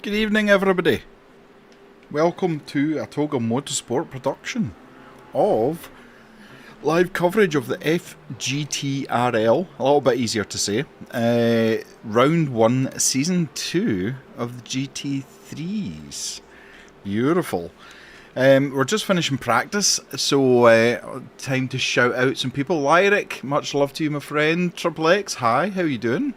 Good evening, everybody. Welcome to a TOGA Motorsport production of live coverage of the FGTRL, a little bit easier to say, round 1, season 2 of the GT3s. Beautiful. We're just finishing practice, so time to shout out some people. Lyric, much love to you, my friend. Triple X, hi, how you doing?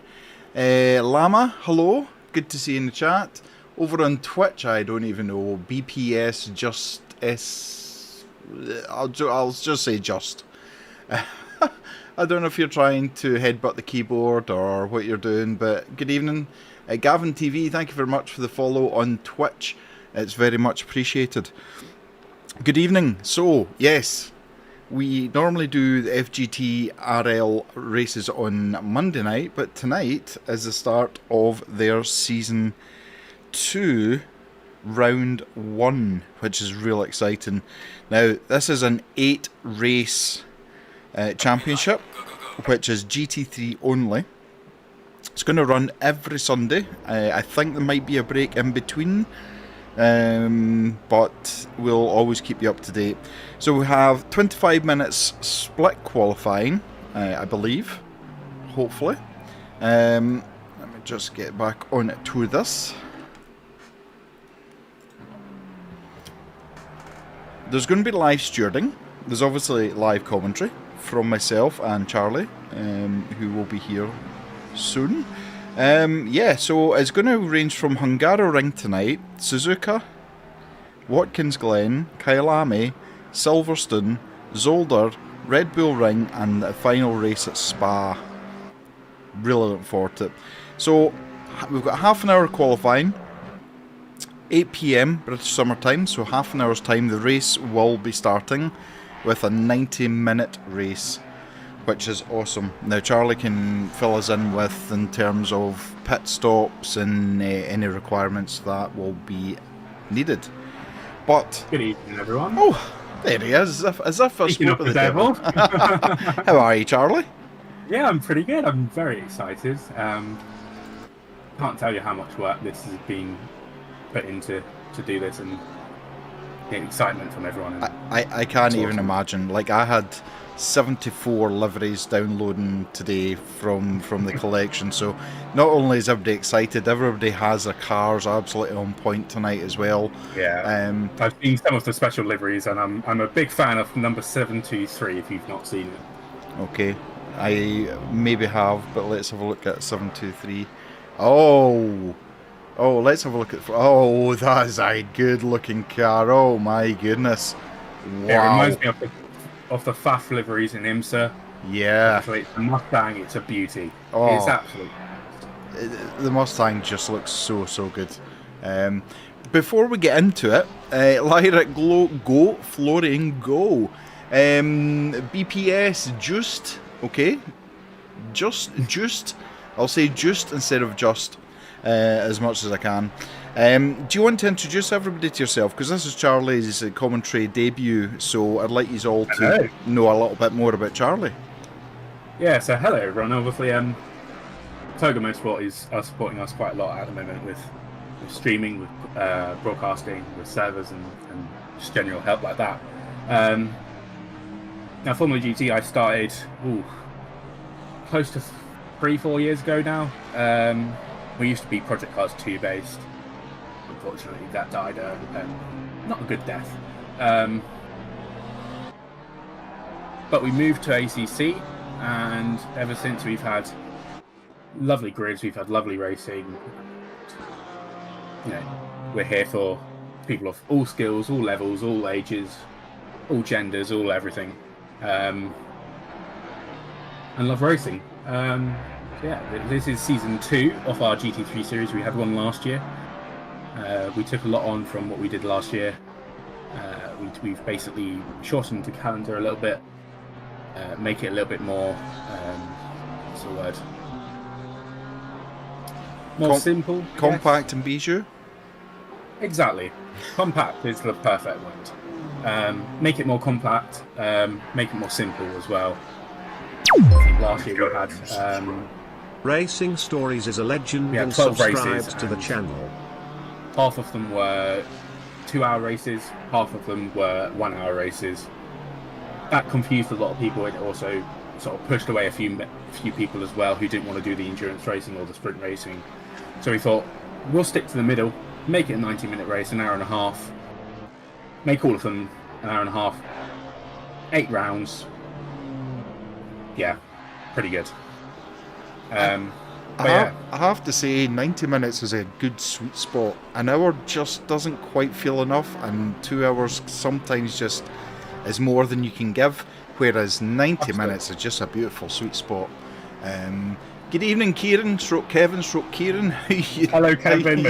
Llama, hello, good to see you in the chat. Over on Twitch, I don't even know, BPS just S. I'll just say just. I don't know if you're trying to headbutt the keyboard or what you're doing, but good evening. Gavin TV, thank you very much for the follow on Twitch. It's very much appreciated. Good evening. So, yes, we normally do the FGTRL races on Monday night, but tonight is the start of their season 2, round 1, which is real exciting. Now, this is an 8-race championship, which is GT3 only. It's going to run every Sunday. I think there might be a break in between, but we'll always keep you up to date. So we have 25 minutes split qualifying, I believe, hopefully. Let me just get back on to this. There's going to be live stewarding. There's obviously live commentary from myself and Charlie, who will be here soon. Yeah, so it's going to range from Hungaroring tonight, Suzuka, Watkins Glen, Kyalami, Silverstone, Zolder, Red Bull Ring, and the final race at Spa. Really looking forward to it. So we've got half an hour qualifying, 8 PM British Summer Time, so half an hour's time. The race will be starting with a 90-minute race, which is awesome. Now Charlie can fill us in with in terms of pit stops and any requirements that will be needed. But good evening, everyone. Oh, there he is, as if I spoke with the devil. How are you, Charlie? Yeah, I'm pretty good. I'm very excited. Can't tell you how much work this has been put into to do this, and the excitement from everyone. I can't even imagine. Like, I had 74 liveries downloading today from the collection, so not only is everybody excited, everybody has their cars absolutely on point tonight as well. Yeah, I've seen some of the special liveries, and I'm a big fan of number 723 if you've not seen it. Okay, I maybe have, but let's have a look at 723. Oh, let's have a look at... Oh, that is a good-looking car. Oh, my goodness. Wow. It reminds me of the FAF liveries in IMSA. Yeah. Actually, it's a Mustang. It's a beauty. Oh, it's absolute. The Mustang just looks so good. Before we get into it, Lyric Go, Flooring Go. BPS Just, okay? Just. I'll say just instead of just. As much as I can. Do you want to introduce everybody to yourself? Because this is Charlie's commentary debut, so I'd like you all to know a little bit more about Charlie. Yeah, so hello everyone. Obviously, TOGA Motorsport is supporting us quite a lot at the moment with streaming, with broadcasting, with servers, and just general help like that. Now, Formula GT, I started close to 3-4 years ago now. We used to be Project Cars 2 based. Unfortunately, that died not a good death. But we moved to ACC, and ever since we've had lovely grids, we've had lovely racing. You know, we're here for people of all skills, all levels, all ages, all genders, all everything, and love racing. Yeah, this is season 2 of our GT3 series. We had one last year. We took a lot on from what we did last year. We've basically shortened the calendar a little bit, make it a little bit more, what's the word? More simple. Compact and bijou? Exactly. Compact is the perfect word. Make it more compact, make it more simple as well. I think last year we had... Racing Stories is a legend and subscribe to the channel. half of them were 2-hour races, half of them were 1-hour races. That confused a lot of people. It also sort of pushed away a few people as well who didn't want to do the endurance racing or the sprint racing. So we thought, we'll stick to the middle, make it a 90-minute race, an hour and a half, make all of them an hour and a half, 8 rounds. Yeah, pretty good. I have to say, 90 minutes is a good sweet spot. An hour just doesn't quite feel enough, and 2 hours sometimes just is more than you can give, whereas 90 minutes is just a beautiful sweet spot. Good evening, Kieran, stroke Kevin, stroke Kieran. Hello, Kevin.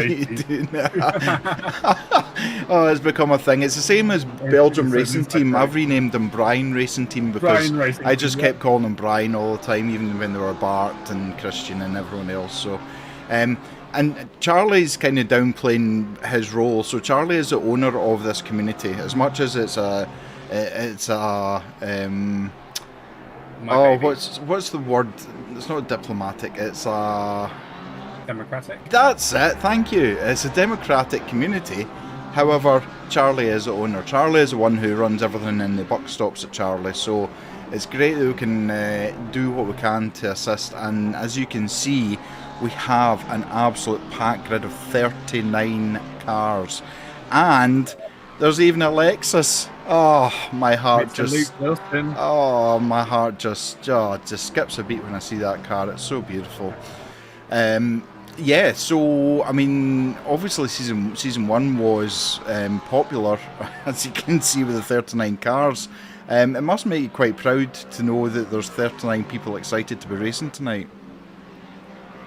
Oh, it's become a thing. It's the same as Belgium Racing Team. I've renamed them Brian Racing Team because I just kept calling them Brian all the time, even when they were Bart and Christian and everyone else. So, and Charlie's kind of downplaying his role. So Charlie is the owner of this community, as much as it's a what's the word? It's not diplomatic. It's democratic. That's it. Thank you. It's a democratic community. However, Charlie is the owner. Charlie is the one who runs everything, and the buck stops at Charlie. So it's great that we can do what we can to assist. And as you can see, we have an absolute packed grid of 39 cars, and there's even a Lexus. Oh, my heart just skips a beat when I see that car. It's so beautiful. Yeah, so I mean, obviously season 1 was popular, as you can see with the 39 cars. It must make you quite proud to know that there's 39 people excited to be racing tonight.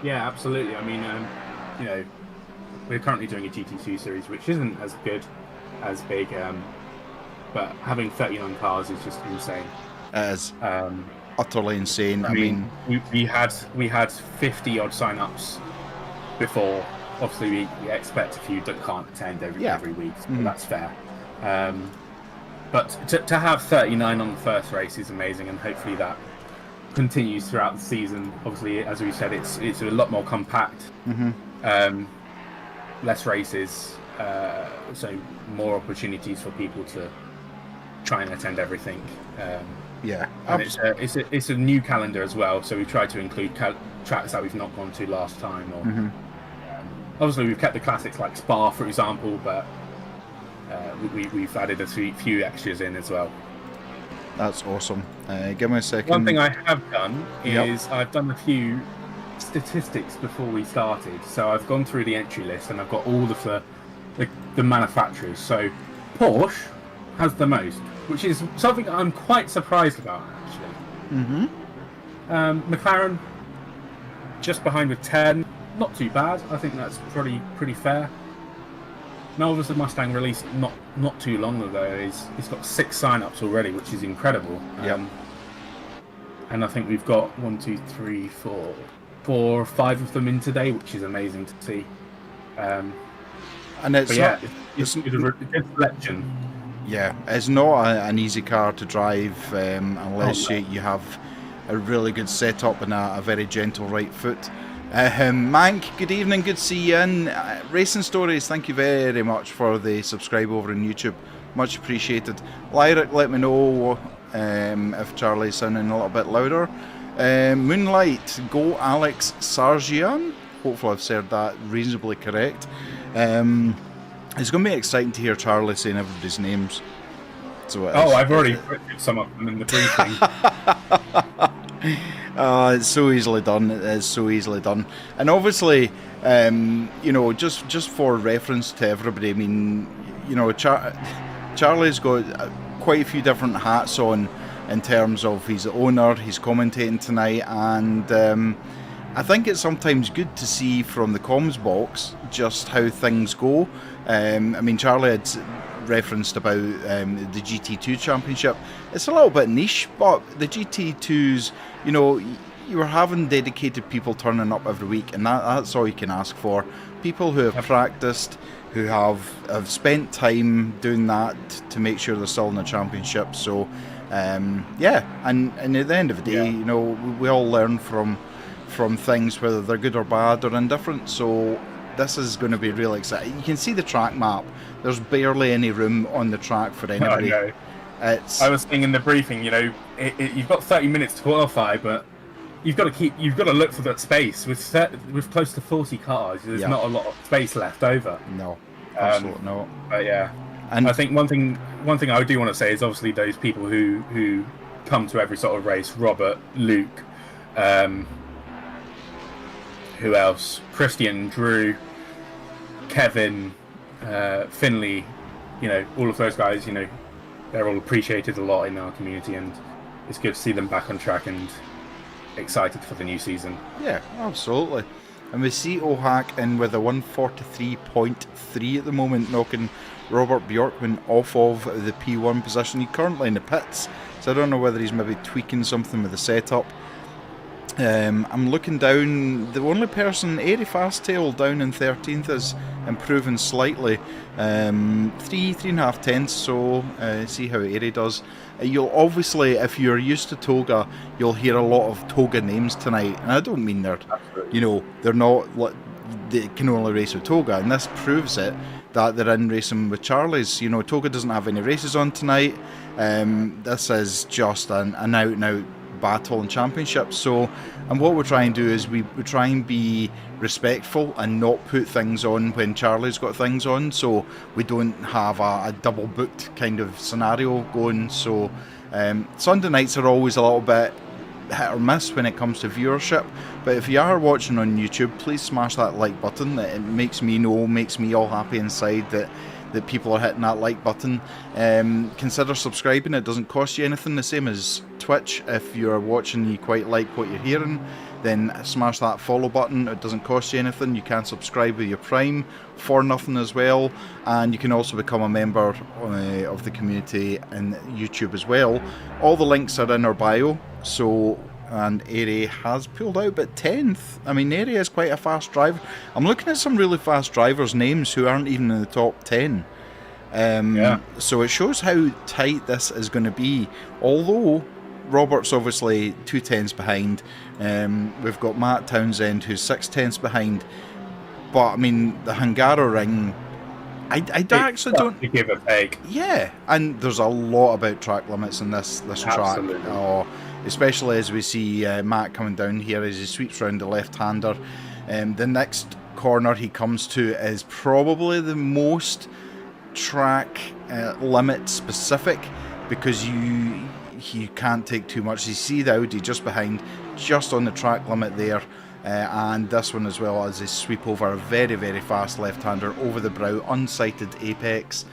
Yeah, absolutely. I mean, you know, we're currently doing a GT2 series, which isn't as good, as big, but having 39 cars is just insane. It is utterly insane. I mean, we had 50 odd sign-ups before. Obviously, we expect a few that can't attend every week, so that's fair. But to have 39 on the first race is amazing, and hopefully that continues throughout the season. Obviously, as we said, it's a lot more compact, less races, so more opportunities for people to try and attend everything. Yeah, and it's a new calendar as well, so we tried to include tracks that we've not gone to last time. Or obviously we've kept the classics like Spa, for example, but we've added a few extras in as well. That's awesome. Give me a second. One thing I have done is I've done a few statistics before we started. So I've gone through the entry list and I've got all of the manufacturers. So Porsche has the most, which is something I'm quite surprised about, actually. McLaren just behind with 10. Not too bad. I think that's pretty fair. Now, obviously, Mustang released not too long ago. It's got 6 sign-ups already, which is incredible. And I think we've got 1, 2, 3, 4, 5 of them in today, which is amazing to see. And it's a good selection. Yeah, it's not an easy car to drive unless you have a really good setup and a very gentle right foot. Mank, good evening, good to see you in. Racing Stories, thank you very much for the subscribe over on YouTube, much appreciated. Lyric, let me know if Charlie's sounding a little bit louder. Moonlight, go Alex Sargian, hopefully I've said that reasonably correct. It's going to be exciting to hear Charlie saying everybody's names. So I've already put some of them in the briefing. It's so easily done. It is so easily done. And obviously, you know, just for reference to everybody, I mean, you know, Charlie's got quite a few different hats on in terms of he's the owner, he's commentating tonight, and I think it's sometimes good to see from the comms box just how things go. I mean, Charlie had referenced about the GT2 championship. It's a little bit niche, but the GT2s, you know, you were having dedicated people turning up every week, and that's all you can ask for. People who have practiced, who have spent time doing that to make sure they're still in the championship. So, yeah, and at the end of the day, you know, we all learn from things, whether they're good or bad or indifferent. So this is going to be really exciting. You can see the track map. There's barely any room on the track for anybody. I know. I was saying in the briefing, you've got 30 minutes to qualify, but you've got to look for that space. With close to 40 cars, there's not a lot of space left over. No, absolutely not. But yeah, and I think one thing I do want to say is obviously those people who come to every sort of race: Robert, Luke, who else? Christian, Drew, Kevin, Finley. All of those guys. They're all appreciated a lot in our community, and it's good to see them back on track and excited for the new season. Yeah, absolutely. And we see Ohak in with a 143.3 at the moment, knocking Robert Bjorkman off of the P1 position. He's currently in the pits, so I don't know whether he's maybe tweaking something with the setup. I'm looking down. The only person, Airy Fasttail, down in 13th, is improving slightly. 3.5 tenths, so see how Airy does. You'll obviously, if you're used to TOGA, you'll hear a lot of TOGA names tonight, and I don't mean they're not, they can only race with TOGA, and this proves it, that they're in racing with Charlie's. TOGA doesn't have any races on tonight. This is just an out-and-out battle and championship. So, and what we're trying to do is we try and be respectful and not put things on when Charlie's got things on, so we don't have a double booked kind of scenario going. So Sunday nights are always a little bit hit or miss when it comes to viewership, but if you are watching on YouTube, please smash that like button. It makes me all happy inside that people are hitting that like button. Consider subscribing. It doesn't cost you anything, the same as Twitch. If you're watching and you quite like what you're hearing, then smash that follow button. It doesn't cost you anything. You can subscribe with your Prime for nothing as well, and you can also become a member of the community in YouTube as well. All the links are in our bio. So, and Airy has pulled out but 10th. I mean, Airy is quite a fast driver. I'm looking at some really fast drivers' names who aren't even in the top 10. So it shows how tight this is going to be. Although Robert's obviously 2 tenths behind. We've got Matt Townsend who's 6 tenths behind. But I mean, the Hungaroring, I actually don't give a take. Yeah, and there's a lot about track limits in this track. Oh, especially as we see Matt coming down here as he sweeps round the left-hander. The next corner he comes to is probably the most track limit specific, because you can't take too much. You see the Audi just behind, just on the track limit there, and this one as well, as they sweep over a very, very fast left-hander over the brow, unsighted apex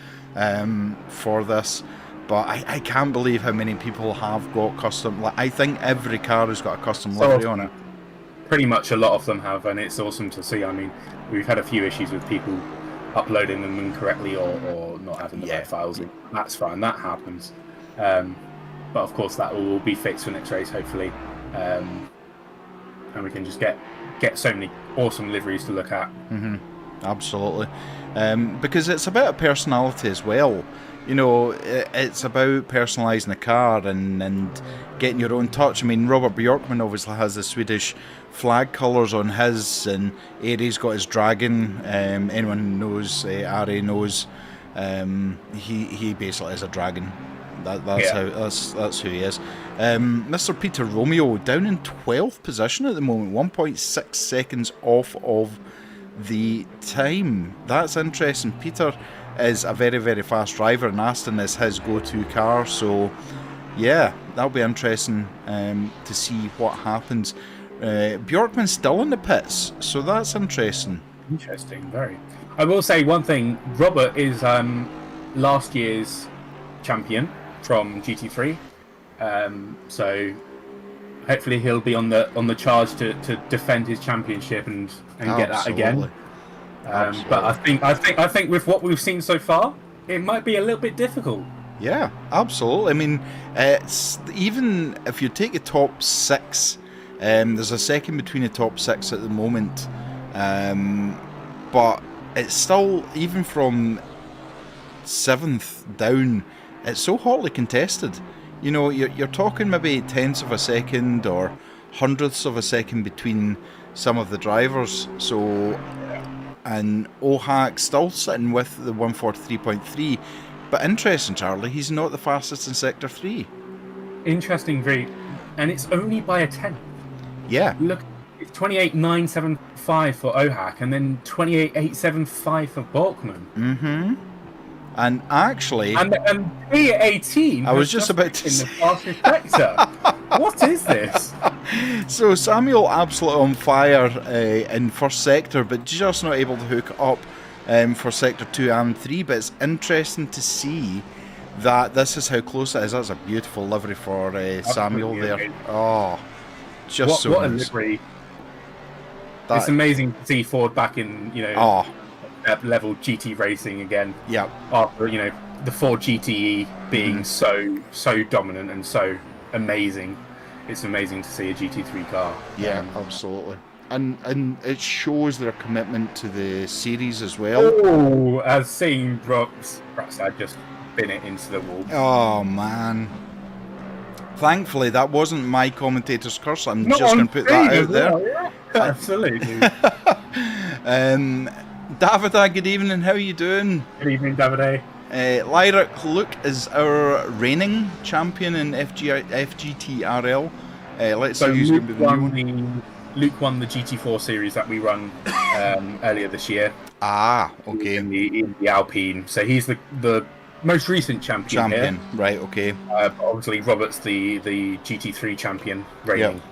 for this. But I can't believe how many people have got custom. I think every car has got a custom livery on it. Pretty much a lot of them have, and it's awesome to see. I mean, we've had a few issues with people uploading them incorrectly or not having the right files. That's fine, that happens. But of course, that will be fixed for next race, hopefully. And we can just get so many awesome liveries to look at. Mm-hmm. Absolutely. Because it's about a personality as well. It's about personalising the car and getting your own touch. I mean, Robert Bjorkman obviously has the Swedish flag colours on his, and Airy's got his dragon. Anyone who knows, Ari knows, he basically is a dragon. That's who he is. Mr. Peter Romeo down in 12th position at the moment, 1.6 seconds off of the time. That's interesting. Peter is a very, very fast driver, and Aston is his go-to car, so yeah, that'll be interesting to see what happens. Bjorkman's still in the pits, so that's interesting. Very. I will say one thing, Robert is last year's champion from GT3, so hopefully he'll be on the charge to defend his championship and get that again. But I think with what we've seen so far, it might be a little bit difficult. Yeah, absolutely. I mean, it's even if you take the top 6, there's a second between the top 6 at the moment, but it's still, even from 7th down, it's so hotly contested. You're talking maybe tenths of a second or hundredths of a second between some of the drivers. So And OHAC still sitting with the 143.3. But interesting, Charlie, he's not the fastest in Sector 3. Interesting route. And it's only by a tenth. Yeah. Look, it's 28.975 for OHAC and then 28.875 for Borkman. Mm-hmm. And actually... And P18 I was just about to say... in the fastest sector. What is this? So Samuel absolutely on fire in first sector, but just not able to hook up for sector 2 and 3. But it's interesting to see that this is how close it is. That's a beautiful livery for Samuel there. Amazing. Oh, just what a nice. livery. It's amazing to see Ford back in, level GT racing again. Yeah. After, the Ford GTE being so dominant and so amazing. It's amazing to see a GT3 car. Yeah, absolutely. And it shows their commitment to the series as well. Oh, as seeing Brooks had just spin it into the wall. Oh, man. Thankfully, that wasn't my commentator's curse. I'm Not just going to put that out there. Yeah. Absolutely. Davida, good evening. How are you doing? Good evening, Davide. Lyric Luke is our reigning champion in FGTRL. Let's see who's going to be the new one. Luke won the GT4 series that we run earlier this year. Ah, okay. In the Alpine. So he's the most recent champion here. Right, okay. But obviously, Robert's the GT3 champion reigning. Yep.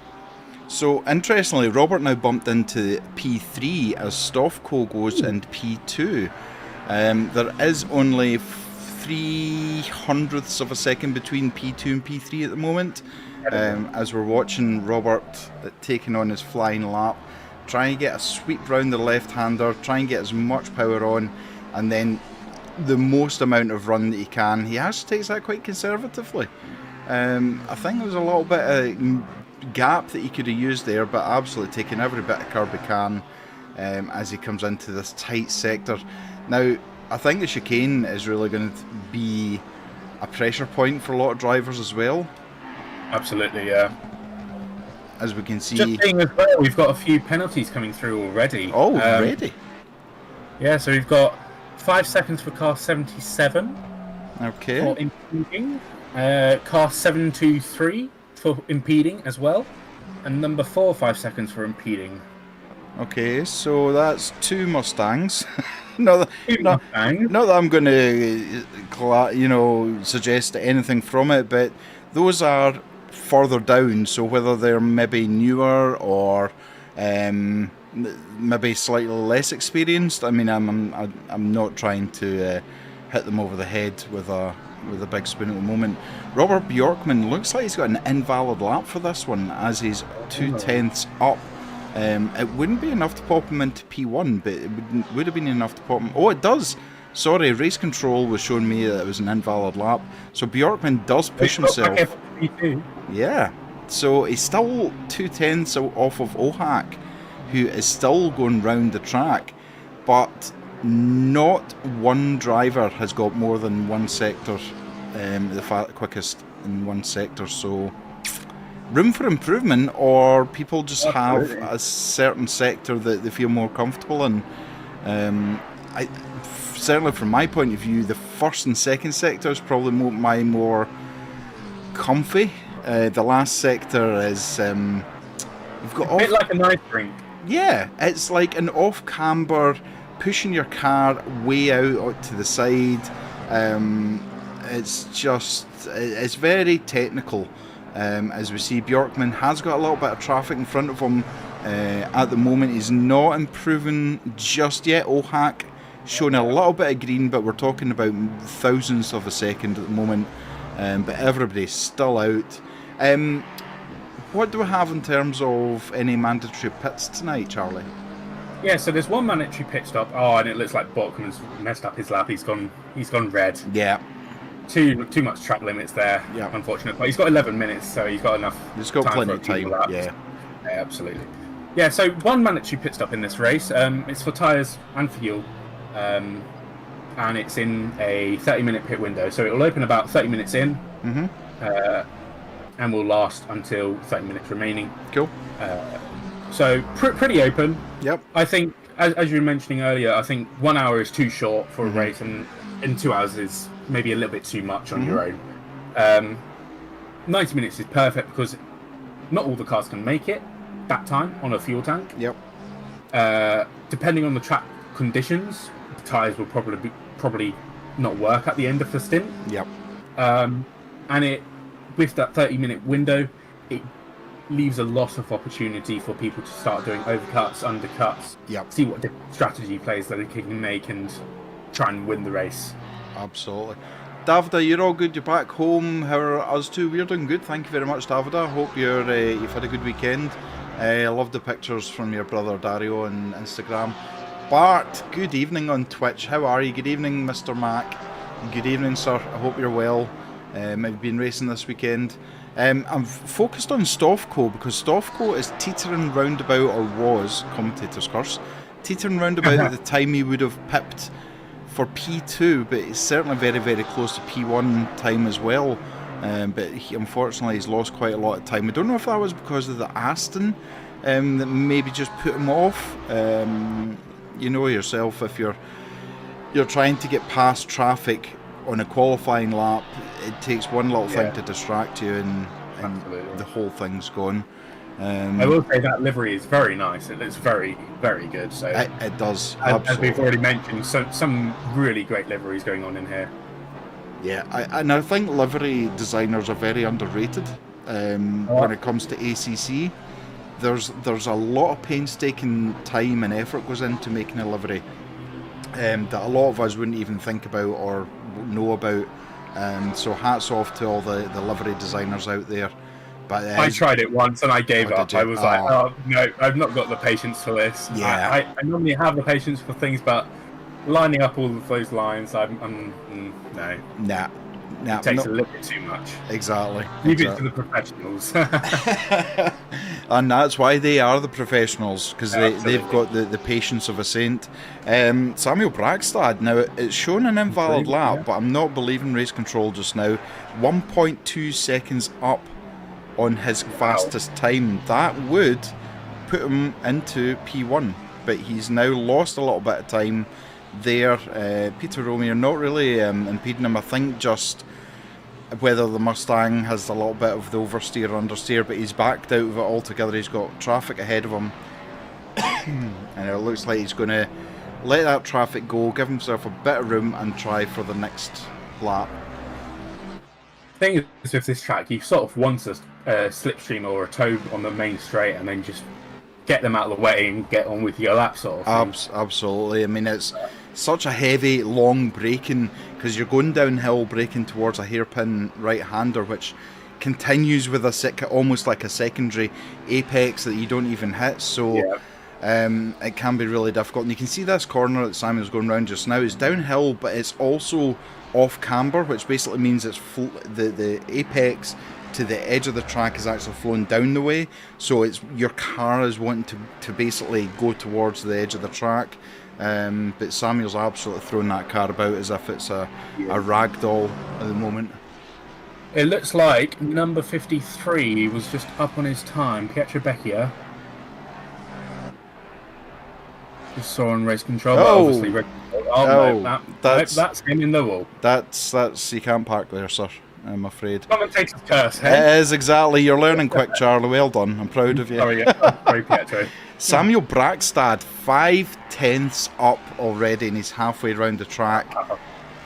So, interestingly, Robert now bumped into P3 as Stoffco goes into P2. There is only 0.03 of a second between P2 and P3 at the moment. As we're watching Robert taking on his flying lap, trying to get a sweep round the left-hander, trying to get as much power on, and then the most amount of run that he can. He actually takes that quite conservatively. I think there was a little bit of gap that he could have used there, but absolutely taking every bit of curb he can as he comes into this tight sector. Now, I think the chicane is really going to be a pressure point for a lot of drivers as well. Absolutely, yeah. As we can see... Just seeing as well, we've got a few penalties coming through already. Oh, already? Yeah, so we've got 5 seconds for car 77. Okay. For impeding. Car 723 for impeding as well. And number 4, 5 seconds for impeding. Okay, so that's 2 Mustangs. Not that I'm going to, suggest anything from it, but those are further down. So whether they're maybe newer or maybe slightly less experienced, I mean, I'm not trying to hit them over the head with a big spoon at the moment. Robert Bjorkman looks like he's got an invalid lap for this one, as he's 0.2 up. It wouldn't be enough to pop him into P1, but it would have been enough to pop him... Oh, it does! Sorry, race control was showing me that it was an invalid lap. So Bjorkman does push himself. Yeah. So he's still 0.2 off of OHAC, who is still going round the track. But not one driver has got more than one sector, the quickest in one sector. So... room for improvement, or people just have a certain sector that they feel more comfortable in. Certainly from my point of view, the first and second sector is probably my more comfy. The last sector is you've got a bit like an ice rink. Yeah, it's like an off camber, pushing your car way out to the side. It's very technical. As we see, Bjorkman has got a little bit of traffic in front of him at the moment. He's not improving just yet. OHAC showing a little bit of green, but we're talking about thousandths of a second at the moment. But everybody's still out. What do we have in terms of any mandatory pits tonight, Charlie? Yeah, so there's one mandatory pit stop. Oh, and it looks like Botman's messed up his lap. He's gone red. Yeah. Too much track limits there, unfortunately. But he's got 11 minutes, so he's got enough. He's got plenty of time. Yeah, absolutely. Yeah, so one mandatory pit stop in this race. It's for tyres and fuel, and it's in a 30-minute pit window. So it will open about 30 minutes in, and will last until 30 minutes remaining. Cool. So pretty open. Yep. I think as you were mentioning earlier, I think 1 hour is too short for a Mm-hmm. race, and 2 hours is maybe a little bit too much on your own. 90 minutes is perfect because not all the cars can make it that time on a fuel tank. Yep. Depending on the track conditions, the tyres will probably not work at the end of the stint. Yep. And it, with that 30-minute window, it leaves a lot of opportunity for people to start doing overcuts, undercuts, Yep. see what different strategy plays that they can make and try and win the race. Absolutely. Davida, you're all good. You're back home. How are us two? We're doing good. Thank you very much, Davida. Hope you've had a good weekend. I love the pictures from your brother Dario on Instagram. Bart, good evening on Twitch. How are you? Good evening, Mr. Mac. Good evening, sir. I hope you're well. I've been racing this weekend. I'm focused on Stofco because Stofco is teetering roundabout, or was, commentator's curse, teetering roundabout at the time he would have pipped for P2, but it's certainly very, very close to P1 time as well. But unfortunately he's lost quite a lot of time. I don't know if that was because of the Aston that maybe just put him off. You know yourself, if you're trying to get past traffic on a qualifying lap, it takes one little thing to distract you, and the whole thing's gone. I will say that livery is very nice. It looks very, very good. So it does. As we've already mentioned, some really great liveries going on in here. Yeah, I think livery designers are very underrated when it comes to ACC. There's a lot of painstaking time and effort goes into making a livery that a lot of us wouldn't even think about or know about. So hats off to all the livery designers out there. But I tried it once and I gave up. I was like, oh no, I've not got the patience for this. Yeah. I normally have the patience for things, but lining up all of those lines, no. Nah. It takes a little bit too much. Exactly. Leave it to the professionals. And that's why they are the professionals, because they've got the patience of a saint. Samuel Brackstad, now it's shown an invalid lap, but I'm not believing race control just now. 1.2 seconds up on his fastest time. That would put him into P1, but he's now lost a little bit of time there. Peter Romeo not really impeding him. I think just whether the Mustang has a little bit of the oversteer or understeer, but he's backed out of it altogether. He's got traffic ahead of him and it looks like he's going to let that traffic go, give himself a bit of room and try for the next lap. The thing is, with this track, you sort of want a slipstream or a toe on the main straight and then just get them out of the way and get on with your lap sort of thing. Absolutely. I mean, it's such a heavy, long braking, because you're going downhill, braking towards a hairpin right-hander, which continues with almost like a secondary apex that you don't even hit. So it can be really difficult. And you can see this corner that Simon's going around just now is downhill, but it's also off camber, which basically means it's the apex to the edge of the track is actually flowing down the way, so it's your car is wanting to basically go towards the edge of the track. But Samuel's absolutely throwing that car about as if it's a rag doll at the moment. It looks like number 53 was just up on his time. Pietro Becchia. Just saw on race control. Obviously, that's him in the wall. That's you can't park there, sir. I'm afraid. Commentator's curse, hey? It is, exactly. You're learning quick, Charlie. Well done. I'm proud of you. Sorry, Pietro. Samuel Brackstad, 5/10 up already, and he's halfway around the track.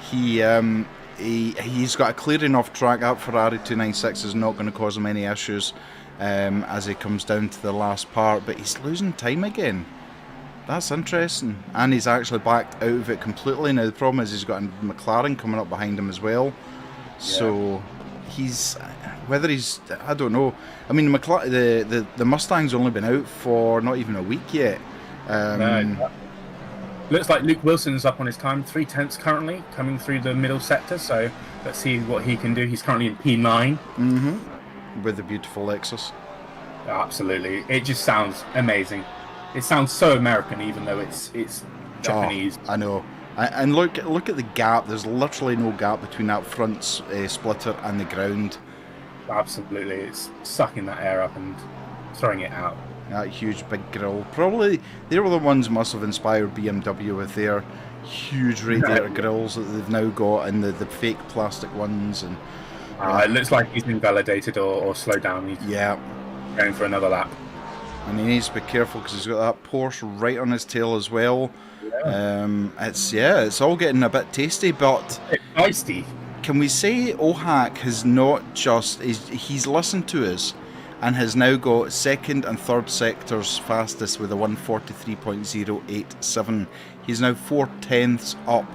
He's got a clearing off track. That Ferrari 296 is not going to cause him any issues as he comes down to the last part, but he's losing time again. That's interesting. And he's actually backed out of it completely. Now, the problem is he's got a McLaren coming up behind him as well. So I don't know. I mean, the Mustang's only been out for not even a week yet. Looks like Luke Wilson's up on his time, 3/10 currently, coming through the middle sector. So let's see what he can do. He's currently in P9. With the beautiful Lexus. Absolutely. It just sounds amazing. It sounds so American, even though it's Japanese. I know. And look at the gap. There's literally no gap between that front splitter and the ground. Absolutely, it's sucking that air up and throwing it out. That huge big grille. Probably they were the ones must have inspired BMW with their huge radiator grills that they've now got, and the fake plastic ones. And it looks like he's invalidated or slowed down. He's going for another lap. And he needs to be careful because he's got that Porsche right on his tail as well. Yeah. It's all getting a bit tasty, but it's feisty. Can we say OHAC has not just he's listened to us and has now got second and third sectors fastest with a 143.087. He's now 4/10 up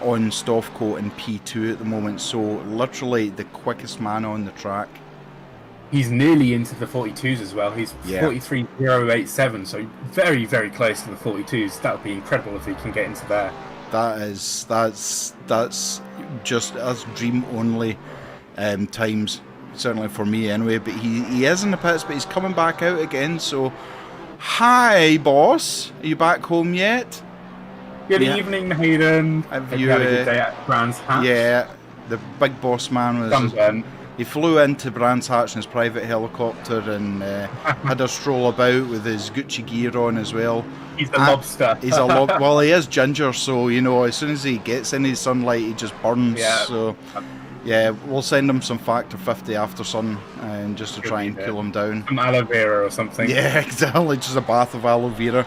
on Stoffco in P2 at the moment, so literally the quickest man on the track. He's nearly into the 42s as well. He's 43.087, so very, very close to the 42s. That would be incredible if he can get into there. That's just as dream only times, certainly for me anyway. But he is in the pits, but he's coming back out again. So, hi boss, are you back home yet? Good evening, Hayden. Have you had a good day at Brands Hatch? Yeah, the big boss man was. He flew into Brands Hatch in his private helicopter and had a stroll about with his Gucci gear on as well. He's a lobster. He's a well, he is ginger, so you know, as soon as he gets any sunlight, he just burns. Yeah. So, yeah, we'll send him some Factor 50 after sun, and just to try and cool him down. Some aloe vera or something. Yeah, exactly. Just a bath of aloe vera.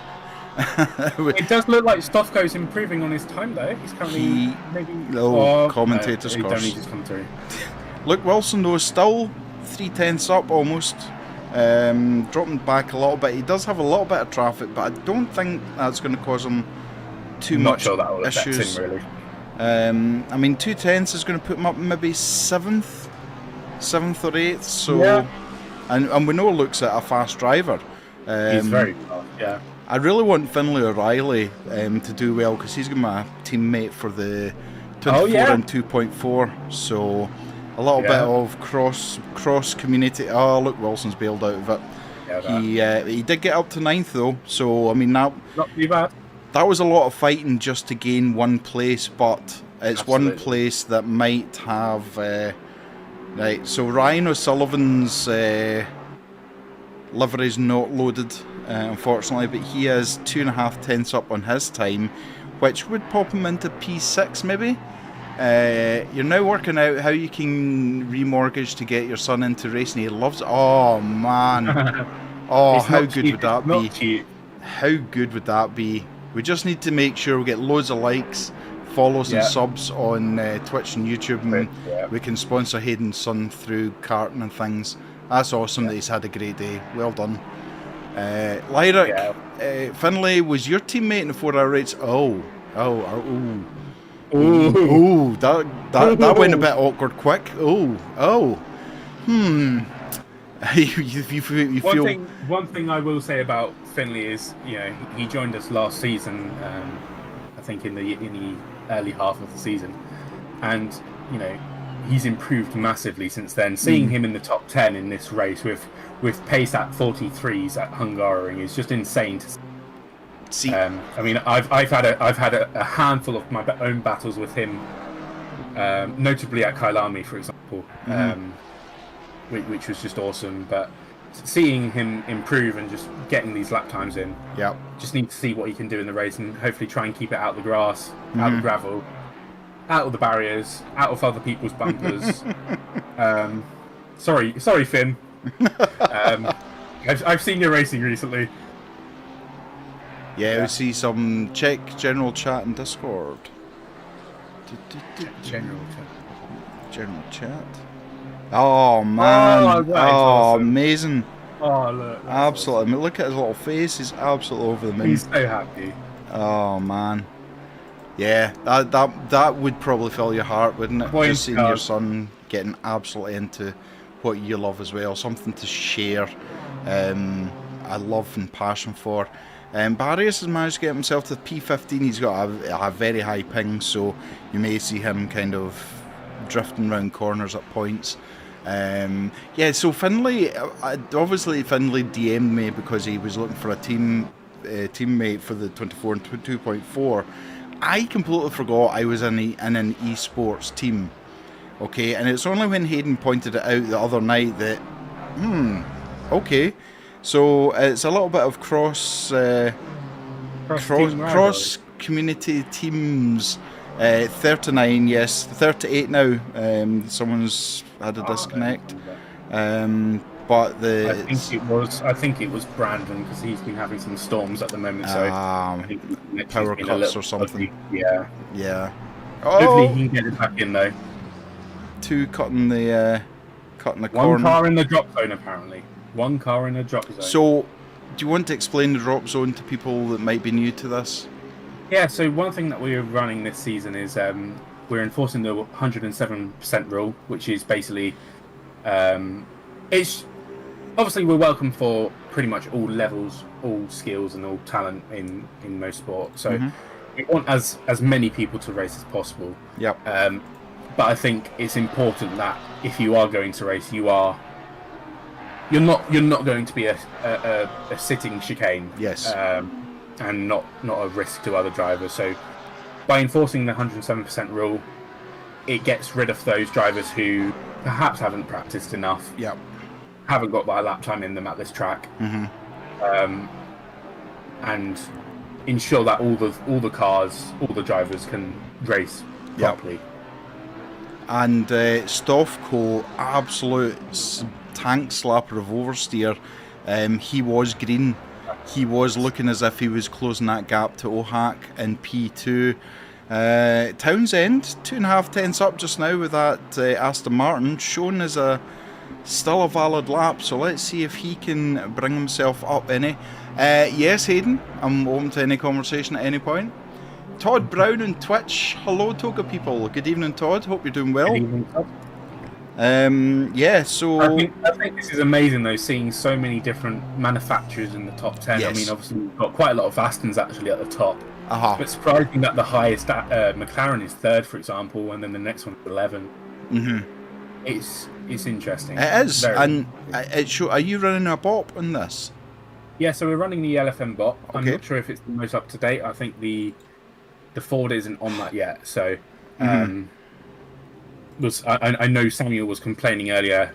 It does look like Stoffco's improving on his time though. He's currently commentator's course. Don't need to come through. Luke Wilson though is still 3/10 up almost, dropping back a little bit. He does have a little bit of traffic, but I don't think that's going to cause him too much sure that will issues. Him, really. I mean 2/10 is going to put him up maybe 7th or 8th. So, and we know Luke's a fast driver. He's very fast. Yeah. I really want Finlay O'Reilly to do well because he's going to be my teammate for the 24 and 2.4. So. A little bit of cross community. Oh, look, Wilson's bailed out of it. Yeah, he did get up to 9th though, so I mean that. Not too bad. That was a lot of fighting just to gain one place, but it's one place that might have. Right, so Ryan O'Sullivan's livery's not loaded, unfortunately, but he is 2.5 up on his time, which would pop him into P6 maybe. You're now working out how you can remortgage to get your son into racing. He loves it. Oh man. Oh, how good would that be? How good would that be? We just need to make sure we get loads of likes, follows and subs on Twitch and YouTube, and we can sponsor Hayden's son through karting and things. That's awesome that he's had a great day. Well done. Lyric, Finlay was your teammate in the 4-hour race. Oh, that went a bit awkward quick. You feel. One thing I will say about Finlay is, you know, he joined us last season. I think in the early half of the season, and you know, he's improved massively since then. Seeing him in the top 10 in this race with pace at 43s at Hungaroring is just insane to see. I mean, I've had a handful of my own battles with him, notably at Kailami, for example, which was just awesome. But seeing him improve and just getting these lap times in, just need to see what he can do in the race and hopefully try and keep it out of the grass, out of the gravel, out of the barriers, out of other people's bumpers. Sorry, Finn. I've seen your racing recently. Yeah, we see some general chat and Discord. General chat. Oh man! Awesome. Amazing! Oh look! Absolutely! Awesome. I mean, look at his little face. He's absolutely over the moon. He's so happy. Oh man! Yeah, that would probably fill your heart, wouldn't it? Just seeing your son getting absolutely into what you love as well, something to share. I love and passion for. Barrios has managed to get himself to P15. He's got a very high ping, so you may see him kind of drifting around corners at points. So Finlay, obviously Finlay DM'd me because he was looking for a teammate for the 24 and 2.4. I completely forgot I was in an esports team. Okay, and it's only when Hayden pointed it out the other night that, okay. So it's a little bit of cross community teams. 39, yes, 38 now. Someone's had a disconnect. But I think it was Brandon, because he's been having some storms at the moment. So I think power cuts or something. Yeah. Oh, hopefully he can get it back in though. Two cutting the corner. One car in the drop zone apparently. One car in the drop zone. So, do you want to explain the drop zone to people that might be new to this? Yeah. So one thing that we're running this season is we're enforcing the 107% rule, which is basically it's obviously we're welcome for pretty much all levels, all skills, and all talent in motorsport. So we want as many people to race as possible. Yep. But I think it's important that if you are going to race, you're not going to be a sitting chicane. Yes. And not a risk to other drivers. So by enforcing the 107% rule, it gets rid of those drivers who perhaps haven't practiced enough. Yep. Haven't got that lap time in them at this track. And ensure that all the cars, all the drivers can race properly. And Stoffco, absolute tank slapper of oversteer. He was green. He was looking as if he was closing that gap to OHAC in P2. Townsend, 2.5 tenths up just now with that Aston Martin, shown as still a valid lap. So let's see if he can bring himself up any. Yes, Hayden, I'm open to any conversation at any point. Todd Brown on Twitch. Hello, Toga people. Good evening, Todd. Hope you're doing well. Good evening, Todd. So I think this is amazing though, seeing so many different manufacturers in the top 10. Yes. I mean, obviously we've got quite a lot of Astons actually at the top. But surprising that the highest McLaren is 3rd, for example, and then the next one's 11. It's interesting. It is. And are you running a bop on this? Yeah, so we're running the LFM bot. Okay. I'm not sure if it's the most up to date. I think the Ford isn't on that yet. So I know Samuel was complaining earlier,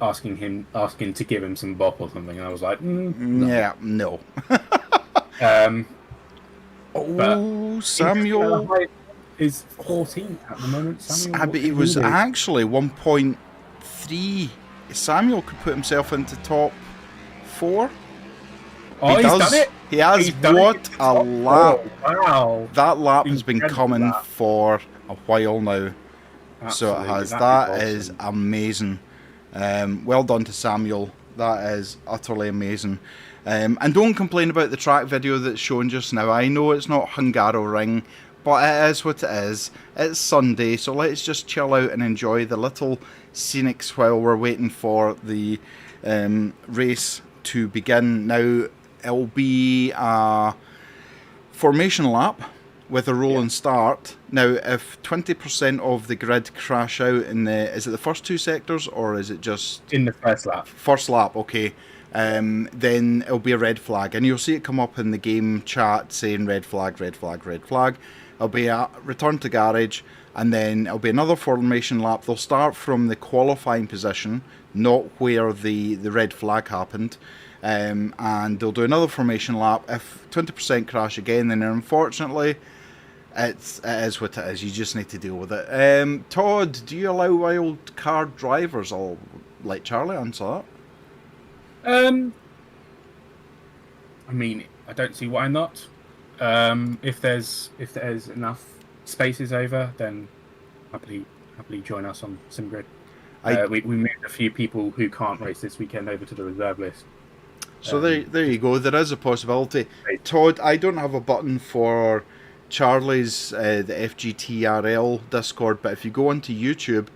asking to give him some bop or something, and I was like, no. Yeah, no. Samuel is 14 at the moment. Samuel, but he was actually 1.3. Samuel could put himself into top 4. Oh, he's done it. He has. What a lap! Wow, that lap has been coming for a while now. Absolutely. So it has. That That is amazing. Well done to Samuel. That is utterly amazing. And don't complain about the track video that's shown just now. I know it's not Hungaroring, but it is what it is. It's Sunday, so let's just chill out and enjoy the little scenics while we're waiting for the race to begin. Now, it'll be a formation lap with a rolling start. Now, if 20% of the grid crash out in is it the first 2 sectors, or is it just in the first lap? First lap, okay. Then it'll be a red flag, and you'll see it come up in the game chat saying red flag, red flag, red flag. It'll be a return to garage, and then it'll be another formation lap. They'll start from the qualifying position, not where the red flag happened. And they'll do another formation lap. If 20% crash again, then unfortunately it is what it is. You just need to deal with it. Todd, do you allow wild card drivers? I'll let Charlie answer that. I mean, I don't see why not. If there's enough spaces over, then happily join us on SimGrid. We moved a few people who can't race this weekend over to the reserve list. So there you go. There is a possibility. Todd, I don't have a button for Charlie's the FGTRL Discord, but if you go onto YouTube,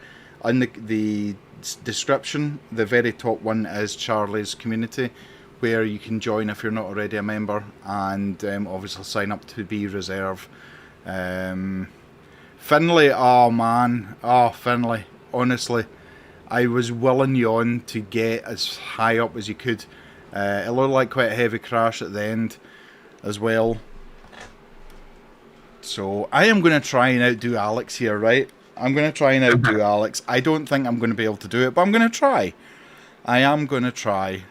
on the description, the very top one is Charlie's community, where you can join if you're not already a member, and obviously sign up to be reserve. Finlay, oh man, Finlay, honestly, I was willing you on to get as high up as you could. It looked like quite a heavy crash at the end as well. So I am going to try and outdo Alex here, right? I'm going to try and outdo Alex. I don't think I'm going to be able to do it, but I'm going to try. I am going to try,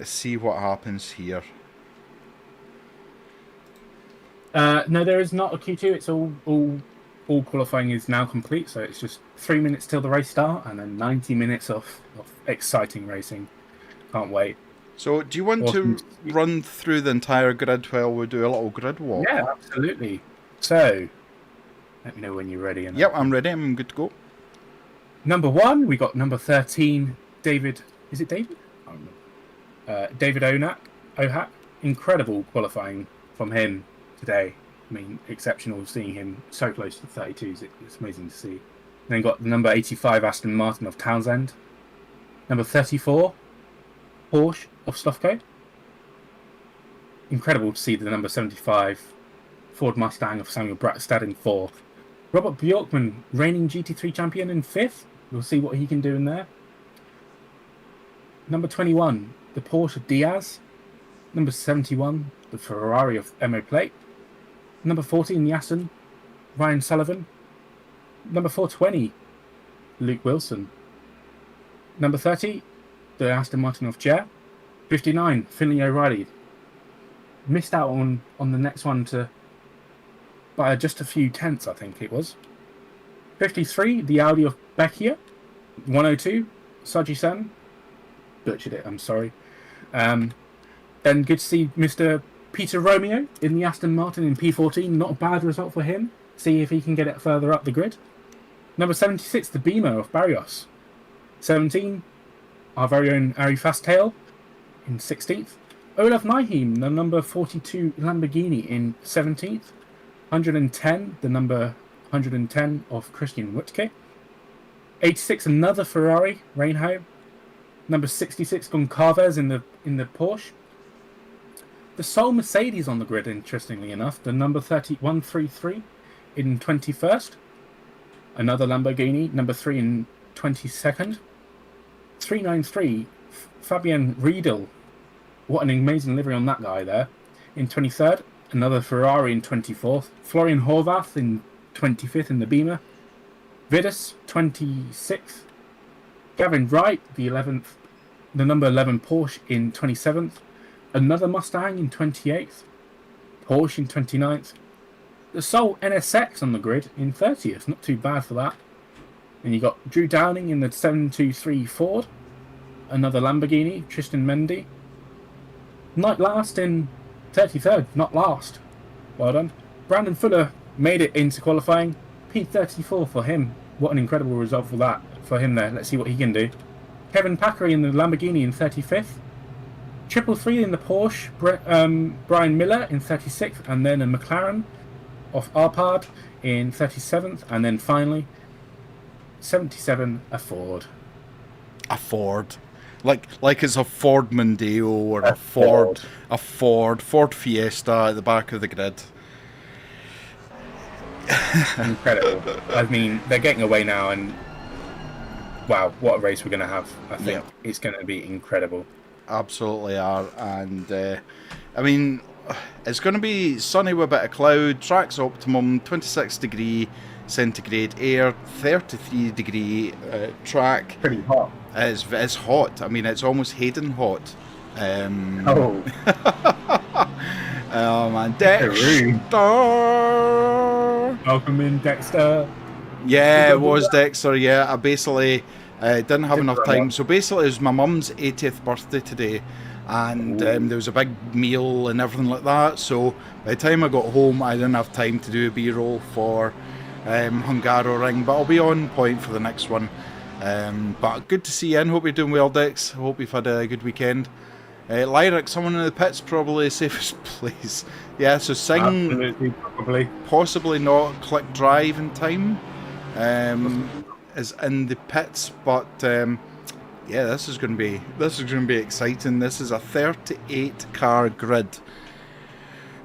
see what happens here. No, there is not a Q2. It's all qualifying is now complete. So it's just 3 minutes till the race start, and then 90 minutes of exciting racing. Can't wait. So, do you want to run through the entire grid while we do a little grid walk? Yeah, absolutely. So, let me know when you're ready. And yep, I'm ready. I'm good to go. Number 1, we got number 13, David. Is it David? I don't remember. David Ohak. Incredible qualifying from him today. I mean, exceptional seeing him so close to 32s. It's amazing to see. Then got the number 85 Aston Martin of Townsend. Number 34 Porsche of Slufko. Incredible to see the number 75 Ford Mustang of Samuel Brattstad in 4th. Robert Bjorkman, reigning GT3 champion, in 5th. We'll see what he can do in there. Number 21, the Porsche of Diaz. Number 71, the Ferrari of Emo Plate. Number 14, the Aston, Ryan Sullivan. Number 420, Luke Wilson. Number 30, the Aston Martin of Jer. 59, Finley O'Reilly. Missed out on the next one by just a few tenths, I think it was. 53, the Audi of Becchia. 102, Saji-san. Butchered it, I'm sorry. Then good to see Mr. Peter Romeo in the Aston Martin in P14. Not a bad result for him. See if he can get it further up the grid. Number 76, the Beamer of Barrios. 17, our very own Ari Fasttail in 16th. Olaf Nyheim, the number 42 Lamborghini in 17th. 110, the number 110 of Christian Wutke. 86, another Ferrari, Reinho. Number 66, Goncalves in the Porsche. The sole Mercedes on the grid, interestingly enough, the number 133 in 21st. Another Lamborghini, number 3 in 22nd. 393, Fabian Riedel. What an amazing livery on that guy there. In 23rd. Another Ferrari in 24th. Florian Horvath in 25th in the Beamer. Vidas, 26th. Gavin Wright, the number 11 Porsche in 27th. Another Mustang in 28th. Porsche in 29th. The sole NSX on the grid in 30th. Not too bad for that. And you got Drew Downing in the 723 Ford. Another Lamborghini, Tristan Mendy. Not last in 33rd, not last. Well done. Brandon Fuller made it into qualifying. P34 for him. What an incredible result for him there. Let's see what he can do. Kevin Packery in the Lamborghini in 35th. 333 in the Porsche. Brian Miller in 36th. And then a McLaren of Arpad in 37th. And then finally, 77, a Ford. A Ford. Like it's a Ford Mondeo or a Ford Fiesta at the back of the grid. Incredible. I mean, they're getting away now, and wow, what a race we're going to have. I think it's going to be incredible. Absolutely are. And I mean, it's going to be sunny with a bit of cloud, track's optimum, 26 degree centigrade air, 33 degree track. Pretty hot. It's hot. I mean, it's almost Hayden hot. Oh man, Dexter. Welcome in, Dexter. Yeah, it was Dexter. Yeah, I basically didn't have enough time. So basically, it was my mum's 80th birthday today, and there was a big meal and everything like that. So by the time I got home, I didn't have time to do a B-roll for Hungaroring, but I'll be on point for the next one. But good to see you in. Hope you're doing well, Dex. Hope you've had a good weekend. Lyric, someone in the pits, probably safest place. Yeah, so Sing, absolutely, probably. Possibly not Click Drive in time, is in the pits, but yeah, this is going to be exciting. This is a 38 car grid.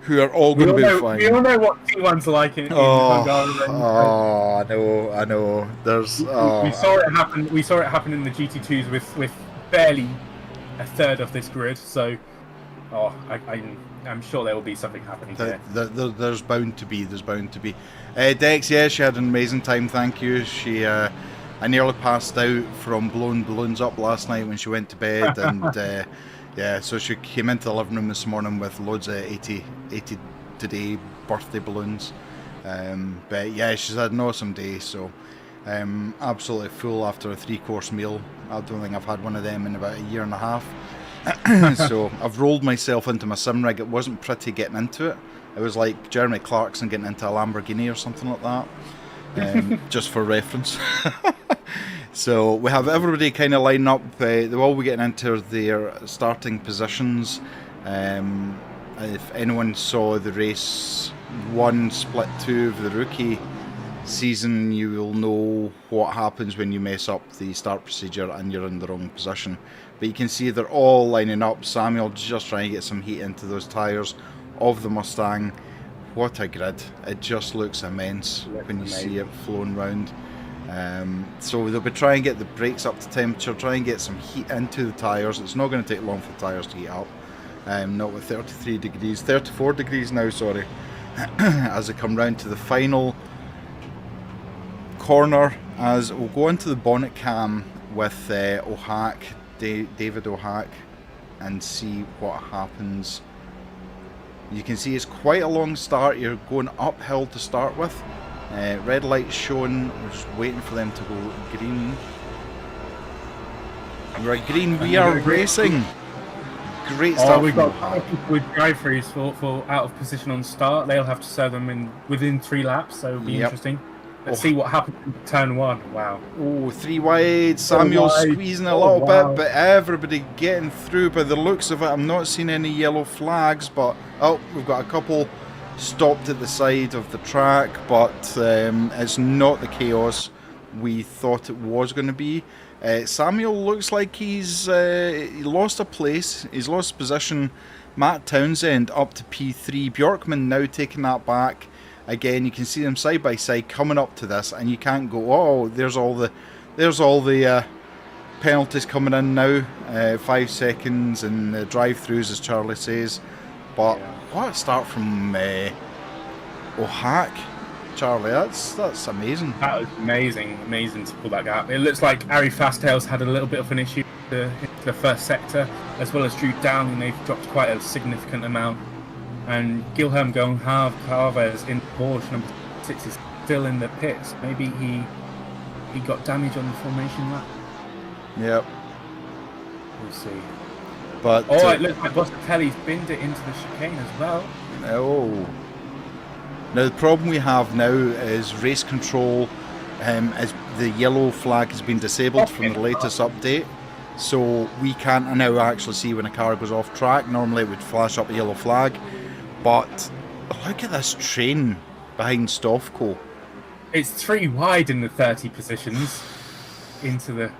Who are all going to be fine. We all know what T1's like in Hungaroring. Oh, I know. There's. We saw it happen. We saw it happen in the GT2s with barely a third of this grid. So, I'm sure there will be something happening there. There's bound to be. Dex, yeah, she had an amazing time. Thank you. She I nearly passed out from blowing balloons up last night when she went to bed, and yeah, so she came into the living room this morning with loads of 80 today birthday balloons. But yeah, she's had an awesome day, so absolutely full after a 3-course meal. I don't think I've had one of them in about a year and a half. So I've rolled myself into my sim rig. It wasn't pretty getting into it. It was like Jeremy Clarkson getting into a Lamborghini or something like that, just for reference. So we have everybody kind of lining up. They'll all be getting into their starting positions. If anyone saw the race 1 split 2 of the rookie season, you will know what happens when you mess up the start procedure and you're in the wrong position. But you can see they're all lining up. Samuel just trying to get some heat into those tyres of the Mustang. What a grid. It just looks immense when you see it flowing round. So they'll be trying to get the brakes up to temperature, try and get some heat into the tyres. It's not going to take long for the tyres to heat up. Not with 33 degrees, 34 degrees now, sorry. As they come round to the final corner, as we'll go into the bonnet cam with David O'Hack, and see what happens. You can see it's quite a long start. You're going uphill to start with. Red light showing. We're just waiting for them to go green. We're green. We are racing. Great start. We've got people with drive-throughs for out of position on start. They'll have to serve them within 3 laps, so it'll be interesting. Let's see what happens in turn 1. Wow. Oh, 3 wide. Samuel squeezing a little bit, but everybody getting through by the looks of it. I'm not seeing any yellow flags, but we've got a couple stopped at the side of the track, but it's not the chaos we thought it was going to be. Samuel looks like he lost a place. He's lost position. Matt Townsend up to P3. Bjorkman now taking that back. Again, you can see them side by side coming up to this, and you can't go, oh, there's all the penalties coming in now. 5 seconds and drive-throughs, as Charlie says. But what a start from O'Hack, Charlie. That's amazing. That was amazing to pull that gap. It looks like Ari Fasttails had a little bit of an issue in the first sector, as well as Drew Downing. They've dropped quite a significant amount. And Guilherme Gonçalves in Porsche number 6 is still in the pits. Maybe he got damage on the formation lap. Yep. We'll see. But it looks like Bossatelli's binned it into the chicane as well. Oh. Now the problem we have now is race control. As the yellow flag has been disabled from the latest update, so we can't now actually see when a car goes off track. Normally it would flash up a yellow flag. But look at this train behind Stoffco. It's 3 wide in the 30 positions into the.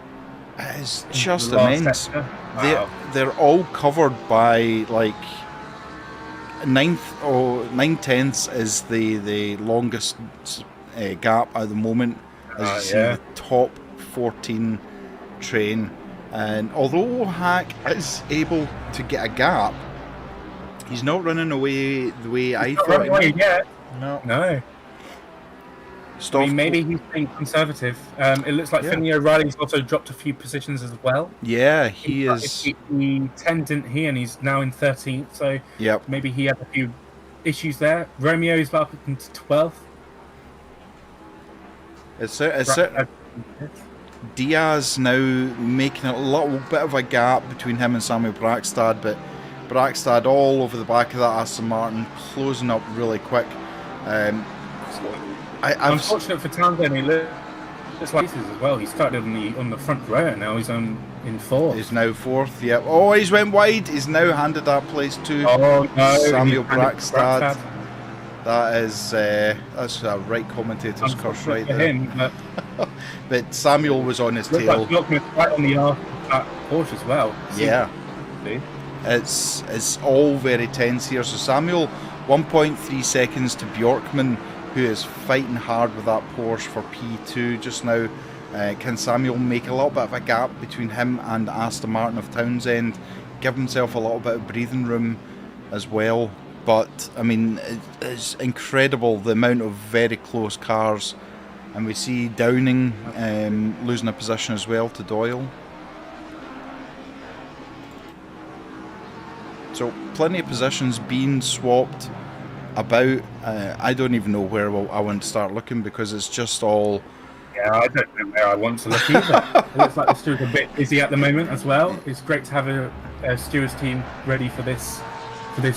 It is just immense. Wow. They're all covered by like 9/10 is the longest gap at the moment. As you see, the top 14 train, and although Hack is able to get a gap, he's not running away the way I thought. Not running away yet. No. I mean, maybe he's being conservative. It looks like Finley O'Reilly's also dropped a few positions as well. Yeah, he is. He 10, didn't he? And he's now in 13th, so maybe he had a few issues there. Romeo's up into 12th. It's Diaz now making a little bit of a gap between him and Samuel Brackstad, but Brackstad all over the back of that Aston Martin, closing up really quick. Unfortunate for Townsend, he looks like pieces as well. He started on the front row, now he's in 4th. He's now 4th, yep. Oh, he's went wide. He's now handed that place to Samuel Brackstad. That is that's a right commentator's curse right there. Him, but Samuel was on his tail. Like right on the arse of that Porsche as well. Yeah. It's all very tense here. So Samuel, 1.3 seconds to Bjorkman, who is fighting hard with that Porsche for P2 just now. Can Samuel make a little bit of a gap between him and Aston Martin of Townsend, give himself a little bit of breathing room as well? But I mean, it's incredible the amount of very close cars And we see Downing losing a position as well to Doyle. So plenty of positions being swapped about. I don't even know where I want to start looking because it's just all... Yeah, I don't know where I want to look either. It looks like the stewards are a bit busy at the moment as well. It's great to have a stewards team ready for this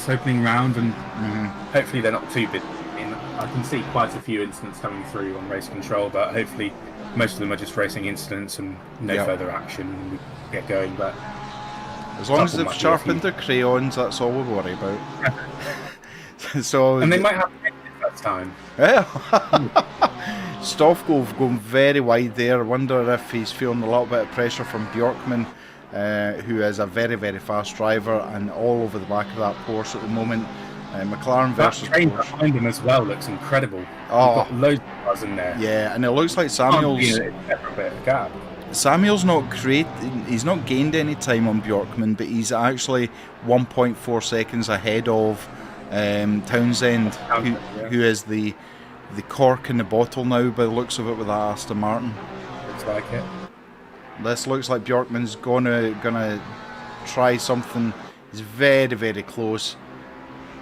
opening round, and hopefully they're not too busy. I can see quite a few incidents coming through on race control, but hopefully most of them are just racing incidents and no further action and we get going. But as long as they've sharpened their crayons, that's all we worry about. So, and they might have that time. Yeah. Stoffgo going very wide there. I wonder if he's feeling a little bit of pressure from Bjorkman, who is a very, very fast driver and all over the back of that Porsche at the moment. McLaren versus that train Porsche. Behind him as well looks incredible. Oh, got loads of cars in there. Yeah, and it looks like Samuel's Samuel's not great. He's not gained any time on Bjorkman, but he's actually 1.4 seconds ahead of Townsend, who is the cork in the bottle now by the looks of it with that Aston Martin. Looks like it. This looks like Bjorkman's gonna try something. He's very, very close.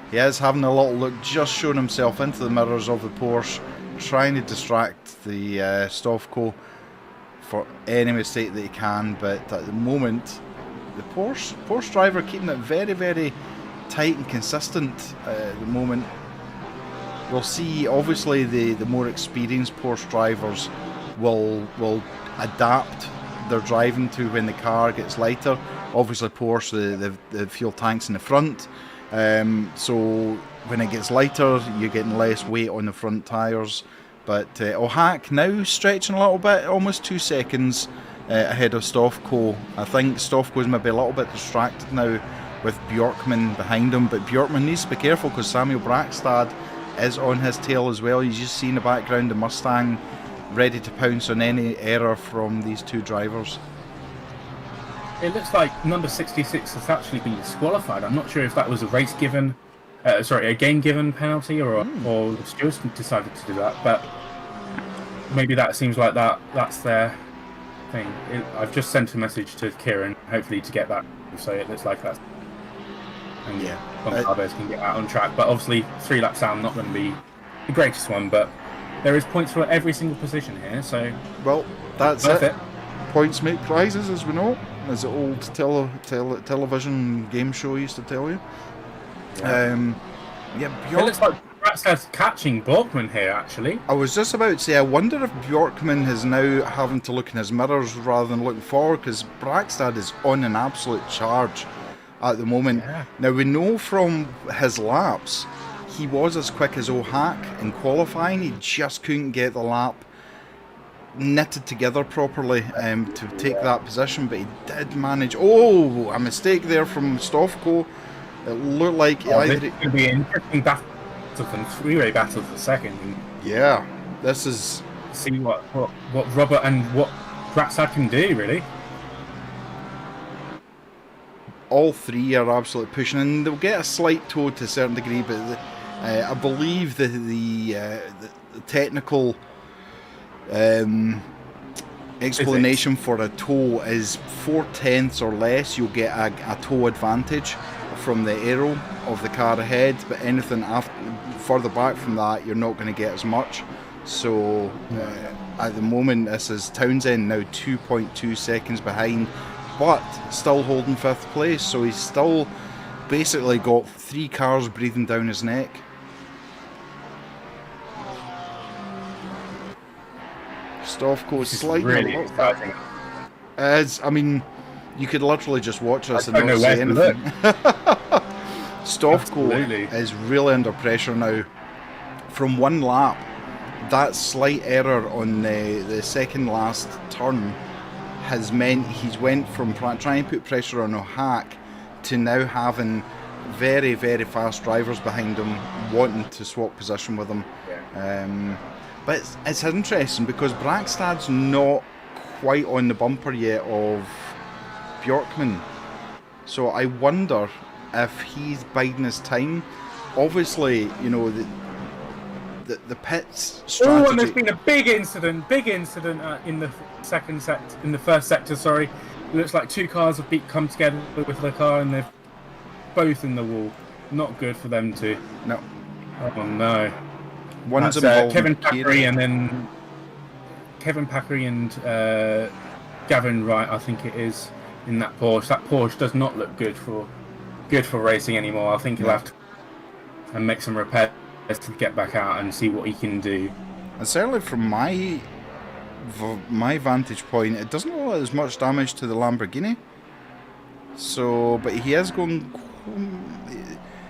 He is having a little look, just showing himself into the mirrors of the Porsche, trying to distract the Stoffco for any mistake that he can. But at the moment, the Porsche driver keeping it very, very tight and consistent at the moment. We'll see. Obviously, the more experienced Porsche drivers will adapt their driving to when the car gets lighter. Obviously, Porsche, the fuel tanks in the front. So when it gets lighter, you're getting less weight on the front tyres. But O'Hack now stretching a little bit, almost 2 seconds ahead of Stoffco. I think Stoffco's maybe a little bit distracted now with Bjorkman behind him, but Bjorkman needs to be careful because Samuel Brackstad is on his tail as well. He's just seen in the background the Mustang ready to pounce on any error from these two drivers. It looks like number 66 has actually been disqualified. I'm not sure if that was a a game given penalty or the stewards decided to do that, but maybe that seems like that's their thing. I've just sent a message to Kieran, hopefully to get that, so it looks like that's... And Goncalves can get that on track, but obviously 3 laps down, not going to be the greatest one, but there is points for every single position here, so... Well, that's it. Points make prizes, as we know, as the old television game show used to tell you. It looks like Bratstad's catching Borgman here, actually. I was just about to say, I wonder if Bjorkman is now having to look in his mirrors rather than looking forward, because Brackstad is on an absolute charge at the moment. Yeah. Now, we know from his laps, he was as quick as O'Hack in qualifying. He just couldn't get the lap knitted together properly to take that position, but he did manage. Oh, a mistake there from Stoffco. It looked like this is going to be an interesting battle from three-way battle for second. Yeah, this is... See what Robert and what Brackstad can do, really. All three are absolutely pushing, and they'll get a slight toe to a certain degree, but I believe the technical explanation for a toe is 4/10 or less. You'll get a toe advantage from the aero of the car ahead, but anything further back from that, you're not going to get as much. So at the moment, this is Townsend now 2.2 seconds behind, but still holding 5th place. So he's still basically got 3 cars breathing down his neck. Stoffco sliding really a lot. exciting. I mean, you could literally just watch this and not say anything. Stoffco is really under pressure now. From one lap, that slight error on the second last turn has meant he's went from trying to put pressure on O'Hack to now having very, very fast drivers behind him wanting to swap position with him. Yeah. But it's interesting because Brackstad's not quite on the bumper yet of Bjorkman. So I wonder if he's biding his time. Obviously, you know, the pits Oh, strategy. and there's been a big incident in the first sector. Sorry, it looks like two cars have come together with the car, and they're both in the wall. Not good for them to. No. Oh no. One's That's, involved. Kevin Packery and then Kevin Packery and Gavin Wright, I think it is, in that Porsche. That Porsche does not look good for racing anymore. I think he'll have to and make some repairs to get back out and see what he can do. And certainly from my vantage point, it doesn't look like there's much damage to the Lamborghini. So, but he is going.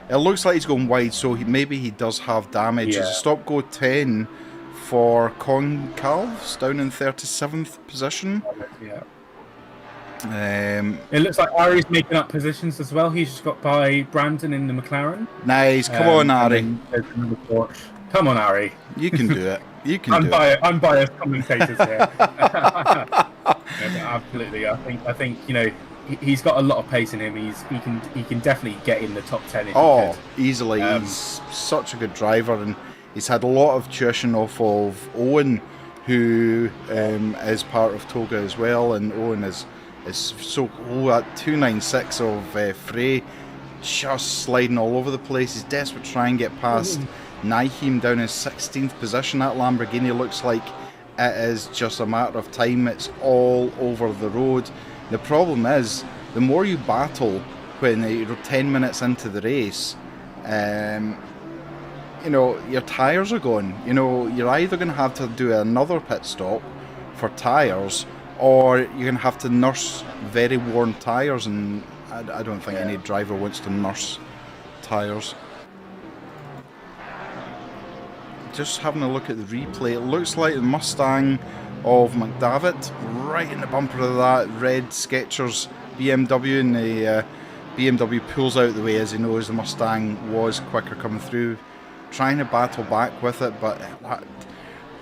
It looks like he's going wide, so maybe he does have damage. Yeah. It's a stop-go 10 for Concalves down in 37th position. Yeah. It It looks like Ari's making up positions as well. He's just got by Brandon in the McLaren. Nice, come on, Ari. Come on, Ari. You can do it. You can do it. Unbiased commentators here. Yeah, absolutely. I think he's got a lot of pace in him. He can definitely get in the top 10. If Oh, he could. easily. He's such a good driver, and he's had a lot of tuition off of Owen, who is part of TOGA as well. And Owen is so at 296 of Frey, just sliding all over the place. He's desperate to try and get past Naheem down in 16th position. That Lamborghini looks like it is just a matter of time. It's all over the road. The problem is, the more you battle when you're 10 minutes into the race, your tyres are gone. You're either going to have to do another pit stop for tyres, or you're going to have to nurse very worn tyres, and I don't think any driver wants to nurse tyres. Just having a look at the replay, it looks like the Mustang of McDavitt right in the bumper of that red Skechers BMW, and the BMW pulls out the way as he knows the Mustang was quicker coming through, trying to battle back with it, but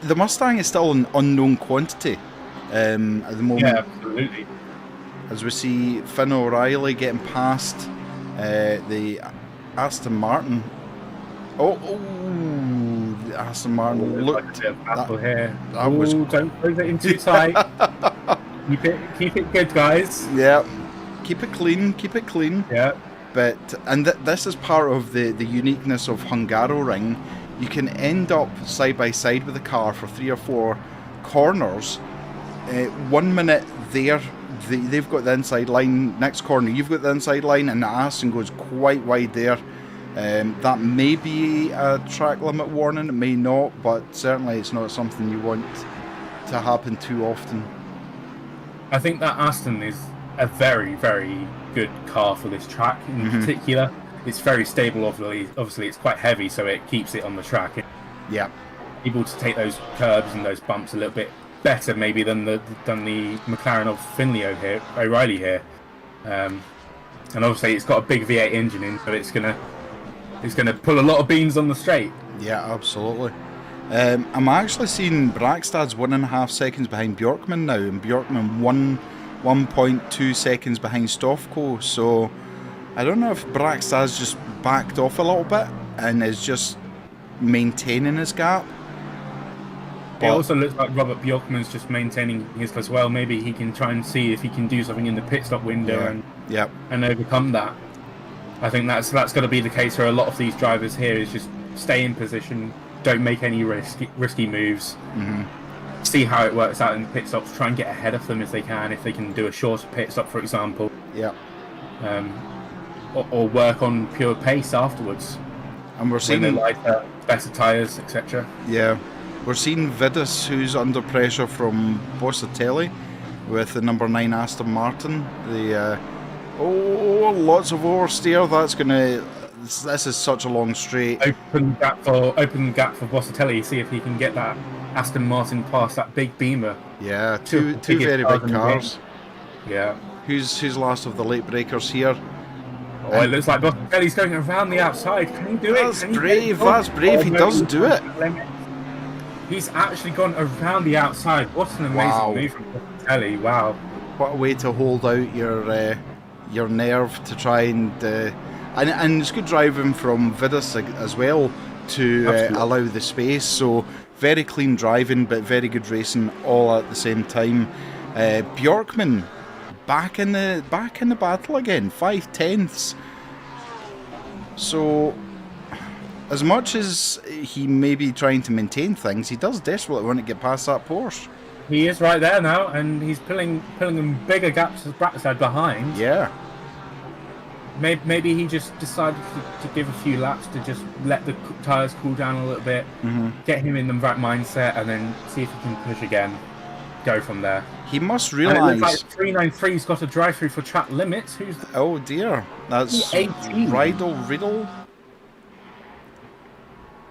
the Mustang is still an unknown quantity at the moment. Yeah, absolutely. As we see Finn O'Reilly getting past the Aston Martin. The Aston Martin looked. That was. Don't close it in too tight. keep it good, guys. Yeah, keep it clean. Keep it clean. Yeah. But this is part of the uniqueness of Hungaroring. You can end up side by side with the car for 3 or 4 corners. 1 minute they've got the inside line. Next corner you've got the inside line, and the Aston goes quite wide there. That may be a track limit warning, it may not, but certainly it's not something you want to happen too often. I think that Aston is a very, very good car for this track in particular. It's very stable, obviously it's quite heavy, so it keeps it on the track. Yeah. Able to take those curbs and those bumps a little bit better maybe than the McLaren of Finley O'Reilly here. And obviously it's got a big V8 engine in, so it's gonna pull a lot of beans on the straight. Yeah, absolutely. I'm actually seeing Brackstad's 1.5 seconds behind Bjorkman now, and Bjorkman 1.2 seconds behind Stoffco. So I don't know if Brackstad's just backed off a little bit and is just maintaining his gap. It also looks like Robert Bjorkman's just maintaining his as well. Maybe he can try and see if he can do something in the pit stop window and overcome that. I think that's got to be the case for a lot of these drivers here, is just stay in position, don't make any risky moves, see how it works out in the pit stops, try and get ahead of them if they can do a shorter pit stop, for example. Yeah. Or work on pure pace afterwards. And we're seeing when they like better tyres, etc. Yeah. We're seeing Vidas, who's under pressure from Bossatelli with the number 9 Aston Martin. Lots of oversteer. This is such a long straight. Open gap for Bossatelli. See if he can get that Aston Martin past that big Beamer. Yeah, two very big cars. Yeah. Who's last of the late breakers here? Oh, it looks like Bossatelli's going around the outside. Can he do it? That's brave. That's brave. He does do it. He's actually gone around the outside. What an amazing move from Bossatelli. Wow. What a way to hold out your nerve to try and it's good driving from Vidas as well. to allow the space. So very clean driving, but very good racing all at the same time. Bjorkman back in the battle again, 5/10. So as much as he may be trying to maintain things, he does desperately want to get past that Porsche. He is right there now, and he's pulling them bigger gaps to backside behind. Yeah. Maybe he just decided to give a few laps to just let the tyres cool down a little bit, get him in the right mindset, and then see if he can push again. Go from there. He must realise. Like 393's got a drive-through for track limits. Who's? Oh dear, that's 18. Riddle.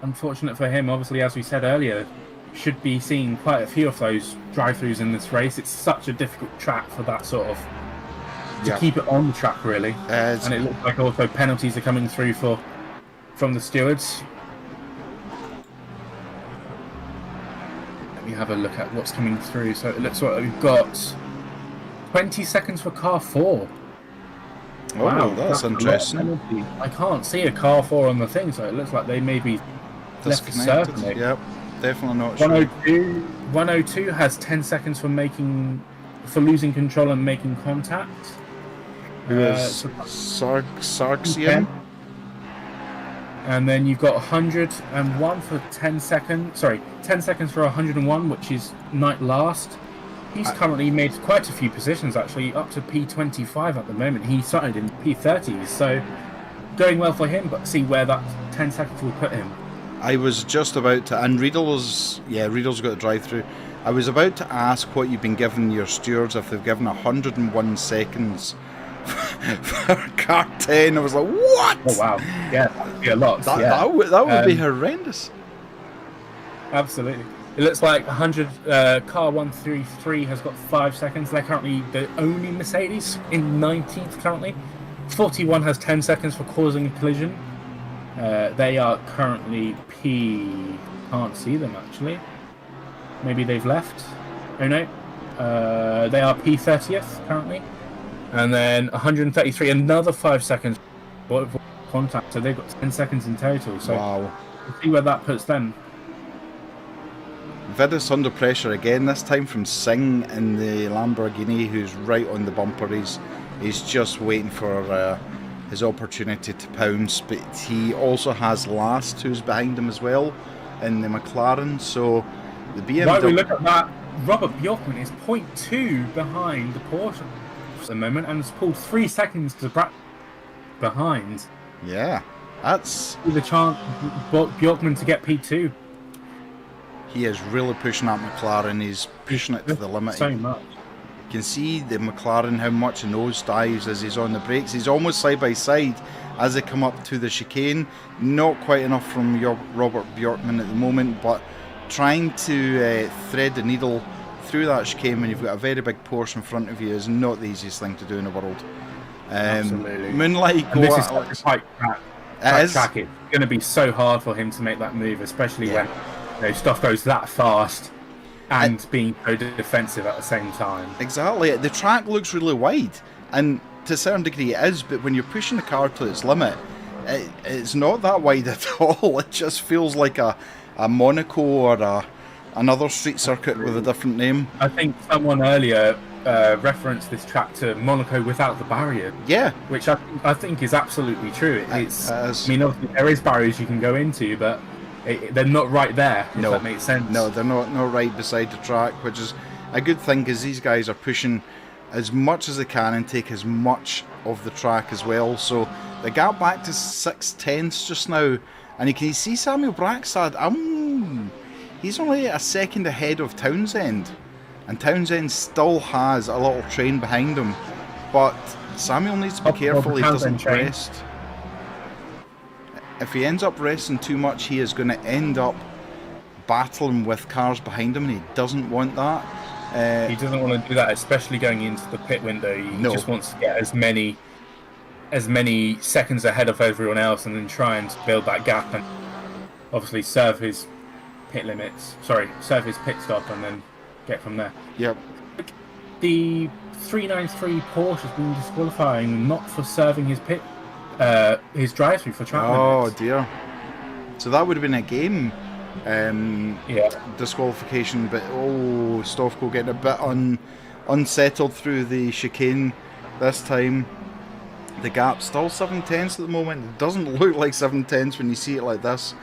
Unfortunate for him, obviously, as we said earlier, should be seeing quite a few of those drive-throughs in this race. It's such a difficult track for that sort of to keep it on the track, really. And it looks like also penalties are coming through from the stewards. Let me have a look at what's coming through. So it looks like we've got 20 seconds for car 4. Oh, wow, that's interesting. I can't see a car 4 on the thing, so it looks like they may be left to serve. Yep, definitely not. 102 has 10 seconds for losing control and making contact. Sargsian. And then you've got 101 for 10 seconds. Sorry, 10 seconds for 101, which is night last. He's currently made quite a few positions, actually, up to P25 at the moment. He started in P30s, so going well for him, but see where that 10 seconds will put him. I was just about to, and Riedl's got the drive-through. I was about to ask what you've been giving your stewards if they've given 101 seconds for car 10. I was like, what? Oh wow, yeah, that'd be a lot. That would be horrendous. Absolutely. It looks like car 133 has got 5 seconds. They're currently the only Mercedes in 19th currently. 41 has 10 seconds for causing a collision. They are currently can't see them actually. Maybe they've left. Oh no. They are P30th currently. And then 133, another 5 seconds for contact. So they've got 10 seconds in total. So wow. We'll see where that puts them. Vidus under pressure again, this time from Singh in the Lamborghini, who's right on the bumper. He's just waiting for his opportunity to pounce, but he also has Last, who's behind him as well, in the McLaren. So the BMW... Right, we look at that. Robert Bjorkman is 0.2 behind the Porsche at the moment, and has pulled 3 seconds to behind. Yeah, that's... The chance Bjorkman to get P2. He is really pushing that McLaren. He's pushing it to the limit. So much. You can see the McLaren, how much he nose dives as he's on the brakes. He's almost side by side as they come up to the chicane. Not quite enough from Robert Bjorkman at the moment, but trying to thread the needle through that chicane when you've got a very big Porsche in front of you is not the easiest thing to do in the world. Absolutely. Moonlight, and this is such a tight track. It's going to be so hard for him to make that move, especially when stuff goes that fast and being so defensive at the same time. Exactly. The track looks really wide, and to a certain degree it is, but when you're pushing the car to its limit, it's not that wide at all. It just feels like a Monaco or another street circuit with a different name. I think someone earlier referenced this track to Monaco without the barrier. Yeah. Which I think is absolutely true. I mean, obviously there is barriers you can go into, but they're not right there, if that makes sense. No, they're not right beside the track, which is a good thing because these guys are pushing as much as they can and take as much of the track as well. So they got back to 6/10 just now, and you can see Samuel Braxad. He's only a second ahead of Townsend, and Townsend still has a little train behind him. But Samuel needs to be careful he doesn't rest. If he ends up resting too much, he is going to end up battling with cars behind him, and he doesn't want that. He doesn't want to do that, especially going into the pit window. He just wants to get as many seconds ahead of everyone else, and then try and build that gap, and obviously serve his pit stop, and then get from there. Yep. The 393 Porsche has been disqualifying, not for serving his drive-through for track limits. Oh dear. So that would have been a game Yeah. disqualification, but Stofko getting a bit unsettled through the chicane this time. The gap still 7/10 at the moment. It doesn't look like 7/10 when you see it like this,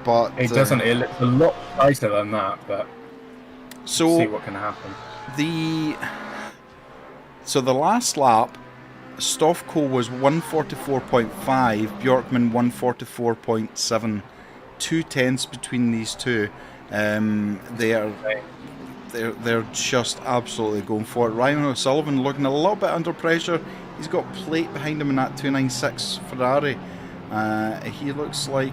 but it doesn't. It looks a lot tighter than that, but so see what can happen. So the last lap, Stofko was 144.5, Bjorkman 144.7, 2/10 between these two. They're just absolutely going for it. Ryan O'Sullivan looking a little bit under pressure. He's got plate behind him in that 296 Ferrari. He looks like,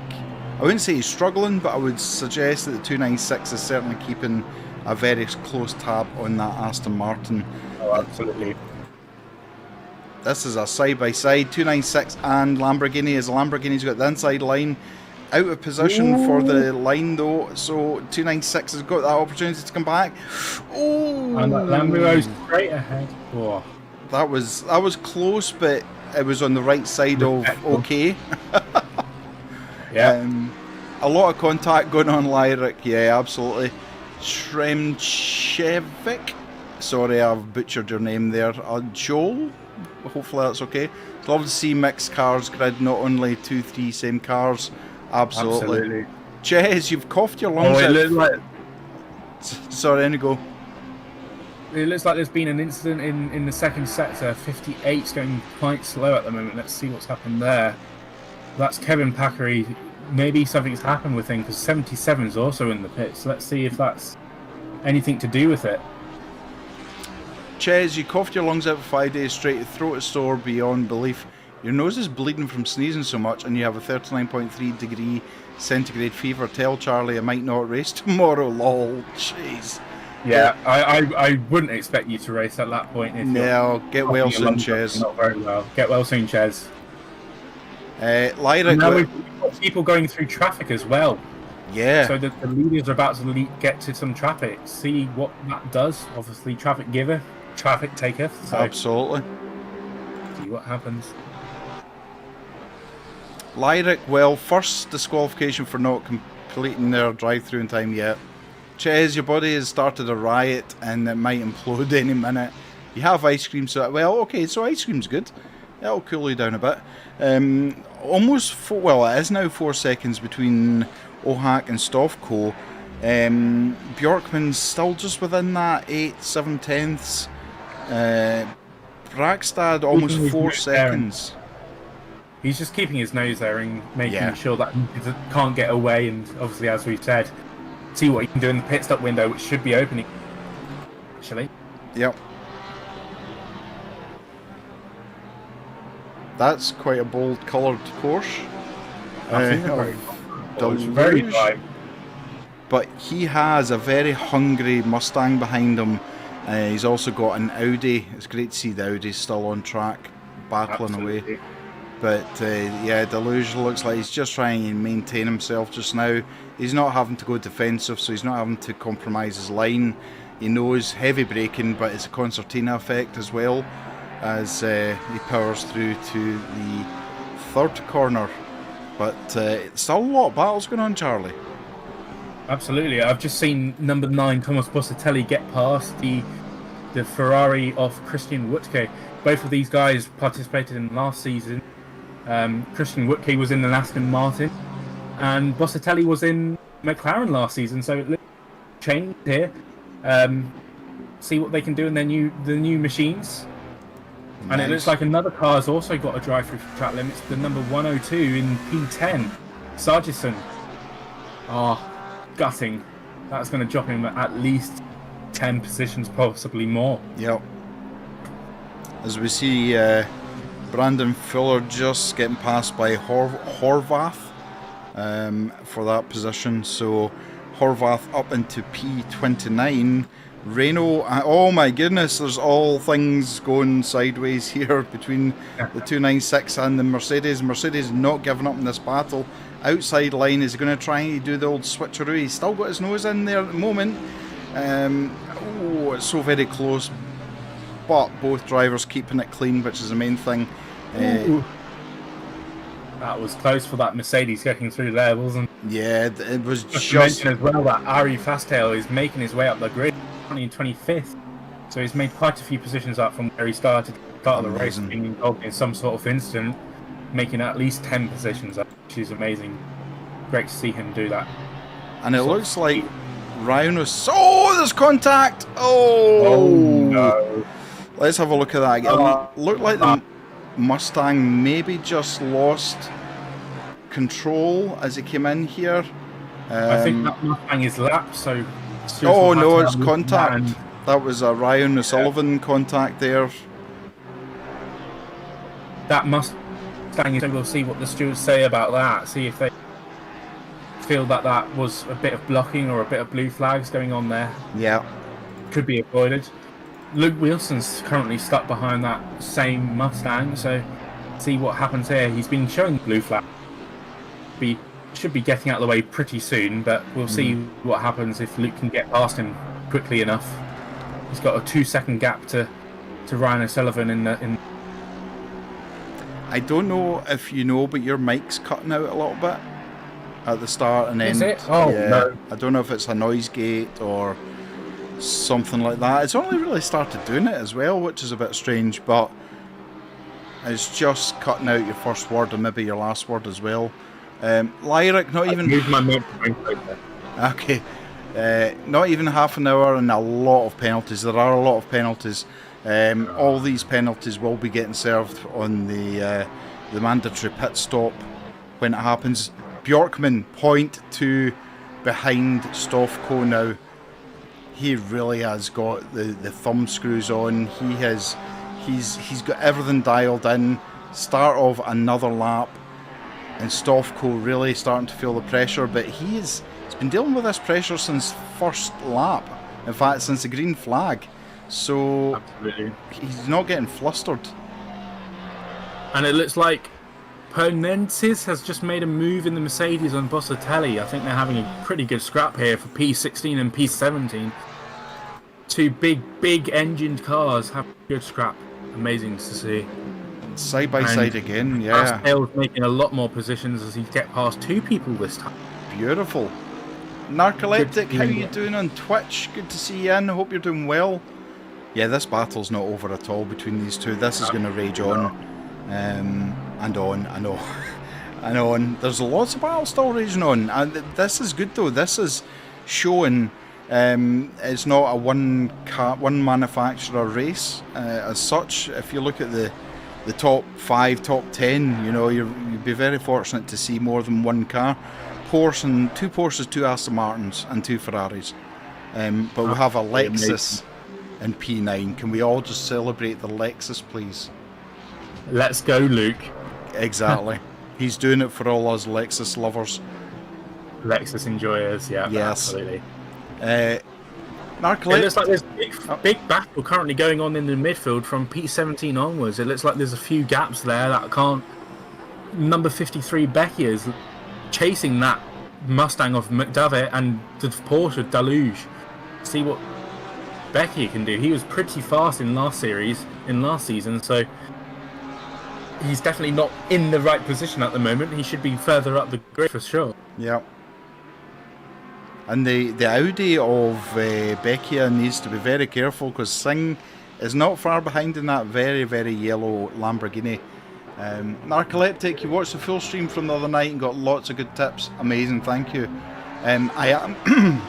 I wouldn't say he's struggling, but I would suggest that the 296 is certainly keeping a very close tab on that Aston Martin. Oh, absolutely. This is a side-by-side, 296 and Lamborghini, as Lamborghini's got the inside line. Out of position for the line though, so 296 has got that opportunity to come back. Oh! And that Lambo's straight ahead. Oh. That was close, but it was on the right side of okay. Yeah. A lot of contact going on, Lyric. Yeah, absolutely. Shremchevic. Sorry, I've butchered your name there. Joel? Hopefully that's okay. It's lovely to see mixed cars grid, not only 2-3 same cars. Absolutely. Ches, you've coughed your lungs out. Looks like, sorry, any go. it looks like there's been an incident in the second sector. 58's going quite slow at the moment. Let's see what's happened there. That's Kevin Packery. Maybe something's happened with him because 77's also in the pits. Let's see if that's anything to do with it. Ches, you coughed your lungs out for 5 days straight. Your throat is sore beyond belief. Your nose is bleeding from sneezing so much, and you have a 39.3 degree centigrade fever. Tell Charlie I might not race tomorrow. Lol. Jeez. Yeah, I wouldn't expect you to race at that point. If no, get well soon, Ches. Not very well. Get well soon, Ches. Lyra, now we've got people going through traffic as well. Yeah. So the leaders are about to get to some traffic. See what that does. Obviously, traffic giver, traffic taker. So absolutely. See what happens. Lyric, well, first disqualification for not completing their drive-through in time yet. Ches, your body has started a riot and it might implode any minute. You have ice cream, so well, okay, so ice cream's good. That'll cool you down a bit. Almost it is now 4 seconds between Ohak and Stofko. Bjorkman's still just within that 7/10. Brackstad almost 4 seconds. He's just keeping his nose there and making sure that he can't get away. And obviously, as we've said, see what he can do in the pit stop window, which should be opening. Actually. Yep. That's quite a bold coloured Porsche. I think very dry. But he has a very hungry Mustang behind him. He's also got an Audi. It's great to see the Audi still on track, battling away. But Deluge looks like he's just trying to maintain himself just now. He's not having to go defensive, so he's not having to compromise his line. He knows heavy braking, but it's a concertina effect as well as he powers through to the third corner. But still a lot of battles going on, Charlie. Absolutely. I've just seen number 9 Thomas Bossatelli get past the Ferrari of Christian Wutke. Both of these guys participated in last season. Christian Wutke was in the Aston Martin, and Bossatelli was in McLaren last season. So it changed here. See what they can do in the new machines. Nice. And it looks like another car has also got a drive through track limits. The number 102 in P10, Sargison. Gutting. That's going to drop him at least 10 positions, possibly more. Yep. As we see Brandon Fuller just getting passed by Horvath for that position. So Horvath up into P29. Renault, oh my goodness, there's all things going sideways here between the 296 and the Mercedes. Mercedes not giving up in this battle. Outside line is going to try and do the old switcheroo. He's still got his nose in there at the moment. It's so very close, but both drivers keeping it clean, which is the main thing. That was close for that Mercedes getting through there, wasn't it? Yeah, it was Just just... to mention as well that Ari Fasttail is making his way up the grid, only in 25th. So he's made quite a few positions up from where he started of the race, being involved in some sort of incident, making at least 10 positions up, which is amazing. Great to see him do that. And it looks like Ryan was... Oh, there's contact! Oh no. Let's have a look at that again. It looked like the Mustang maybe just lost control as it came in here. I think that Mustang is lapped, so... Oh no, it's contact. That was a Ryan O'Sullivan contact there. That Mustang, so we'll see what the stewards say about that, see if they feel that that was a bit of blocking or a bit of blue flags going on there. Yeah. Could be avoided. Luke Wilson's currently stuck behind that same Mustang, so see what happens here. He's been showing blue flag. He should be getting out of the way pretty soon, but we'll see what happens if Luke can get past him quickly enough. He's got a 2-second gap to Ryan O'Sullivan in. I don't know if you know, but your mic's cutting out a little bit at the start and end. Is it? Oh, yeah. no. I don't know if it's a noise gate or something like that. It's only really started doing it as well, which is a bit strange, but it's just cutting out your first word and maybe your last word as well. Lyric, not even... Moved my microphone closer. Okay. Not even half an hour and a lot of penalties. There are a lot of penalties. All these penalties will be getting served on the mandatory pit stop when it happens. Bjorkman, 0.2 behind Stoffco now. He really has got the thumb screws on. He's got everything dialed in. Start of another lap, and Stoffco really starting to feel the pressure. But he's been dealing with this pressure since first lap. In fact, since the green flag. So absolutely, he's not getting flustered. And it looks like Ponensis has just made a move in the Mercedes on Bossatelli. I think they're having a pretty good scrap here for P16 and P17. Two big engined cars have good scrap. Amazing to see. Side by side again, yeah. Pastel's making a lot more positions as he gets past two people this time. Beautiful. Narcoleptic, how are you doing on Twitch? Good to see you in. Hope you're doing well. Yeah, this battle's not over at all between these two. This is going to rage on. And on, I know. And on. There's lots of battles still raging on. And this is good though. This is showing it's not a one manufacturer race as such. If you look at the top 5, top 10, you know, you'd be very fortunate to see more than one car. Two Porsches, 2 Aston Martins and 2 Ferraris. But we have a Lexus in P9. Can we all just celebrate the Lexus, please? Let's go, Luke. Exactly. He's doing it for all us Lexus lovers. Lexus enjoyers, yeah, yes. Absolutely. It looks like there's a big battle currently going on in the midfield from P17 onwards. It looks like there's a few gaps there that can't... Number 53 Becky is chasing that Mustang of McDavitt and the Porsche Deluge. See what Becky can do. He was pretty fast in last season, so he's definitely not in the right position at the moment. He should be further up the grid for sure. Yeah. And the Audi of Becchia needs to be very careful because Singh is not far behind in that very, very yellow Lamborghini. Narcoleptic, you watched the full stream from the other night and got lots of good tips. Amazing, thank you. I am,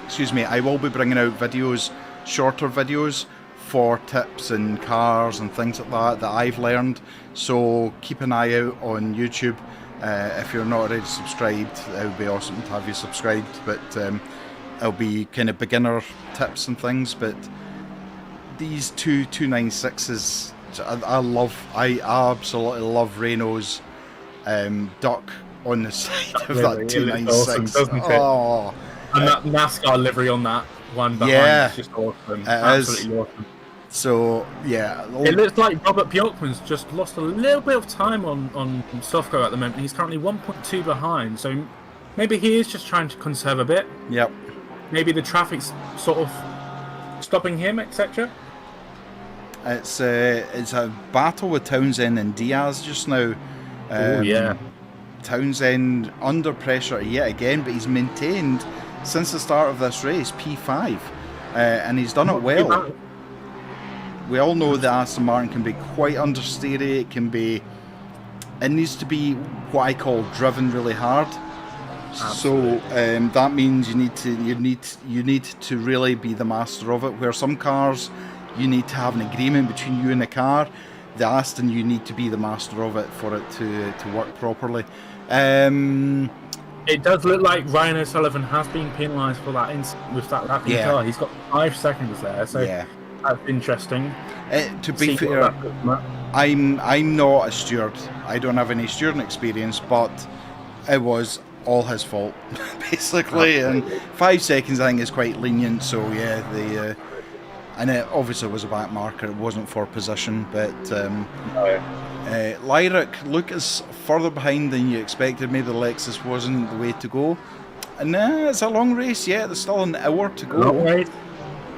excuse me, I will be bringing out videos, shorter videos for tips and cars and things like that I've learned. So keep an eye out on YouTube. If you're not already subscribed, it would be awesome to have you subscribed. But it'll be kind of beginner tips and things. But these two 296s, I absolutely love Renault's duck on the side of that 296. Awesome, doesn't it? Oh, and that NASCAR livery on that one behind is just awesome. Absolutely awesome. So, yeah. It looks like Robert Bjorkman's just lost a little bit of time on Stoffco at the moment. He's currently 1.2 behind, so maybe he is just trying to conserve a bit. Yep. Maybe the traffic's sort of stopping him, etc. It's a battle with Townsend and Diaz just now. Oh, yeah. Townsend under pressure yet again, but he's maintained since the start of this race P5, and he's done it well. We all know that Aston Martin can be quite understeery. It needs to be what I call driven really hard. Absolutely. So that means you need to really be the master of it. Where some cars you need to have an agreement between you and the car, the Aston you need to be the master of it for it to work properly. It does look like Ryan O'Sullivan has been penalised for that with that lapping car. He's got 5 seconds there, so that's interesting. To be fair, I'm not a steward. I don't have any stewarding experience, but it was all his fault, basically. Absolutely. And 5 seconds, I think, is quite lenient. So yeah, and it obviously was a back marker. It wasn't for position, but Lyric, Luke is further behind than you expected. Maybe the Lexus wasn't the way to go. And it's a long race yet. There's still an hour to go. Right.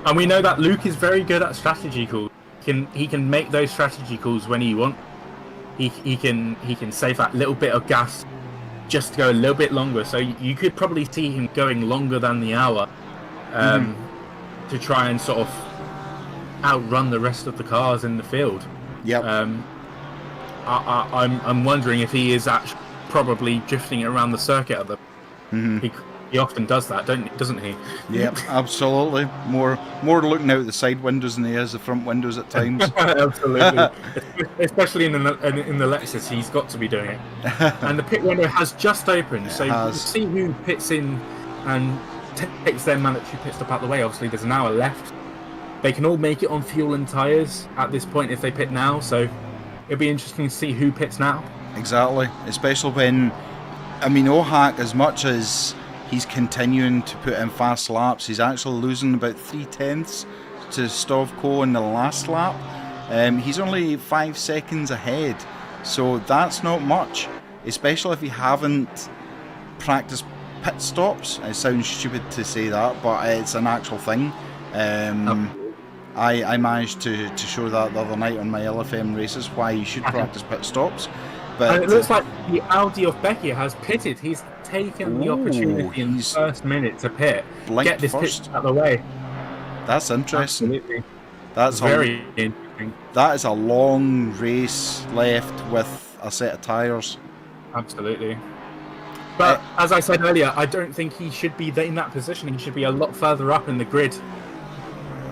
And we know that Luke is very good at strategy calls. He can make those strategy calls when he wants. He can save that little bit of gas just to go a little bit longer. So you could probably see him going longer than the hour to try and sort of outrun the rest of the cars in the field. Yep. I'm wondering if he is actually probably drifting around the circuit at the. He often does that, doesn't he? Yep, absolutely. More looking out the side windows than he is the front windows at times. Absolutely. Especially in the Lexus, he's got to be doing it. And the pit window has just opened, so you can see who pits in and takes their mandatory pit stop out the way. Obviously, there's an hour left. They can all make it on fuel and tyres at this point if they pit now, so it'll be interesting to see who pits now. Exactly, especially when, Ohak, as much as he's continuing to put in fast laps, he's actually losing about 3/10 to Stovko in the last lap. He's only 5 seconds ahead, so that's not much, especially if you haven't practiced pit stops. It sounds stupid to say that, but it's an actual thing. I managed to show that the other night on my LFM races, why you should practice pit stops. But and it looks like the Audi of Becky has pitted. He's taken the opportunity in the first minute to pit. Get this pit out of the way. That's interesting. Absolutely. That's very interesting. That is a long race left with a set of tyres. Absolutely. But as I said earlier, I don't think he should be in that position. He should be a lot further up in the grid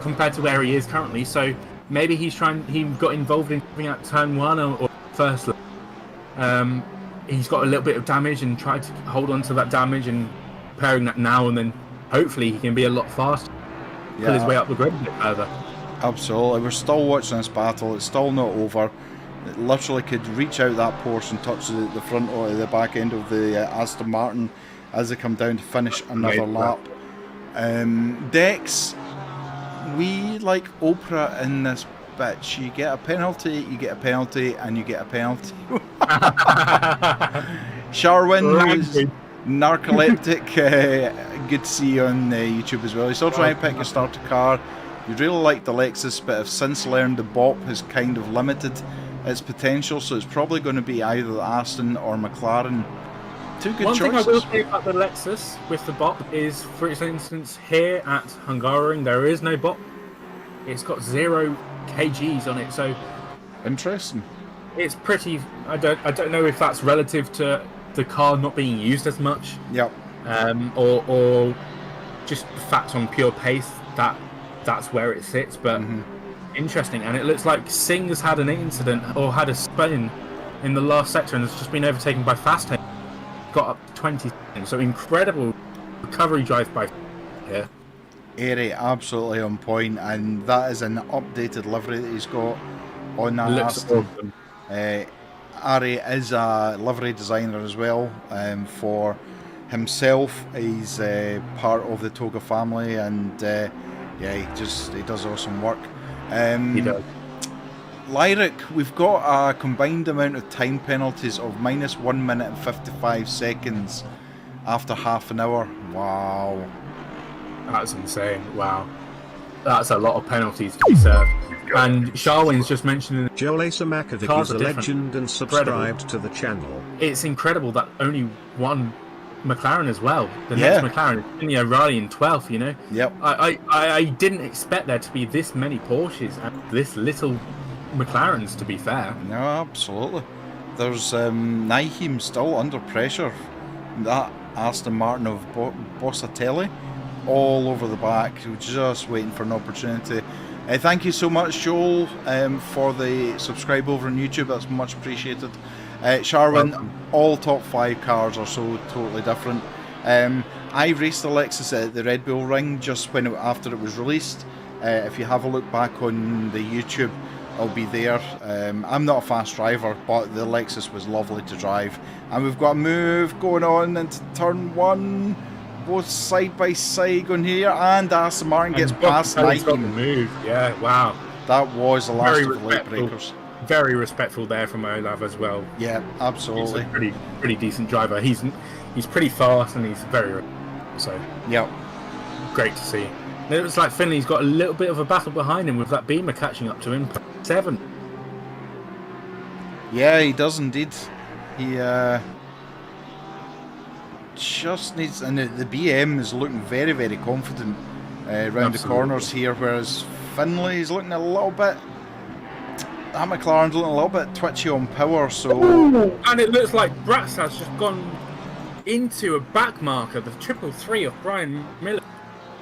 compared to where he is currently. So maybe he got involved in at turn 1 or first lap. He's got a little bit of damage and tried to hold on to that damage and repairing that now, and then hopefully he can be a lot faster, pull his way up the grid a bit further. Absolutely. We're still watching this battle. It's still not over. It literally could reach out that portion, touch the front or the back end of the Aston Martin as they come down to finish another lap. Dex, we like Oprah in this bitch. You get a penalty, you get a penalty, and you get a penalty. Sharwin, who's narcoleptic, good to see you on YouTube as well. You're still trying to pick your starter car. You really like the Lexus, but have since learned the BOP has kind of limited its potential, so it's probably going to be either the Aston or McLaren. Two good choices. One thing I will say about the Lexus with the BOP is, for instance, here at Hungaroring, there is no BOP. It's got 0 kgs on it, so interesting. It's pretty. I don't know if that's relative to the car not being used as much. Yep. Or just the fact on pure pace that's where it sits, but interesting. And it looks like Singh's had an incident or had a spin in the last sector and has just been overtaken by Fasthane. Got up to 20 seconds, so incredible recovery drive by here. Airy, absolutely on point, and that is an updated livery that he's got on that Aston. Awesome. Ari is a livery designer as well for himself. He's part of the Toga family, and he does awesome work. He does. Lyric, we've got a combined amount of time penalties of minus 1 minute and 55 seconds after half an hour. Wow. That's insane. Wow. that's a lot of penalties to be served. And Sharwin's just mentioned Jolasa Makovic cars is are a different. legend and subscribed to the channel. It's incredible that only one McLaren as well. The Yeah. next McLaren is Kimi O'Reilly in 12th, you know? Yep. I didn't expect there to be this many Porsches and this little McLarens, to be fair. No, absolutely. There's Naheem still under pressure. That Aston Martin of Bossatelli all over the back, just waiting for an opportunity. Thank you so much, Joel, for the subscribe over on YouTube. That's much appreciated. Sharwin, all top 5 cars are so totally different. I raced the Lexus at the Red Bull Ring just after it was released. If you have a look back on the YouTube, I'll be there. I'm not a fast driver, but the Lexus was lovely to drive. And we've got a move going on into turn 1, both side by side going here, and Aston Martin gets past Nike. Move, yeah, wow. That was the last of the late breakers. Very respectful there from Olav as well. Yeah, absolutely. He's a pretty decent driver. He's pretty fast and he's very so. Yep. Great to see. It looks like Finley's got a little bit of a battle behind him with that Beamer catching up to him. 7. Yeah, he does indeed. He just needs, and the BM is looking very, very confident around the corners here, whereas Finley's looking a little bit. That McLaren's looking a little bit twitchy on power, so. Ooh, and it looks like Bratz has just gone into a back marker, the 333 of Brian Miller.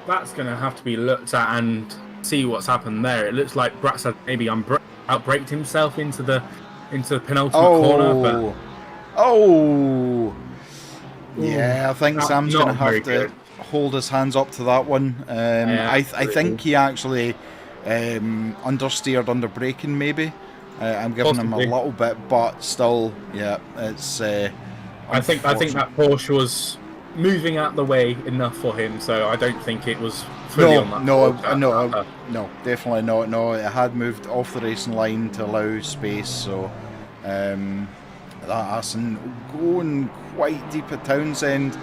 That's going to have to be looked at and see what's happened there. It looks like Bratz had maybe outbraked himself into the penultimate corner. But... Oh! Yeah, I think Sam's going to have to good. hold his hands up to that one. Yeah, I think he actually understeered under braking, maybe. I'm giving him a little bit, but still, yeah, it's. I think that Porsche was moving out the way enough for him, so I don't think it was fully on that. No, definitely not. No, it had moved off the racing line to allow space, so that Aston going quite deep at Townsend.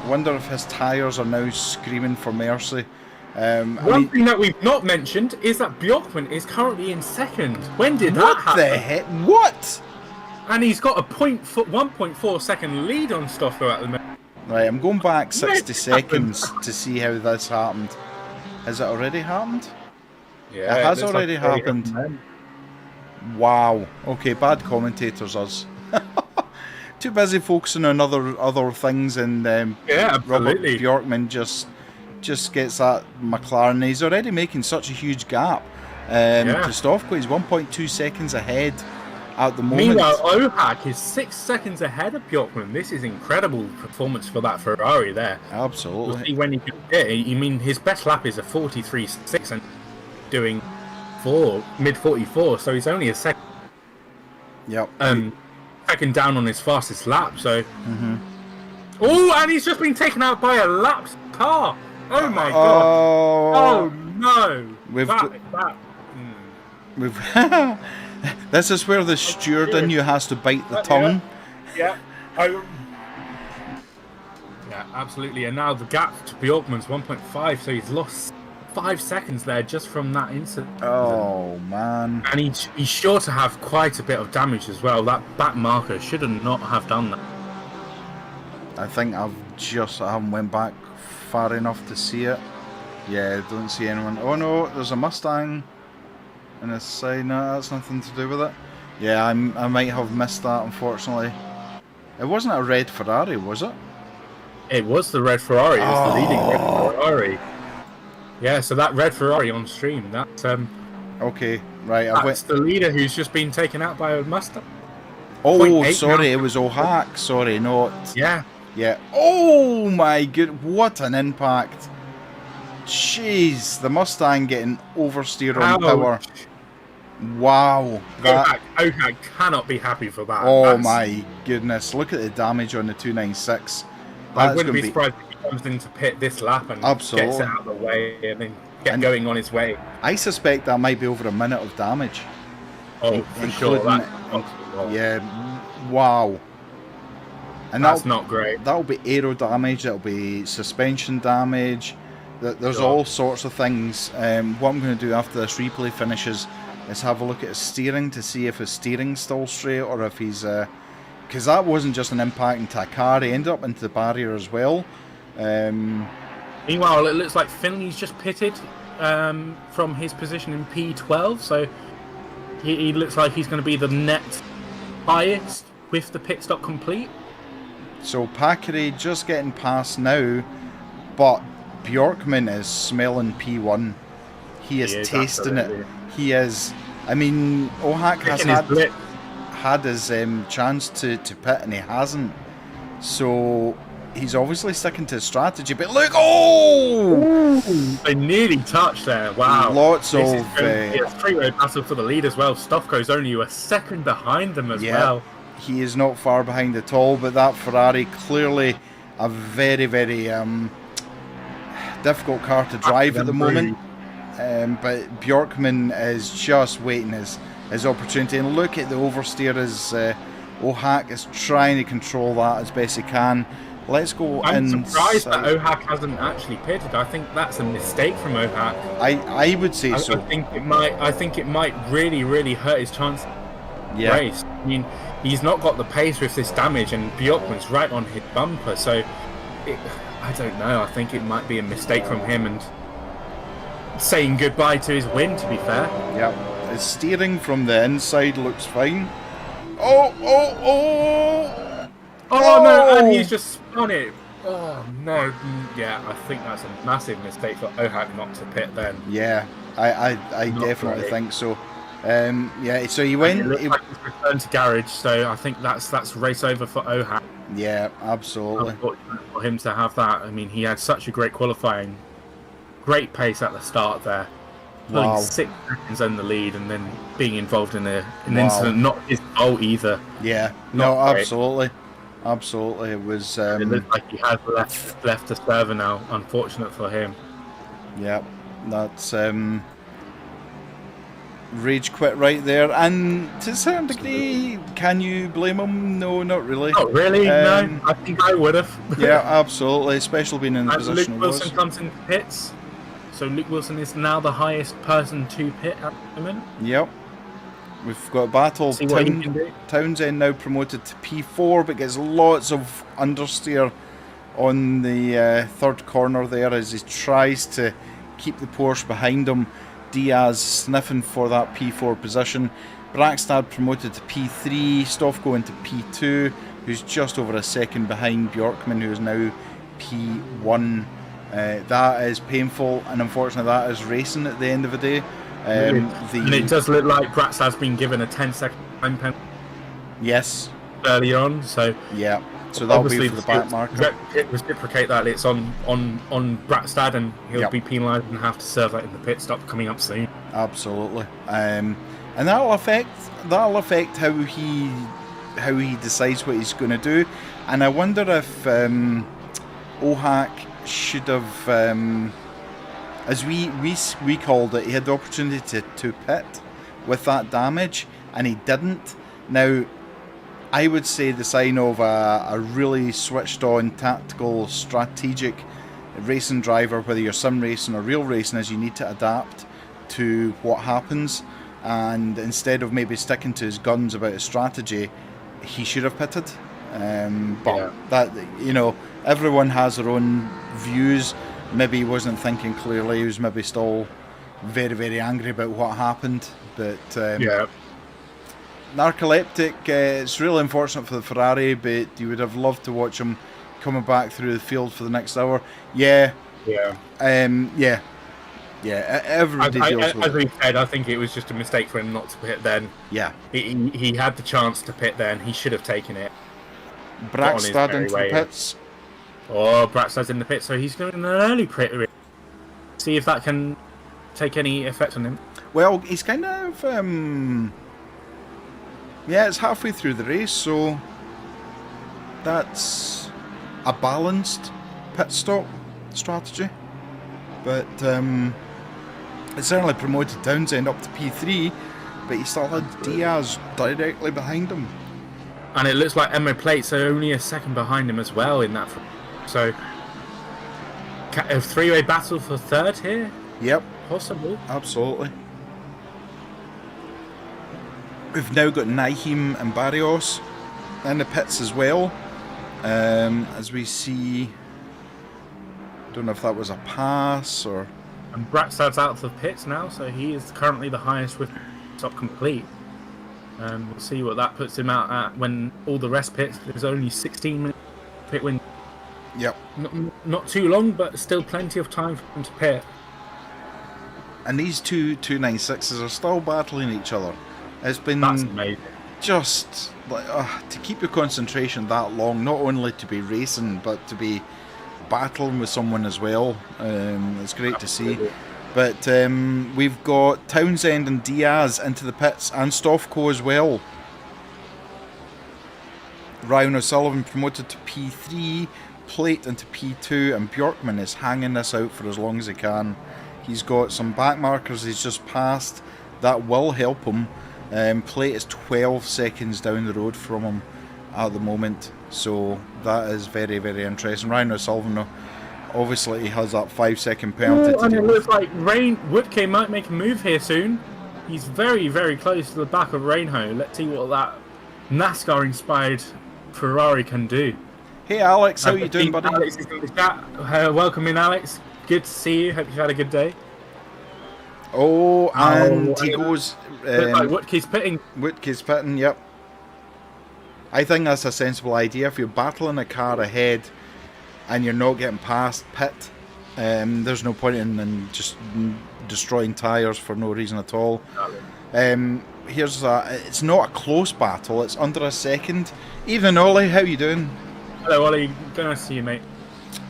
I wonder if his tyres are now screaming for mercy. One thing that we've not mentioned is that Bjorkman is currently in 2nd. When did that happen? What the heck? What? And he's got a 1.4 second lead on Stoffel at the moment. Right, I'm going back 60 seconds to see how this happened. Has it already happened? Yeah, it has already happened. Wow. Okay, bad commentators us. Too busy focusing on other things, and Robert Bjorkman just gets that McLaren. He's already making such a huge gap. Kristofko is 1.2 seconds ahead at the moment. Meanwhile, Ohak is 6 seconds ahead of Bjorkman. This is incredible performance for that Ferrari there. Absolutely. We'll see when he can get it. I mean, his best lap is a 43.6 and doing mid 44, so he's only a second. Yep. Second down on his fastest lap. So. Oh, and he's just been taken out by a lapped car. Oh my god! Oh no! This is where the steward in you has to bite the tongue. Yeah, absolutely. And now the gap to Bjorkman's 1.5, so he's lost 5 seconds there just from that incident. Oh man! And he's sure to have quite a bit of damage as well. That back marker should not have done that. I think I haven't went back far enough to see it. Yeah, don't see anyone. Oh no, there's a Mustang in his side. No, that's nothing to do with it. Yeah, I might have missed that, unfortunately. It wasn't a red Ferrari, was it? It was the red Ferrari. It was the leading red Ferrari. Yeah, so that red Ferrari on stream, that's okay, right. That's the leader who's just been taken out by a Mustang. Oh, sorry, it was Ohak. Sorry, not. Yeah. Yeah. Oh my good! What an impact! Jeez, the Mustang getting oversteered on power. Wow. Ohak cannot be happy for that. Oh my goodness! Look at the damage on the 296. I wouldn't be surprised if he comes into pit this lap and gets it out of the way and then get going on his way. I suspect that might be over a minute of damage. Oh, for sure. Yeah. Wow. And that's not great. That'll be aero damage. That'll be suspension damage. There's all sorts of things. What I'm going to do after this replay finishes is have a look at his steering to see if his steering's still straight or if he's... Because that wasn't just an impact into a car, he ended up into the barrier as well. Meanwhile, it looks like Finley's just pitted from his position in P12, so he looks like he's going to be the next highest with the pit stop complete. So Pateron just getting past now, but Bjorkman is smelling P1. He is tasting it. He is. I mean, Ohak has had his chance to pit and he hasn't. So he's obviously sticking to his strategy. But look, Ooh, they nearly touched there. Wow. Lots of a three-way battle for the lead as well. Stoffco's only a second behind them as well. He is not far behind at all. But that Ferrari clearly a very, very difficult car to drive at the moment. But Bjorkman is just waiting his opportunity. And look at the oversteer as Ohak is trying to control that as best he can. Let's go I'm surprised that Ohak hasn't actually pitted. I think that's a mistake from Ohak. I would say so. I think it might really, really hurt his chance race. I mean, he's not got the pace with this damage, and Bjorkman's right on his bumper. So I don't know. I think it might be a mistake from him and saying goodbye to his win, to be fair. Yeah, his steering from the inside looks fine. Oh no, and he's just spun it. Oh no, yeah, I think that's a massive mistake for Ohak not to pit then. Yeah, I definitely think so. Yeah, so he went. It looks like he's returned to garage, so I think that's race over for Ohak. Yeah, absolutely. Unfortunate for him to have that. I mean, he had such a great qualifying, great pace at the start there. Pulling 6 seconds in the lead and then being involved in an incident, not his fault either. Yeah, no, absolutely. Absolutely. It was... it looks like he has left the server now, unfortunate for him. Yeah, that's... rage quit right there, and to a certain degree, can you blame him? No, not really. Not really, no. I think I would have. Yeah, absolutely, especially being in the position Luke Wilson comes in pits. So Luke Wilson is now the highest person to pit at the moment. Yep. We've got a battle. Townsend now promoted to P4, but gets lots of understeer on the third corner there as he tries to keep the Porsche behind him. Diaz sniffing for that P4 position. Brackstad promoted to P3. Stoffco into P2, who's just over a second behind Bjorkman, who is now P1. That is painful, and unfortunately that is racing at the end of the day. And it does look like Brackstad's been given a 10-second time penalty. Yes. Early on, so... Yeah, so that'll be for the back marker. Reciprocate that, it's on Brackstad, and he'll be penalised and have to serve that in the pit stop coming up soon. Absolutely. And that'll affect how he decides what he's going to do. And I wonder if Ohak should have, as we called it, he had the opportunity to pit with that damage, and he didn't. Now, I would say the sign of a really switched on, tactical, strategic racing driver, whether you're sim racing or real racing, is you need to adapt to what happens, and instead of maybe sticking to his guns about his strategy, he should have pitted. That, you know, everyone has their own views. Maybe he wasn't thinking clearly. He was maybe still very, very angry about what happened. But narcoleptic, it's really unfortunate for the Ferrari, but you would have loved to watch him coming back through the field for the next hour. Everybody deals with as we said, I think it was just a mistake for him not to pit then. Yeah. He had the chance to pit then. He should have taken it. Brackstad into the pits. Oh, Brackstad's in the pit, so he's going in an early pit. See if that can take any effect on him. Well, he's kind of... it's halfway through the race, so that's a balanced pit stop strategy. But it certainly promoted Townsend up to P3, but he still had Diaz directly behind him. And it looks like Emma Plates are only a second behind him as well in that. So A three-way battle for third here? Yep, Possible. absolutely. We've now got Naheem and Barrios in the pits as well. As we see, don't know if that was a pass or... And Bratstad's out of the pits now, so he is currently the highest with top complete. We'll see what that puts him out at when all the rest pits. There's only 16 minutes pit win. Yep. Not too long, but still plenty of time for him to pit. And these two 296s are still battling each other. It's been That's amazing. just like to keep your concentration that long, not only to be racing but to be battling with someone as well. It's great to see. But we've got Townsend and Diaz into the pits, and Stoffco as well. Ryan O'Sullivan promoted to P3, Plate into P2, and Bjorkman is hanging this out for as long as he can. He's got some back markers he's just passed. That will help him. Plate is 12 seconds down the road from him at the moment, so that is very, very interesting. Ryan O'Sullivan, obviously, he has that 5-second penalty to and deal it with. looks like Woodke might make a move here soon. He's very, very close to the back of Reinho. Let's see what that NASCAR-inspired Ferrari can do. Hey Alex, how you doing, buddy? Alex is in the chat. Welcome in, Alex. Good to see you. Hope you've had a good day. Oh, and he goes... like Woodke's pitting. Woodke's pitting, yep. I think that's a sensible idea. If you're battling a car ahead and you're not getting past pit, there's no point in just destroying tyres for no reason at all. It's not a close battle, it's under a second. Evening, Ollie, how you doing? Hello, Ollie. Good to see you, mate.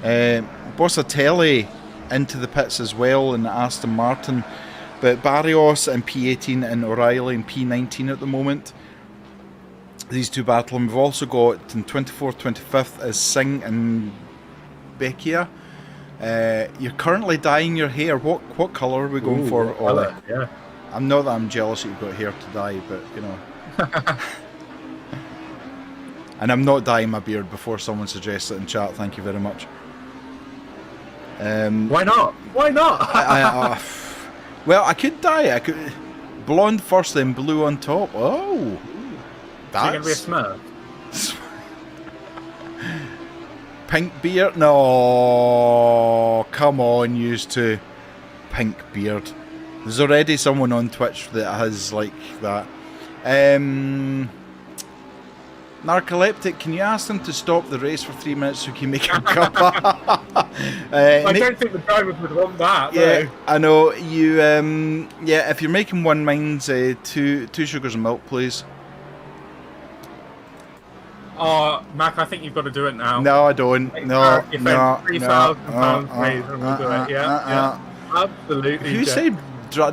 Bossatelli into the pits as well in Aston Martin, but Barrios in P18 and O'Reilly in P19 at the moment. These two battling. We've also got in 24th, 25th as Singh and Becchia. You're currently dyeing your hair. What colour are we going for, Ollie? Yeah. I'm not that I'm jealous that you've got hair to dye, but you know. And I'm not dyeing my beard before someone suggests it in chat. Thank you very much. Why not? Why not? Well, I could dye it. I could blonde first, then blue on top. Oh, that's going to be a Smurf. Pink beard? No, come on, used to pink beard. There's already someone on Twitch that has like that. Narcoleptic, can you ask them to stop the race for 3 minutes so we can make a cup? I don't think the drivers would want that. Yeah, no. I know you. Yeah, if you're making one, mine's two sugars and milk, please. Oh, Mac, I think you've got to do it now. No, I don't. No, no, We'll do it. Yeah, absolutely. If you say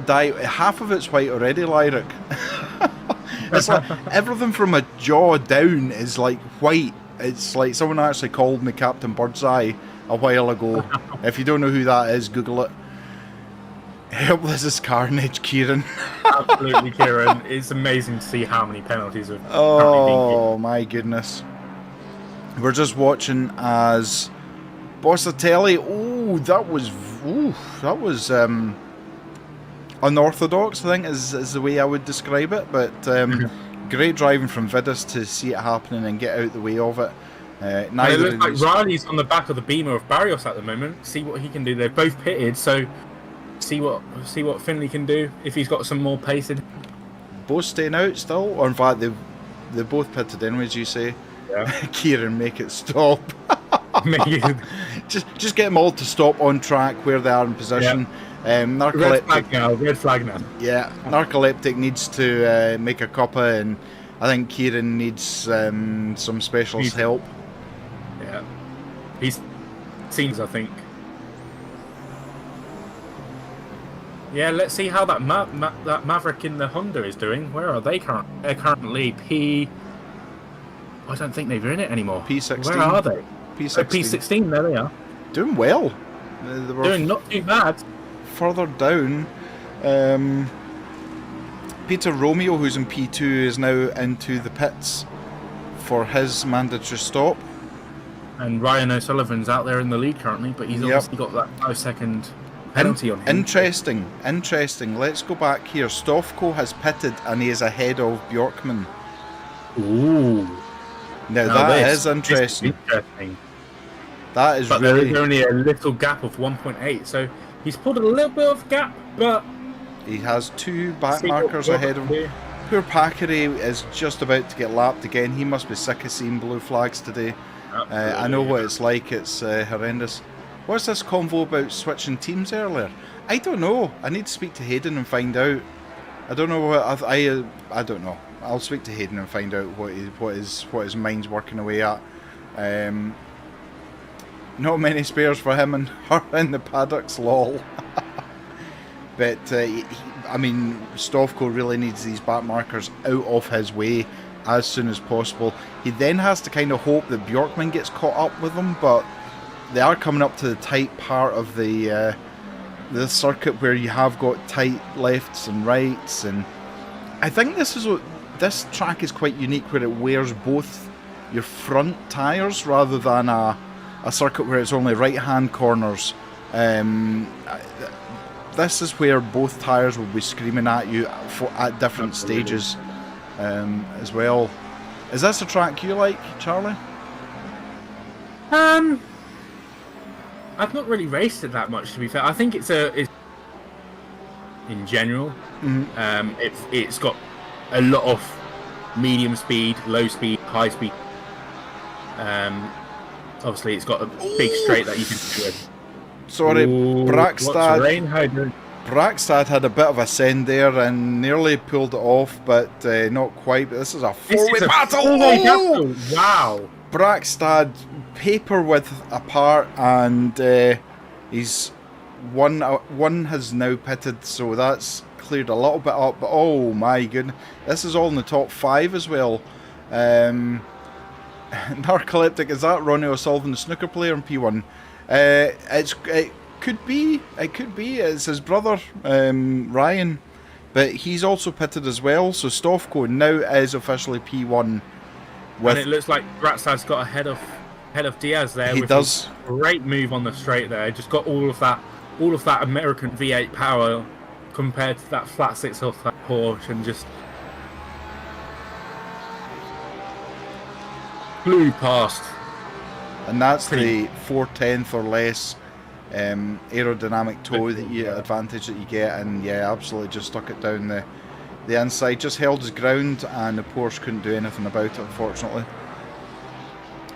dye, half of it's white already, Lyric. It's like everything from a jaw down is like white. It's like someone actually called me Captain Birdseye a while ago. If you don't know who that is, Google it. Helpless as carnage, Kieran. Absolutely, Kieran. It's amazing to see how many penalties have Oh my goodness. We're just watching as Bossatelli. Oh, that was unorthodox, I think is the way I would describe it, but great driving from Vidus to see it happening and get out the way of it. It looks like Riley's on the back of the beamer of Barrios at the moment. See what he can do. They're both pitted, so see what Finley can do if he's got some more pace in. Both staying out still, or in fact they're both pitted in, as you say. Yeah. Kieran, make it stop. just get them all to stop on track where they are in position. Yeah. Narcoleptic, red flag now. Yeah, Narcoleptic needs to make a cuppa, and I think Kieran needs some specialist help. Yeah, he's seems, I think. Yeah, let's see how that that Maverick in the Honda is doing. Where are they currently? They're currently P. I don't think they're in it anymore. P16. Where are they? P16. P16. There they are. Doing well. They were doing not too bad. Further down, Peter Romeo, who's in P2, is now into the pits for his mandatory stop. And Ryan O'Sullivan's out there in the lead currently, but he's obviously got that 5-second penalty on him. Interesting. Let's go back here. Stofko has pitted and he is ahead of Bjorkman. Ooh. Now that is interesting. That is but really... there is only a little gap of 1.8, so he's pulled a little bit of gap, but... He has 2 back markers ahead of him. Poor Pateron is just about to get lapped again. He must be sick of seeing blue flags today. I know what it's like. It's horrendous. What's this convo about switching teams earlier? I don't know. I need to speak to Hayden and find out. I don't know what I don't know. I'll speak to Hayden and find out what his mind's working away at. Not many spares for him and her in the paddocks, lol. But I mean, Stofko really needs these back markers out of his way as soon as possible. He then has to kind of hope that Bjorkman gets caught up with him, but they are coming up to the tight part of the circuit where you have got tight lefts and rights, and I think this track is quite unique where it wears both your front tyres rather than a circuit where it's only right-hand corners. This is where both tyres will be screaming at you at different stages as well. Is this a track you like, Charlie? I've not really raced it that much, to be fair. I think it's in general. Mm-hmm. It's got a lot of medium speed, low speed, high speed. Obviously, it's got a big straight that you can do with. Sorry, Brakstad had a bit of a send there and nearly pulled it off, but not quite. But this is a four-way battle! Oh! Wow! Brakstad paper width apart, and he's one has now pitted, so that's cleared a little bit up. But oh my goodness, this is all in the top 5 as well. Narcoleptic, is that Ronnie O'Sullivan, the snooker player in P1? It could be. It's his brother, Ryan, but he's also pitted as well. So Stofko now is officially P1. And it looks like Brakstad's got ahead of Diaz there. He does. His great move on the straight there. Just got all of that American V8 power compared to that flat 6 off that Porsche, and just flew past. And that's the 4/10 or less aerodynamic toe advantage that you get, and yeah, absolutely just stuck it down the inside, just held his ground, and the Porsche couldn't do anything about it, unfortunately.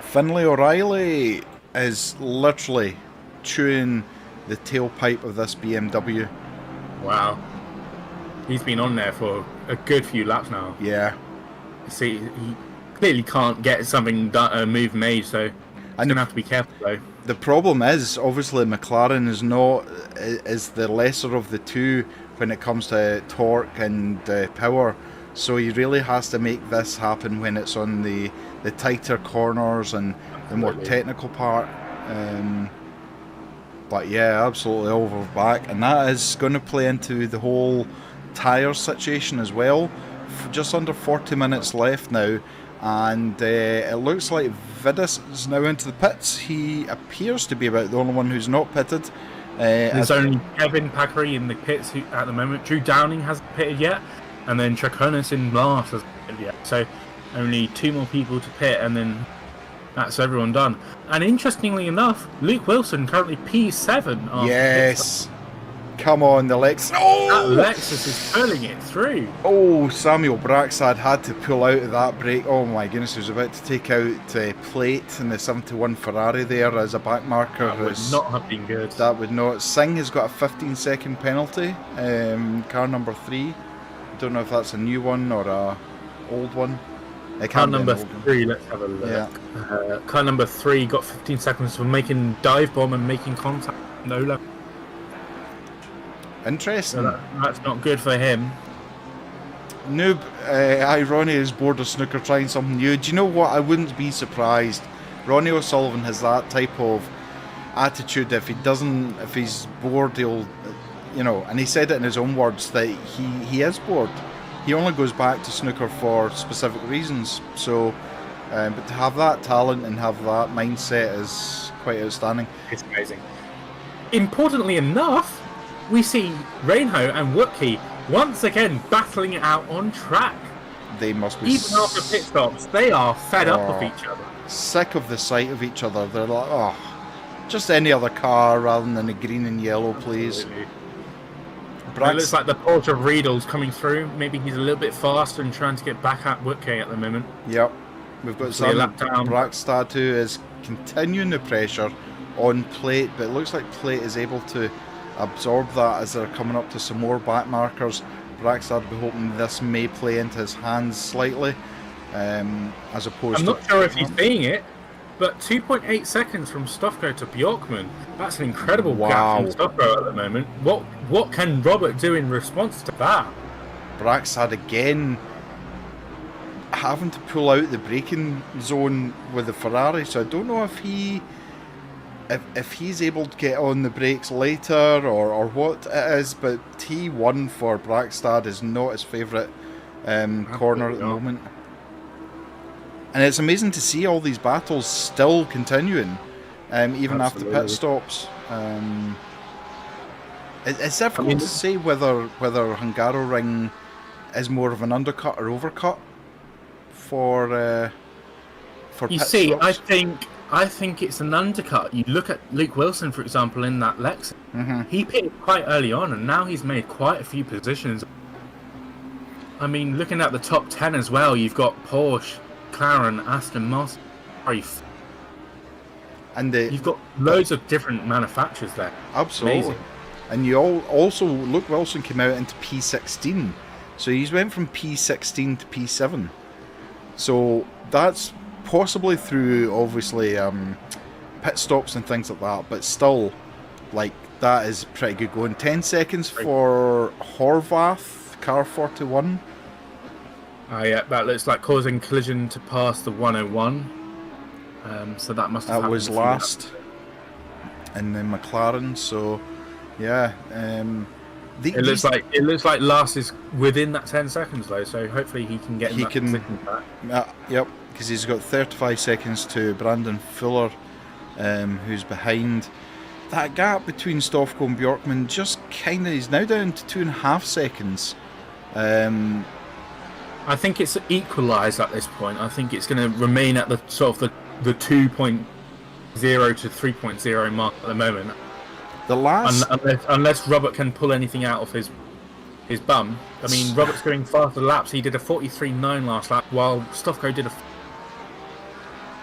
Finlay O'Reilly is literally chewing the tailpipe of this BMW. Wow. He's been on there for a good few laps now. Yeah. See, he clearly can't get something move made, so he's going to have to be careful though. The problem is, obviously, McLaren is the lesser of the two when it comes to torque and power. So he really has to make this happen when it's on the tighter corners and the more technical part. But yeah, absolutely over back, and that is going to play into the whole tyre situation as well. Just under 40 minutes left now. And it looks like Vidas is now into the pits. He appears to be about the only one who's not pitted. There's only Kevin Pateron in the pits at the moment. Drew Downing hasn't pitted yet, and then Traconis in last hasn't pitted yet. So only 2 more people to pit, and then that's everyone done. And interestingly enough, Luke Wilson currently P7. Yes. Come on, the Lexus. Oh! That Lexus is pulling it through. Oh, Samuel Brakstad had to pull out of that brake. Oh my goodness, he was about to take out plate in the 71 Ferrari there as a back marker. That would not have been good. That would not. Singh has got a 15-second penalty. Car number 3. I don't know if that's a new one or a old one. Car number 3, let's have a look. Yeah. Car number 3 got 15 seconds for making dive bomb and making contact. No luck. Interesting. So that's not good for him. Noob, Ronnie is bored of snooker, trying something new. Do you know what? I wouldn't be surprised. Ronnie O'Sullivan has that type of attitude. If he's bored, he'll, and he said it in his own words that he is bored. He only goes back to snooker for specific reasons. So But to have that talent and have that mindset is quite outstanding. It's amazing. Importantly enough, we see Reinho and Woodkey once again battling it out on track. They must be Even after pit stops, they are fed up with each other. sick of the sight of each other. They're like, oh, just any other car rather than the green and yellow, please. It looks like the Porsche Riedel's coming through. Maybe he's a little bit faster and trying to get back at Woodkey at the moment. Yep. We've got Hopefully a lap down. Brackstad who is continuing the pressure on Plate, but it looks like Plate is able to absorb that as they're coming up to some more back markers. Brackstad will be hoping this may play into his hands slightly, as opposed I'm to... not sure if he's seeing it, but 2.8 seconds from Stoffco to Bjorkman. That's an incredible gap from Stoffco at the moment. What can Robert do in response to that? Brackstad again having to pull out the braking zone with the Ferrari, so I don't know if he's able to get on the brakes later or what it is, but T1 for Brackstad is not his favourite corner at the moment. And it's amazing to see all these battles still continuing, even after pit stops. It's difficult to say whether Hungaroring is more of an undercut or overcut for you pit see, stops. I think it's an undercut. You look at Luke Wilson, for example, in that Lexus. He pitted quite early on, and now he's made quite a few positions. I mean, looking at the top 10 as well, you've got Porsche, McLaren, Aston Martin, and you've got loads of different manufacturers there. Absolutely. Amazing. And you also, Luke Wilson came out into P16, so he's went from P16 to P7. So that's possibly through, obviously, pit stops and things like that, but still, like, that is pretty good going. 10 seconds for Horvath, car 41. Yeah, that looks like causing collision to pass the 101. So that must have That was last in the McLaren, so yeah. It looks like last is within that 10 seconds though, so hopefully he can get in that position back. Yep, because he's got 35 seconds to Brandon Fuller, who's behind. That gap between Stoffco and Bjorkman just kind of is now down to 2.5 seconds. I think it's equalised at this point. I think it's going to remain at the sort of the 2.0 to 3.0 mark at the moment. The last, unless Robert can pull anything out of his bum. I mean, Robert's going faster laps. He did a 43.9 last lap, while Stoffco did a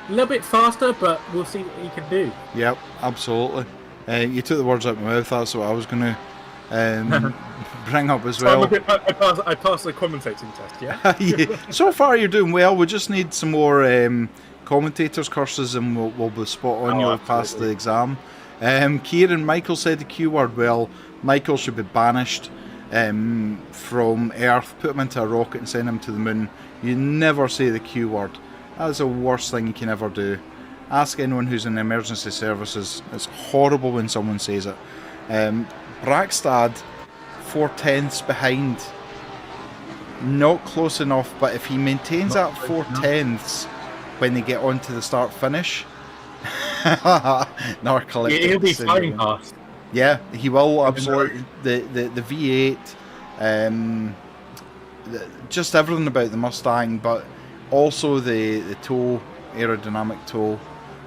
little bit faster, but we'll see what he can do. Yep, absolutely. You took the words out of my mouth. That's what I was going to bring up as well. I passed the commentating test, yeah? Yeah. So far you're doing well. We just need some more commentators courses and we'll be spot on. You'll pass the exam. Kieran Michael said the Q word. Well, Michael should be banished from Earth. Put him into a rocket and send him to the moon. You never say the Q word. That's the worst thing you can ever do. Ask anyone who's in emergency services. It's horrible when someone says it. Brackstad 4/10ths behind. Not close enough, but if he maintains that 4/10ths when they get onto the start finish, narcoleptic. He'll be flying past. Yeah, he will absolutely. The V8, just everything about the Mustang, but also the toe, aerodynamic toe.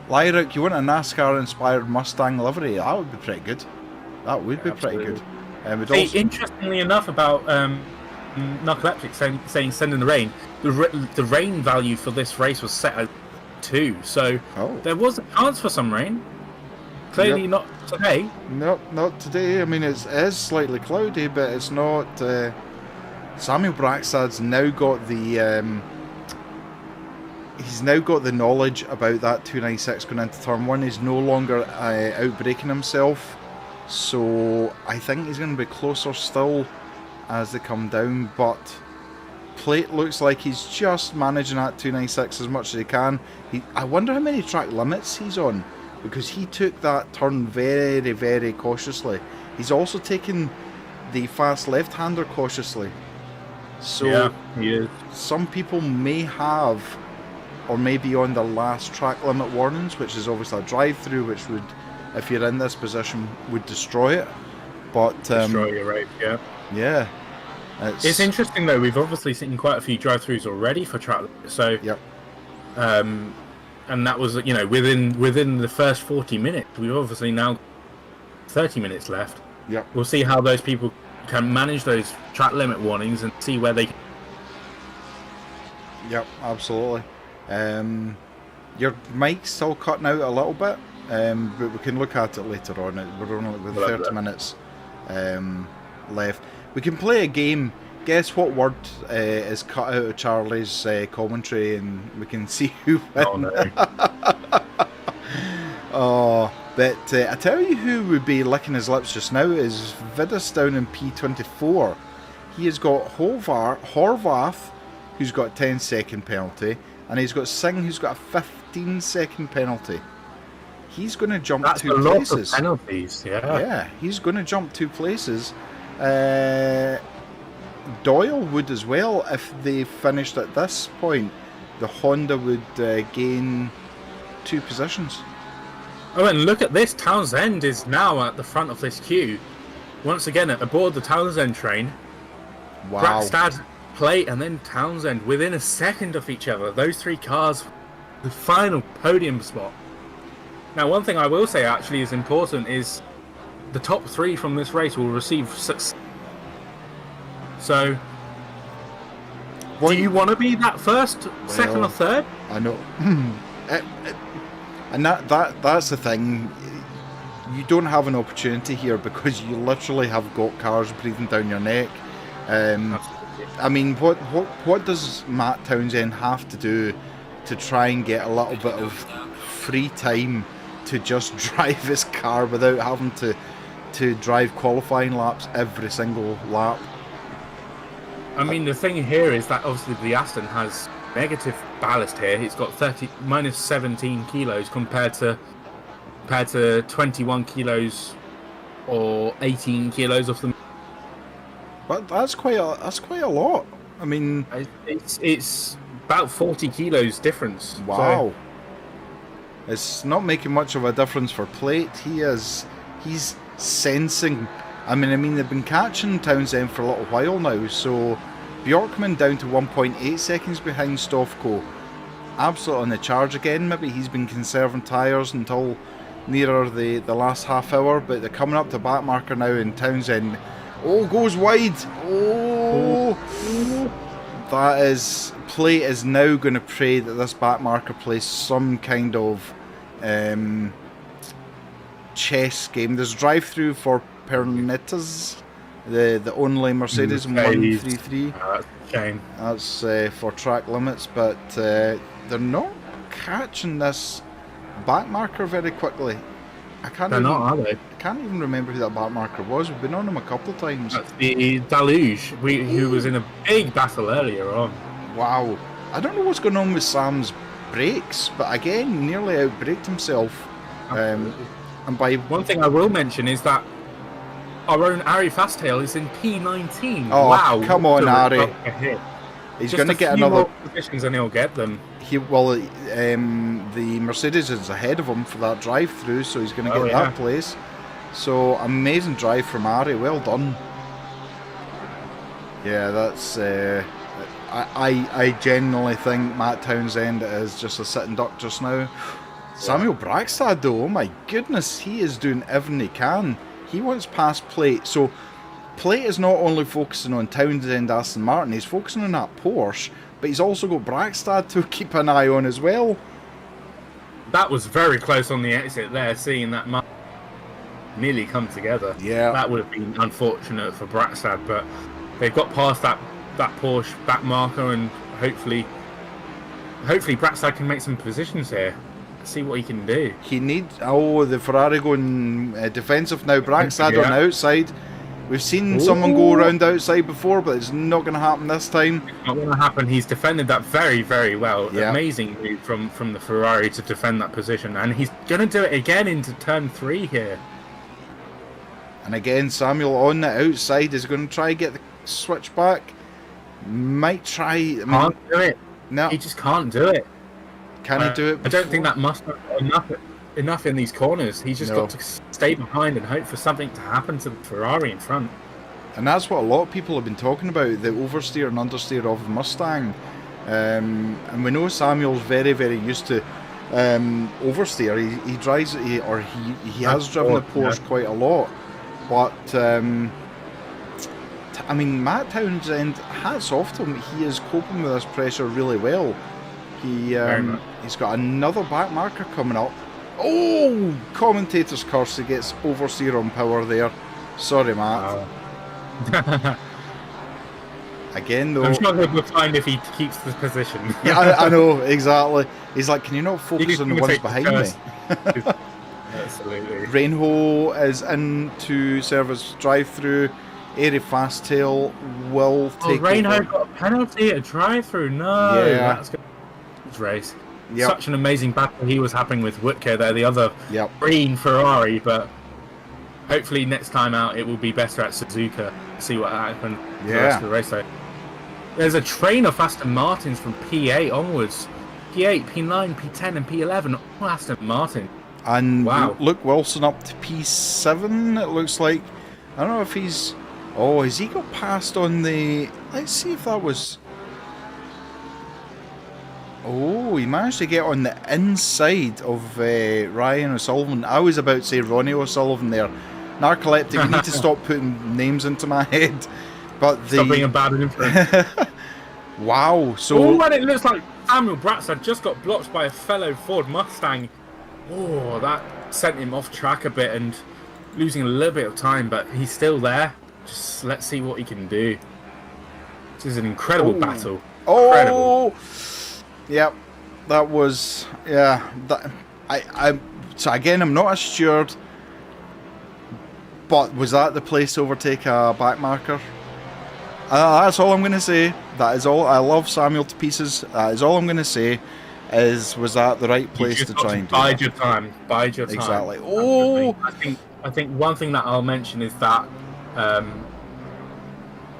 Lyric, you want a NASCAR-inspired Mustang livery? That would be pretty good. That would be pretty good. Interestingly enough, about Narcoleptic saying send in the rain, the rain value for this race was set at 2, so there was a chance for some rain. Clearly not today. No, not today. I mean, it is slightly cloudy, but it's not. Samuel Brackstad's now got the. He's now got the knowledge about that 296 going into turn 1. He's no longer outbraking himself, so I think he's going to be closer still as they come down. But Plate looks like he's just managing that 296 as much as he can. I wonder how many track limits he's on, because he took that turn very, very cautiously. He's also taken the fast left-hander cautiously. So yeah, he is. Some people may have or maybe on the last track limit warnings, which is obviously a drive-through, which would, if you're in this position, would destroy it. But Destroy your race, yeah. Yeah. It's interesting though. We've obviously seen quite a few drive-throughs already for track. So, yep. And that was, you know, within the first 40 minutes. We've obviously now 30 minutes left. Yep. We'll see how those people can manage those track limit warnings and see where they. Yep, absolutely. Your mic's still cutting out a little bit, but we can look at it later on. We're only with 30 minutes left. We can play a game. Guess what word is cut out of Charlie's commentary, and we can see who wins. Oh no! Oh, but I tell you who would be licking his lips just now is Vidus down in P24. He has got Horvath, who's got a 10-second penalty, and he's got Singh, who's got a 15-second penalty. He's going to jump That's 2 a lot places. of penalties, yeah. Yeah, he's going to jump 2 places. Doyle would as well if they finished at this point. The Honda would gain 2 positions. Oh, and look at this. Townsend is now at the front of this queue. Once again, aboard the Townsend train. Wow. Brackstad, Plate, and then Townsend within a second of each other. Those 3 cars, the final podium spot. Now, one thing I will say actually is important is the top 3 from this race will receive success. So, do you want to be that first, second, or third? I know. And that's the thing. You don't have an opportunity here because you literally have got cars breathing down your neck. I mean, what does Matt Townsend have to do to try and get a little bit of free time to just drive his car without having to drive qualifying laps every single lap? I mean, the thing here is that obviously the Aston has negative ballast here. It's got minus 17 kilos compared to 21 kilos or 18 kilos of them. But that's quite a lot. I mean, it's about 40 kilos difference. Wow. So, it's not making much of a difference for Plate. He's sensing. I mean, they've been catching Townsend for a little while now, so Bjorkman down to 1.8 seconds behind Stofko. Absolutely on the charge again. Maybe he's been conserving tyres until nearer the last half hour, but they're coming up to back marker now, and Townsend, goes wide. That is, Plate is now going to pray that this back marker plays some kind of chess game. There's drive-through for Pernitas, the only Mercedes in 133. That's a shame. That's for track limits, but they're not catching this back marker very quickly. I can't even remember who that back marker was. We've been on him a couple of times. That's the Deluge, who was in a big battle earlier on. Wow. I don't know what's going on with Sam's brakes, but again, nearly outbraked himself. And by one thing I will mention is that our own Ari Fasttail is in P19. Oh, wow! Come on, Ari. He's just going to get another positions, and he'll get them. The Mercedes is ahead of him for that drive-through, so he's going to get that place. So amazing drive from Ari. Well done. Yeah, that's. I genuinely think Matt Townsend is just a sitting duck just now. Yeah. Samuel Brackstad, though, oh my goodness, he is doing everything he can. He wants past Plate. So Plate is not only focusing on Townsend, Aston Martin, he's focusing on that Porsche, but he's also got Brackstad to keep an eye on as well. That was very close on the exit there, seeing that nearly come together. Yeah. That would have been unfortunate for Brackstad, but they've got past that Porsche back marker, and hopefully Brackstad can make some positions here. See what he can do. He needs... the Ferrari going defensive now. Brackstad on the outside. We've seen someone go around the outside before, but it's not going to happen this time. It's not going to happen. He's defended that very, very well. Yeah. Amazing move from the Ferrari to defend that position. And he's going to do it again into turn 3 here. And again, Samuel on the outside is going to try and get the switch back. Might try... Can't do it. No. He just can't do it. Can he do it I don't think before? that Mustang enough in these corners. He's just got to stay behind and hope for something to happen to the Ferrari in front. And that's what a lot of people have been talking about, the oversteer and understeer of the Mustang. And we know Samuel's very, very used to oversteer. He drives, he has driven the Porsche quite a lot. But, I mean, Matt Townsend, hats off to him. He is coping with this pressure really well. He's got another back marker coming up. Oh, commentator's curse. He gets oversteer on power there. Sorry, Matt. Wow. Again, though. I'm sure he'll be fine if he keeps the position. Yeah, I know, exactly. He's like, can you not focus on the ones behind me? Absolutely. Reinho is in to service drive-through. Airy Fasttail will take Reinho over. got a penalty at drive-through. No, Yeah. that's good. Race. Yep. Such an amazing battle he was having with Woodke there, the other Yep. green Ferrari, but hopefully next time out it will be better at Suzuka. See what happens for the rest of the race. So there's a train of Aston Martins from P8 onwards. P8, P9, P10 and P11, all Aston Martin. And wow. Luke Wilson up to P7, it looks like. I don't know if he's... Oh, has he got passed on the... Let's see if that was... Oh, he managed to get on the inside of Ryan O'Sullivan. I was about to say Ronnie O'Sullivan there. Narcoleptic, we need to stop putting names into my head. But Stop being a bad influence. Wow, so... Oh, and it looks like Samuel Bratstad just got blocked by a fellow Ford Mustang. Oh, that sent him off track a bit and losing a little bit of time, but he's still there. Just let's see what he can do. This is an incredible battle. Incredible. Yep, that was... Yeah, that, so again, I'm not a steward, but was that the place to overtake a back marker? That's all I'm going to say. That is all. I love Samuel to pieces. That is all I'm going to say. Was that the right place to try and do bide your time. Bide your time. Exactly. Oh, I think one thing that I'll mention is that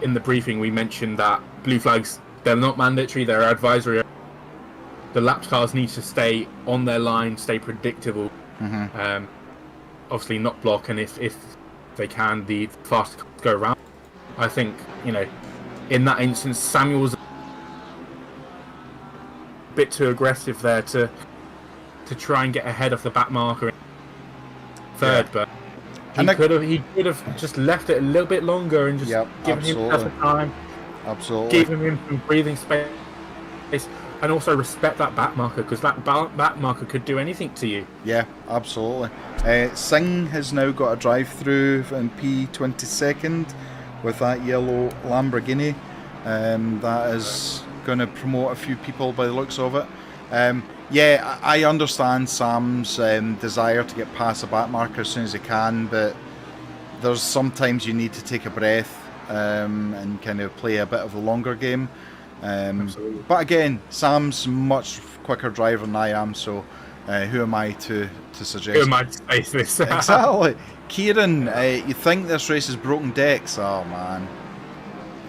in the briefing we mentioned that blue flags, they're not mandatory. They're advisory. The lapped cars need to stay on their line, stay predictable. Mm-hmm. Obviously not block, and if they can, the faster cars go around. I think, you know, in that instance, Samuel's a bit too aggressive there to try and get ahead of the back marker in third, but he could have just left it a little bit longer and just given himself the time. Absolutely. Given him some breathing space, and also respect that back marker, because that back marker could do anything to you. Yeah, absolutely. Singh has now got a drive-through in P22nd with that yellow Lamborghini. That is going to promote a few people by the looks of it. Yeah, I understand Sam's desire to get past the back marker as soon as he can, but there's sometimes you need to take a breath and kind of play a bit of a longer game. But again, Sam's much quicker driver than I am, so who am I to suggest? Who am I to face this? Exactly. Kieran, you think this race is broken decks? Oh man,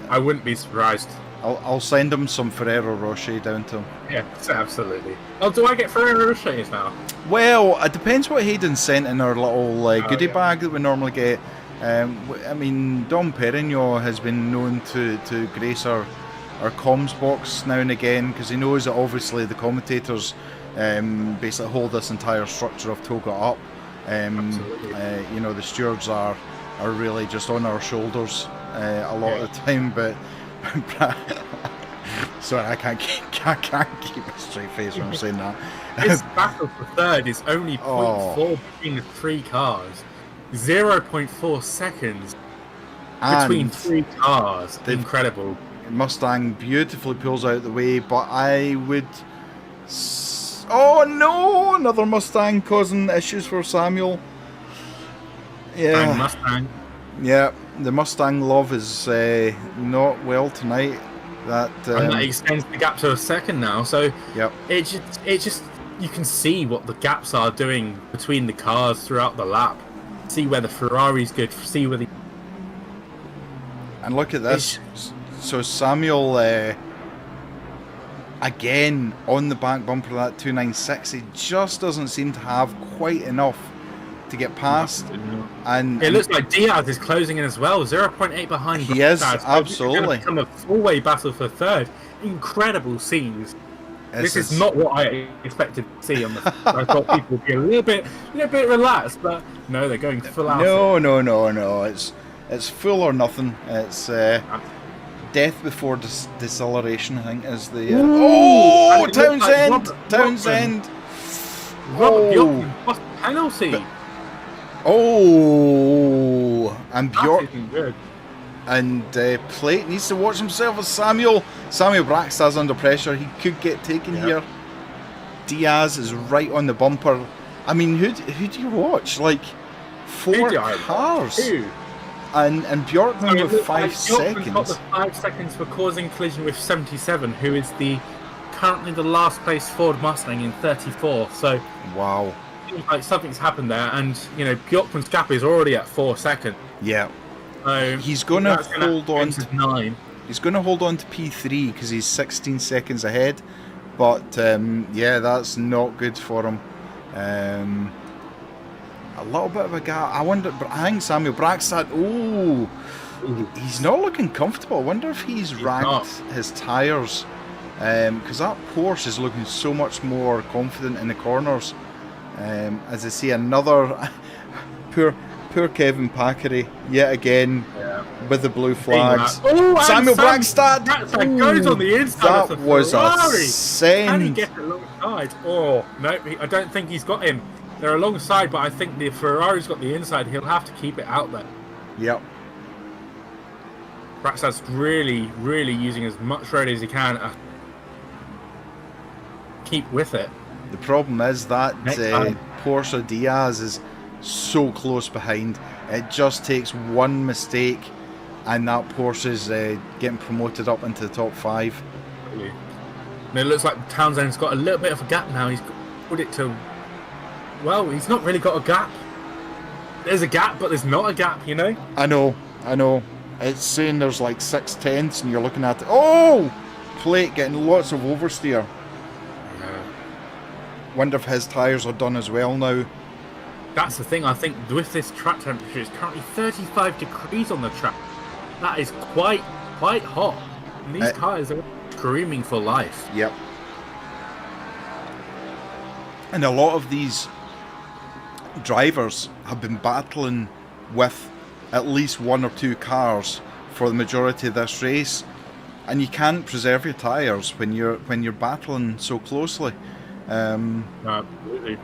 I wouldn't be surprised. I'll send him some Ferrero Rocher down to him. Yeah, absolutely. Oh, do I get Ferrero Rochers now? Well, it depends what Hayden sent in our little goodie bag that we normally get. I mean, Dom Perignon has been known to grace our comms box now and again, because he knows that obviously the commentators basically hold this entire structure of TOGA up. You know, the stewards are really just on our shoulders a lot of the time, but sorry, I can't keep a straight face when I'm saying that. This battle for third is only 0.4 between the three cars. 0.4 seconds between three cars. Incredible. Mustang beautifully pulls out the way, but I would... Oh no! Another Mustang causing issues for Samuel. Yeah. Mustang. Yeah, the Mustang love is not well tonight. And that extends the gap to a second now, so it just you can see what the gaps are doing between the cars throughout the lap. See where the Ferrari's good, see where the... And look at this. So Samuel again, on the back bumper of that 296, he just doesn't seem to have quite enough to get past. And it looks like Diaz is closing in as well, 0.8 behind. He is, Diaz. absolutely. It's become a four-way battle for third. Incredible scenes. This is not what I expected to see on the. I thought people would be a little bit relaxed, but no, they're going full out. No. It's full or nothing. It's death before deceleration, I think, is the. Oh, Townsend! Townsend! Robert Bjorkman lost the penalty. Oh, and Bjork. Good. And Plate needs to watch himself as Samuel Braxton's under pressure. He could get taken here. Diaz is right on the bumper. I mean, who do you watch? Like 4 cars. And Bjorkman with 5 seconds. Got the 5 seconds for causing collision with 77, who is currently the last place Ford Mustang in 34. So wow, seems like something's happened there, and Bjorkman's gap is already at 4 seconds. Yeah. So he's going to hold on to 9. He's going to hold on to P3 because he's 16 seconds ahead. But yeah, that's not good for him. A little bit of a gap. I think Samuel Braxton. Oh, he's not looking comfortable. I wonder if he's ranked his tyres, because that Porsche is looking so much more confident in the corners. As I see another poor Kevin Packery yet again with the blue flags. Samuel Braxton goes on the inside. That was a send. Can he get it alongside? Oh no, I don't think he's got him. They're alongside, but I think the Ferrari's got the inside. He'll have to keep it out there. Yep. Braxton's really using as much road as he can to keep with it. The problem is that Porsche Diaz is so close behind. It just takes one mistake and that Porsche is getting promoted up into the top 5. Really? And it looks like Townsend's got a little bit of a gap now. He's put it to... Well, he's not really got a gap. There's a gap, but there's not a gap, I know. It's saying there's like 6/10 and you're looking at it. Oh! Plate getting lots of oversteer. Wonder if his tyres are done as well now. That's the thing. I think with this track temperature, it's currently 35 degrees on the track. That is quite hot. And these tyres are screaming for life. Yep. And a lot of these drivers have been battling with at least 1 or 2 cars for the majority of this race, and you can't preserve your tyres when you're battling so closely. Absolutely.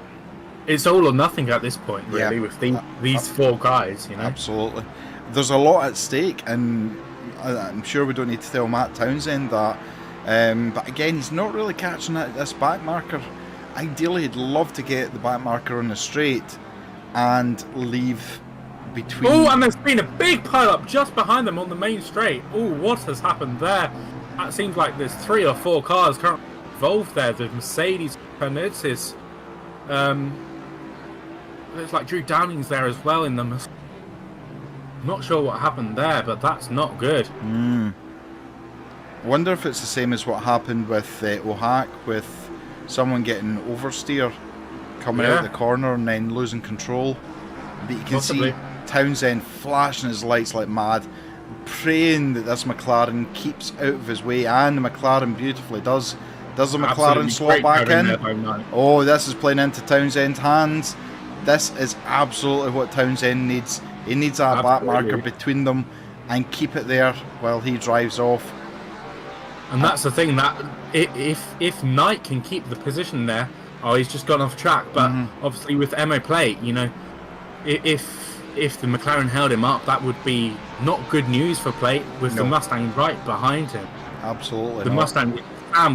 It's all or nothing at this point, really, with these 4 guys. Absolutely. There's a lot at stake, and I'm sure we don't need to tell Matt Townsend that. But again, he's not really catching this back marker. Ideally, he'd love to get the back marker on the straight and leave between... Oh, and there's been a big pile-up just behind them on the main straight. Oh, what has happened there? That seems like there's 3 or 4 cars currently involved there. The Mercedes, Penitsis. It's like Drew Downing's there as well in them. Not sure what happened there, but that's not good. I wonder if it's the same as what happened with O'Hack, with someone getting oversteer coming out the corner and then losing control. But you can see Townsend flashing his lights like mad, praying that this McLaren keeps out of his way, and the McLaren beautifully does. Does the McLaren slot back in? Oh, this is playing into Townsend's hands. This is absolutely what Townsend needs. He needs that back marker between them and keep it there while he drives off. And that's the thing, that if Knight can keep the position there, he's just gone off track. But obviously with Emo Plate, if the McLaren held him up, that would be not good news for Plate with the Mustang right behind him. Absolutely. The Mustang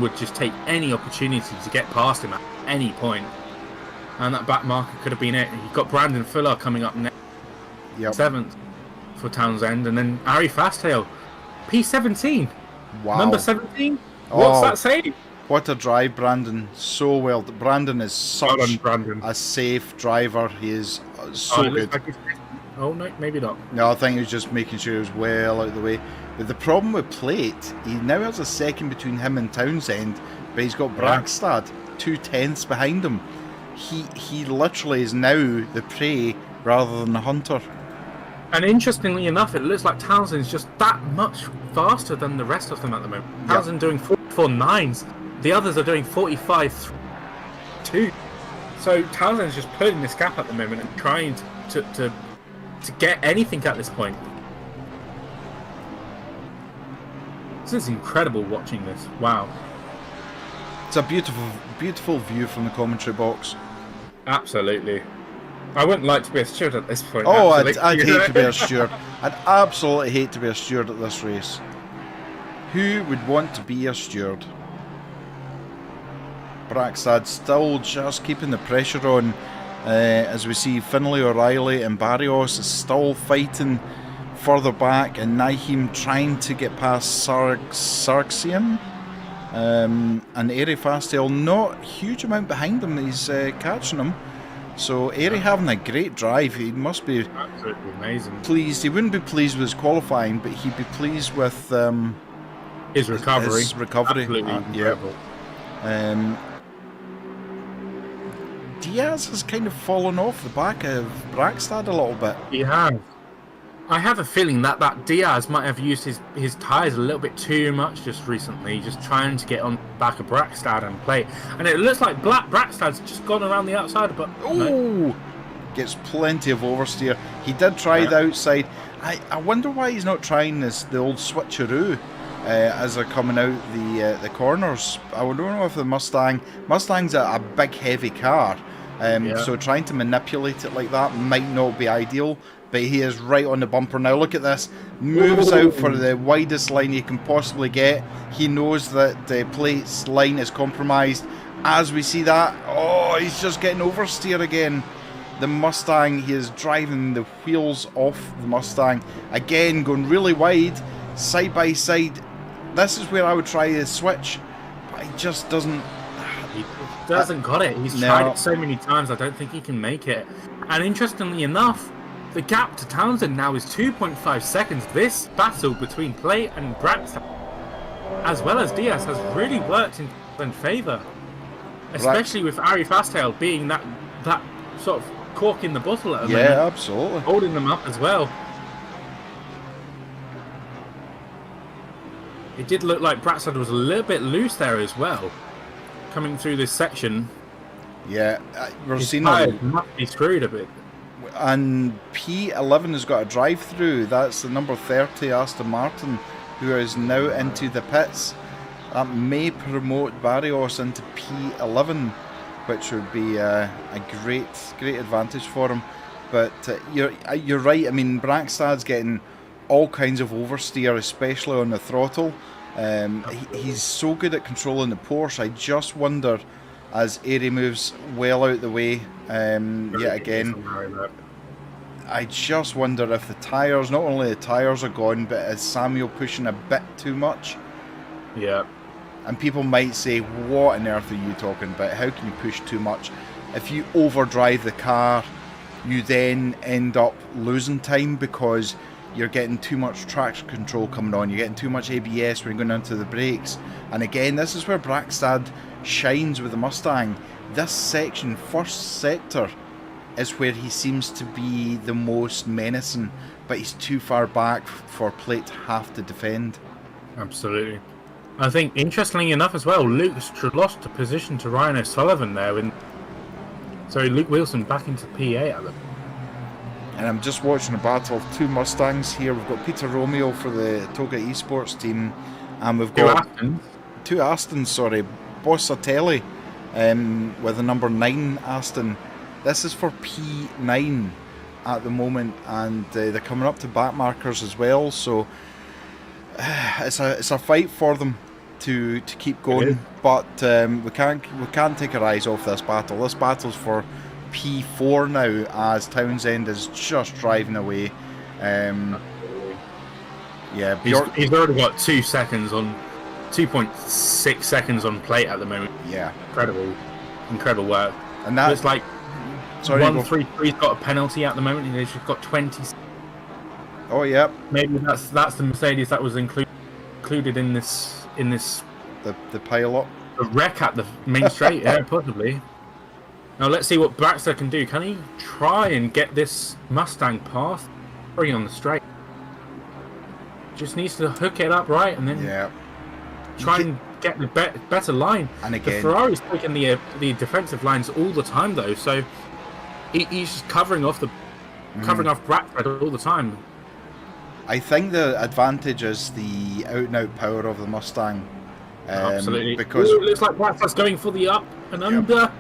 would just take any opportunity to get past him at any point. And that back marker could have been it. You've got Brandon Fuller coming up next, 7th for Townsend, and then Ari Fasttail, P17. Wow. Number 17? What's that saying? What a drive, Brandon. So well. Brandon is such a safe driver. He is so good. Oh, no, maybe not. No, I think he was just making sure he was well out of the way. But the problem with Plate, he now has a second between him and Townsend, but he's got Brackstad 2/10 behind him. He literally is now the prey rather than the hunter. And interestingly enough, it looks like Townsend's just that much faster than the rest of them at the moment. Townsend doing 44.9s, the others are doing 45.2. So Townsend's just pulling this gap at the moment and trying to get anything at this point. This is incredible watching this. Wow. It's a beautiful view from the commentary box. Absolutely. I wouldn't like to be a steward at this point. Oh, I'd hate to be a steward. I'd absolutely hate to be a steward at this race. Who would want to be a steward? Brackstad still just keeping the pressure on, as we see Finlay, O'Reilly and Barrios is still fighting further back, and Naheem trying to get past Sarksian. And Airy Fastel not a huge amount behind him. He's catching him. So Airy having a great drive. He must be absolutely amazing. Pleased. He wouldn't be pleased with his qualifying, but he'd be pleased with his recovery. Absolutely incredible. Diaz has kind of fallen off the back of Brackstad a little bit. He has. I have a feeling that Diaz might have used his tyres a little bit too much just recently, just trying to get on the back of Brackstad and play. And it looks like Brackstad's just gone around the outside, but no. Gets plenty of oversteer. He did try the outside. I wonder why he's not trying the old switcheroo as they're coming out the corners. I don't know if the Mustang's a big heavy car, so trying to manipulate it like that might not be ideal. But he is right on the bumper now. Look at this. Moves out for the widest line he can possibly get. He knows that the plate's line is compromised. As we see that, he's just getting oversteer again. The Mustang, he is driving the wheels off the Mustang. Again, going really wide, side by side. This is where I would try the switch, but he just doesn't. He doesn't got it. He's tried it so many times, I don't think he can make it. And interestingly enough, the gap to Townsend now is 2.5 seconds. This battle between Plate and Braxton, as well as Diaz, has really worked in favour. Especially with Ari Fasttail being that sort of cork in the bottle at the moment. Yeah, absolutely. Holding them up as well. It did look like Braxton was a little bit loose there as well, coming through this section. Yeah, we're His seeing tyres must be screwed a bit. And P11 has got a drive-through. That's the number 30 Aston Martin, who is now into the pits. That may promote Barrios into P11, which would be a great advantage for him. But you're right. I mean, Brackstad's getting all kinds of oversteer, especially on the throttle. He's so good at controlling the Porsche. I just wonder, as Airy moves well out the way, yet again, I just wonder if the tyres, not only the tyres are gone, but is Samuel pushing a bit too much? Yeah. And people might say, what on earth are you talking about? How can you push too much? If you overdrive the car, you then end up losing time because you're getting too much traction control coming on. You're getting too much ABS when you're going into the brakes. And again, this is where Brackstad shines with the Mustang. This section, first sector, is where he seems to be the most menacing, but he's too far back for Plate to have to defend. Absolutely. I think, interestingly enough as well, Luke's lost a position to Ryan O'Sullivan there. So Luke Wilson back into P8 at them. And I'm just watching a battle of two Mustangs here. We've got Peter Romeo for the Toga Esports team, and we've got two Astons, sorry, Bossatelli with the number 9 Aston. This is for P9 at the moment, and they're coming up to back markers as well. So it's a fight for them to keep going. But we can't take our eyes off this battle. This battle's for P4 now, as Townsend is just driving away. Yeah, he's already got 2 seconds on 2.6 seconds on Plate at the moment. Yeah, incredible work. And that's like 133's got a penalty at the moment. He's got 20. Oh yeah, maybe that's the Mercedes that was included in this the pilot. a wreck at the main straight, yeah, possibly. Now let's see what Braxton can do. Can he try and get this Mustang past Ferrari on the straight? Just needs to hook it up right and then try and get the better line. And again, the Ferrari's taking the defensive lines all the time though, so he's just covering off Braxton all the time. I think the advantage is the out-and-out power of the Mustang. Absolutely. Because it looks like Braxton's going for the up and under.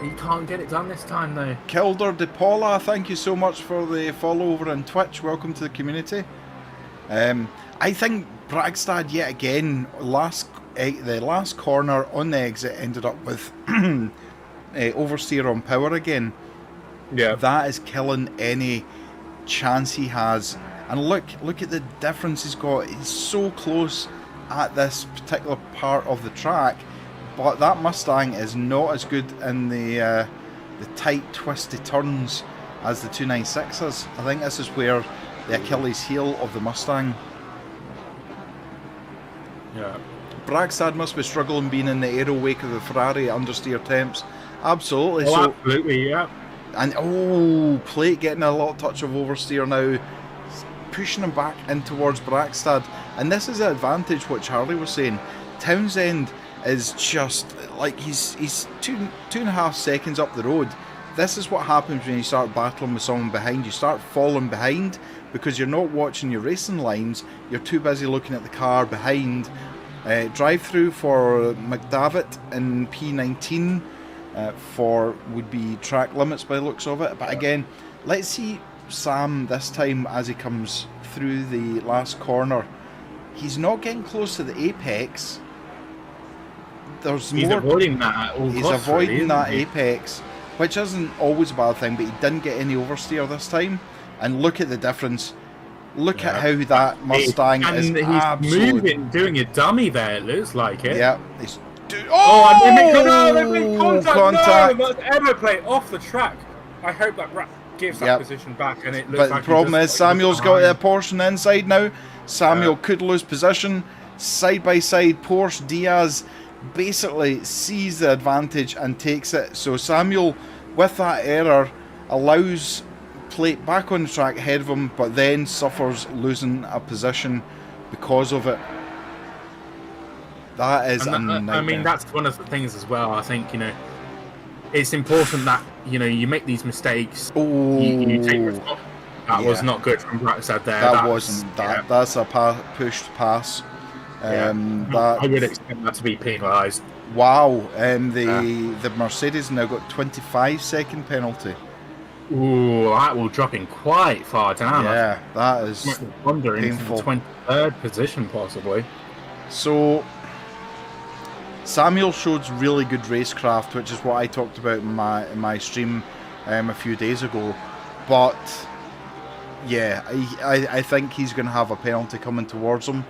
He can't get it done this time though. Kilder De Paula, thank you so much for the follow over on Twitch. Welcome to the community. I think Bragstad yet again, the last corner on the exit ended up with oversteer on power again. Yeah, that is killing any chance he has. And look at the difference he's got. He's so close at this particular part of the track, but that Mustang is not as good in the tight, twisty turns as the 296 is. I think this is where the Achilles heel of the Mustang. Yeah. Bragstad must be struggling being in the aero wake of the Ferrari at understeer temps. Absolutely. Oh, absolutely, yeah. And Plate getting a little touch of oversteer now, pushing him back in towards Bragstad. And this is the advantage what Charlie was saying. Townsend is just like he's two and a half seconds up the road. This is what happens when you start battling with someone behind. You start falling behind because you're not watching your racing lines. You're too busy looking at the car behind. Drive through for McDavitt in P19 for would be track limits by the looks of it. But again, let's see Sam this time as he comes through the last corner. He's not getting close to the apex. He's avoiding that at all He's costs, avoiding really, that isn't he? apex, which isn't always a bad thing, but he didn't get any oversteer this time. And look at the difference. Look at how that Mustang is he's absolutely moving, doing a dummy there, it looks like it. Yeah. He's and they made contact. No, that's ever play off the track. I hope that gives that position back, and it looks But like the problem is Samuel's got a Porsche on the inside now. Samuel could lose position. Side by side, Porsche Diaz basically sees the advantage and takes it. So Samuel, with that error, allows Plate back on the track ahead of him, but then suffers losing a position because of it. That is a nightmare. I mean, that's one of the things as well. I think, it's important that, you make these mistakes. You take responsibility. That was not good from Braxad there. That wasn't. That's a pushed pass. I would expect that to be penalised. Wow. The Mercedes now got 25-second penalty. Ooh, that will drop in quite far down. Yeah, that is wondering painful. Into the 23rd position, possibly. So, Samuel showed really good racecraft, which is what I talked about in my stream a few days ago. But, yeah, I think he's going to have a penalty coming towards him,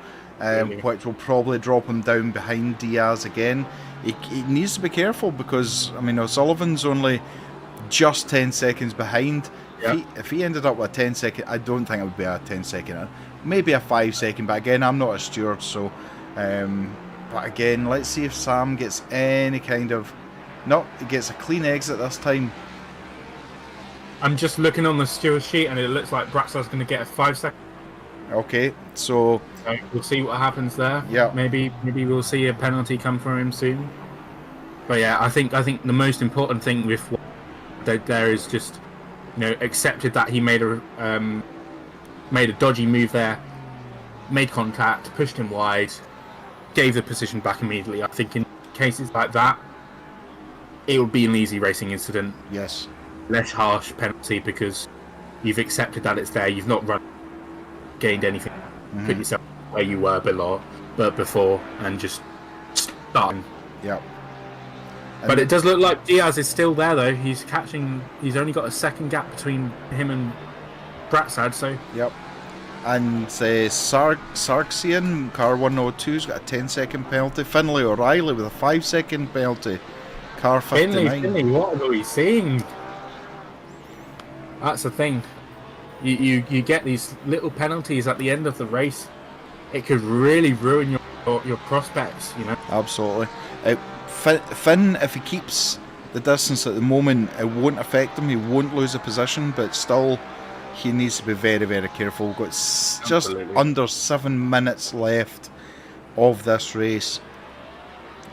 which will probably drop him down behind Diaz again. He needs to be careful because, O'Sullivan's only just 10 seconds behind. If he ended up with a 10-second, I don't think it would be a 10-second, maybe a 5-second, but again, I'm not a steward, so but again, let's see if Sam gets any kind of he gets a clean exit this time. I'm just looking on the steward sheet and it looks like Braxton's going to get a 5-second. Okay, so we'll see what happens there. Yeah, maybe we'll see a penalty come from him soon. But yeah, I think the most important thing with there is just accepted that he made a dodgy move there, made contact, pushed him wide, gave the position back immediately. I think in cases like that, it would be an easy racing incident. Yes, less harsh penalty because you've accepted that it's there. You've not gained anything. Put yourself where you were before, and just starting. Yep. But it does look like Diaz is still there, though. He's only got a second gap between him and Braxad, so... Yep. And Sarksian, car 102's got a 10-second penalty. Finlay O'Reilly with a 5-second penalty. Car 59. Finlay, what are we seeing? That's the thing. You get these little penalties at the end of the race. It could really ruin your prospects, Absolutely. Finn, if he keeps the distance at the moment, it won't affect him. He won't lose a position, but still, he needs to be very, very careful. We've got just under 7 minutes left of this race,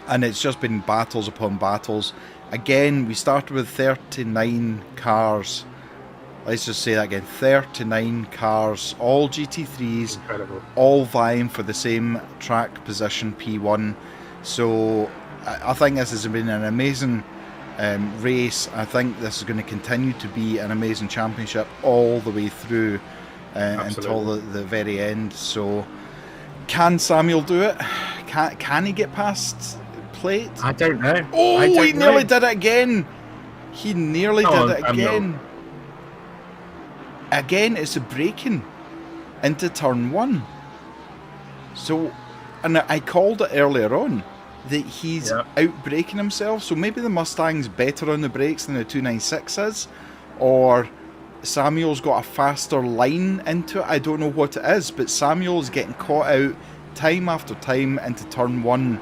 and it's just been battles upon battles. Again, we started with 39 cars. Let's just say that again, 39 cars, all GT3s, Incredible. all vying for the same track position, P1. So I think this has been an amazing race. I think this is going to continue to be an amazing championship all the way through until the very end. So can Samuel do it? Can he get past Plate? I don't know. Oh, he nearly did it again. He nearly did it again. Again, it's a braking into turn 1. So, and I called it earlier on that he's out braking himself. So maybe the Mustang's better on the brakes than the 296 is, or Samuel's got a faster line into it. I don't know what it is, but Samuel's getting caught out time after time into turn 1,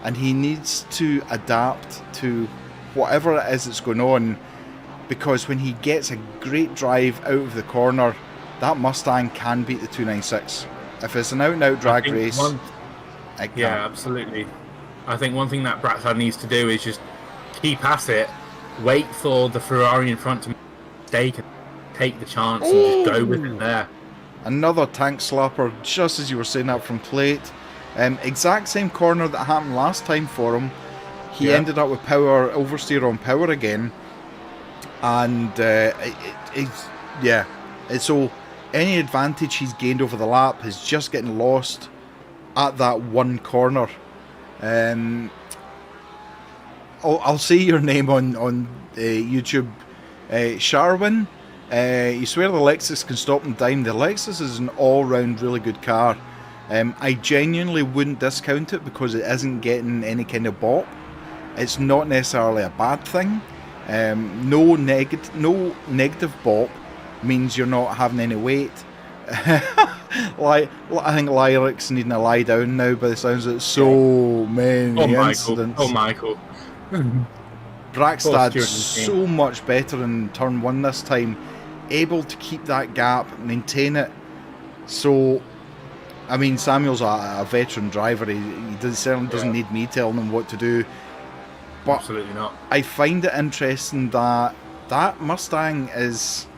and he needs to adapt to whatever it is that's going on. Because when he gets a great drive out of the corner, that Mustang can beat the 296. If it's an out-and-out drag race, it can. Yeah, absolutely. I think one thing that Bratstad needs to do is just keep at it, wait for the Ferrari in front to make a mistake, and take the chance and just go with it there. Another tank slapper, just as you were saying that from Plate. Exact same corner that happened last time for him. He ended up with power, oversteer on power again. And so any advantage he's gained over the lap is just getting lost at that one corner. I'll say your name on YouTube, Sharwin. You swear the Lexus can stop and dime. The Lexus is an all-round really good car. I genuinely wouldn't discount it because it isn't getting any kind of bop. It's not necessarily a bad thing. No negative bop means you're not having any weight. I think Lyric's needing to lie down now by the sounds of it. So many incidents. Michael. Brackstad's so much better in turn 1 this time, able to keep that gap, maintain it. So, I mean, Samuel's a veteran driver. He certainly doesn't need me telling him what to do. But absolutely not. I find it interesting that Mustang it's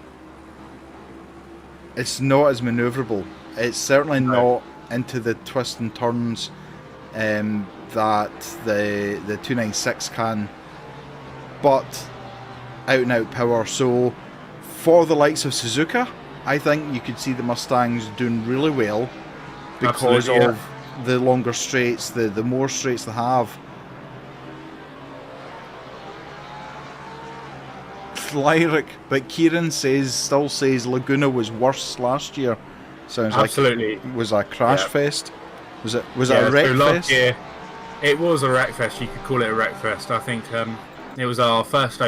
not as manoeuvrable. It's certainly not into the twists and turns that the 296 can, but out and out power. So for the likes of Suzuka, I think you could see the Mustangs doing really well because of the longer straights, the more straights they have. Lyric, but Kieran still says Laguna was worse last year. Sounds like it was a crash fest. Was it a wreck fest? Year, it was a wreck fest. You could call it a wreck fest. I think it was our first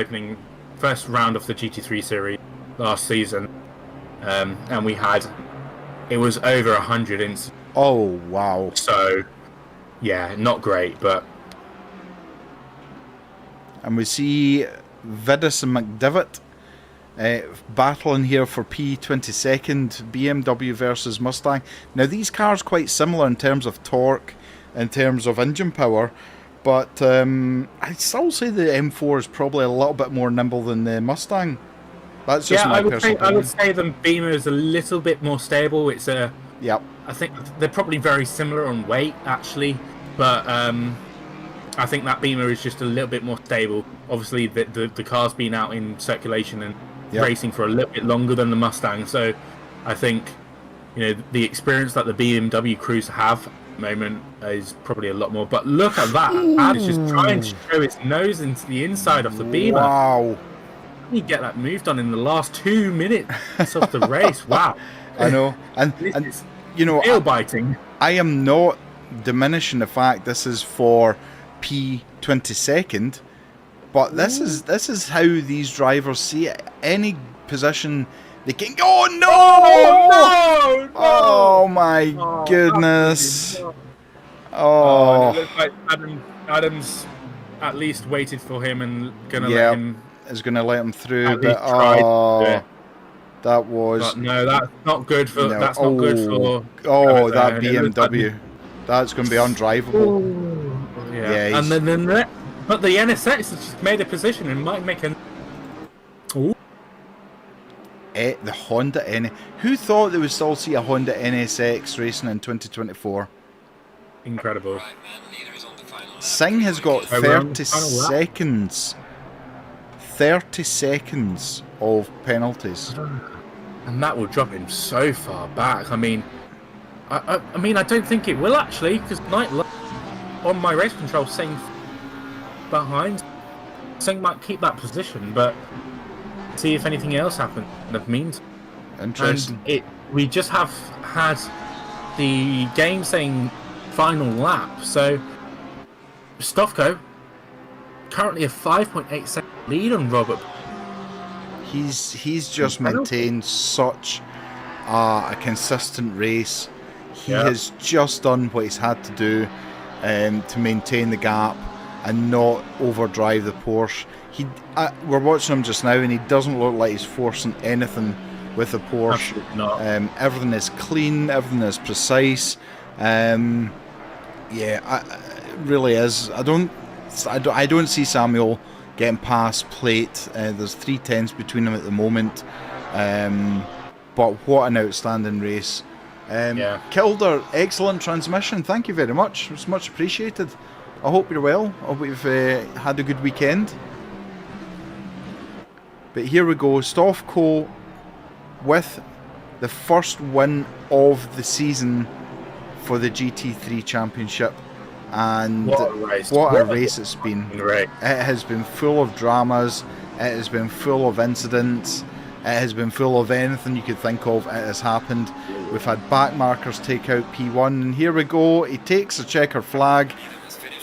round of the GT3 series last season, and it was over 100 incidents. Oh wow! So yeah, not great, but and we see Vidas and McDivitt battling here for P22nd, BMW versus Mustang. Now these cars quite similar in terms of torque, in terms of engine power, but I'd still say the M4 is probably a little bit more nimble than the Mustang. That's just my personal opinion. I would say the Beamer is a little bit more stable. I think they're probably very similar on weight actually, but I think that Beamer is just a little bit more stable. Obviously, the car's been out in circulation and racing for a little bit longer than the Mustang, so I think the experience that the BMW crews have at the moment is probably a lot more. But look at that! It's just trying to show its nose into the inside of the Beamer. Wow! You get that moved on in the last 2 minutes of the race. Wow! I know, and nail biting. I am not diminishing the fact this is for P22nd, but this is how these drivers see it. Any position they can go. Oh no! Oh my goodness! Oh, it looks like Adam's at least waited for him and gonna Yeah, let him. is going to let him through, At but least tried to do it. that was But no, that's not good for. no. That's not good for. That BMW, that's going to be undrivable. Yeah, and then but the NSX has just made a position and might make an. Ooh. The Honda N. Who thought they would still see a Honda NSX racing in 2024? Incredible. Singh has got Oh, we're on 30 the final lap. seconds. 30 seconds of penalties. And that will drop him so far back. I mean, I don't think it will actually, because on my race control saying behind, Singh might keep that position, but see if anything else happens in the meantime. Interesting. And we just have had the game saying final lap, so Stofko currently a 5.8 second lead on Robert. He's just maintained such a consistent race. He has just done what he's had to do to maintain the gap and not overdrive the Porsche. We're watching him just now, and he doesn't look like he's forcing anything with the Porsche. Absolutely not. Everything is clean, everything is precise. It really is. I don't see Samuel getting past plate. There's 3/10 between them at the moment. But what an outstanding race. Kilder, excellent transmission. Thank you very much. It's much appreciated. I hope you're well. I hope you've had a good weekend. But here we go. Stofko with the first win of the season for the GT3 Championship. And what a race it's been. Right. It has been full of dramas. It has been full of incidents. It has been full of anything you could think of. It has happened. We've had back markers take out P1. And here we go. He takes a checker flag.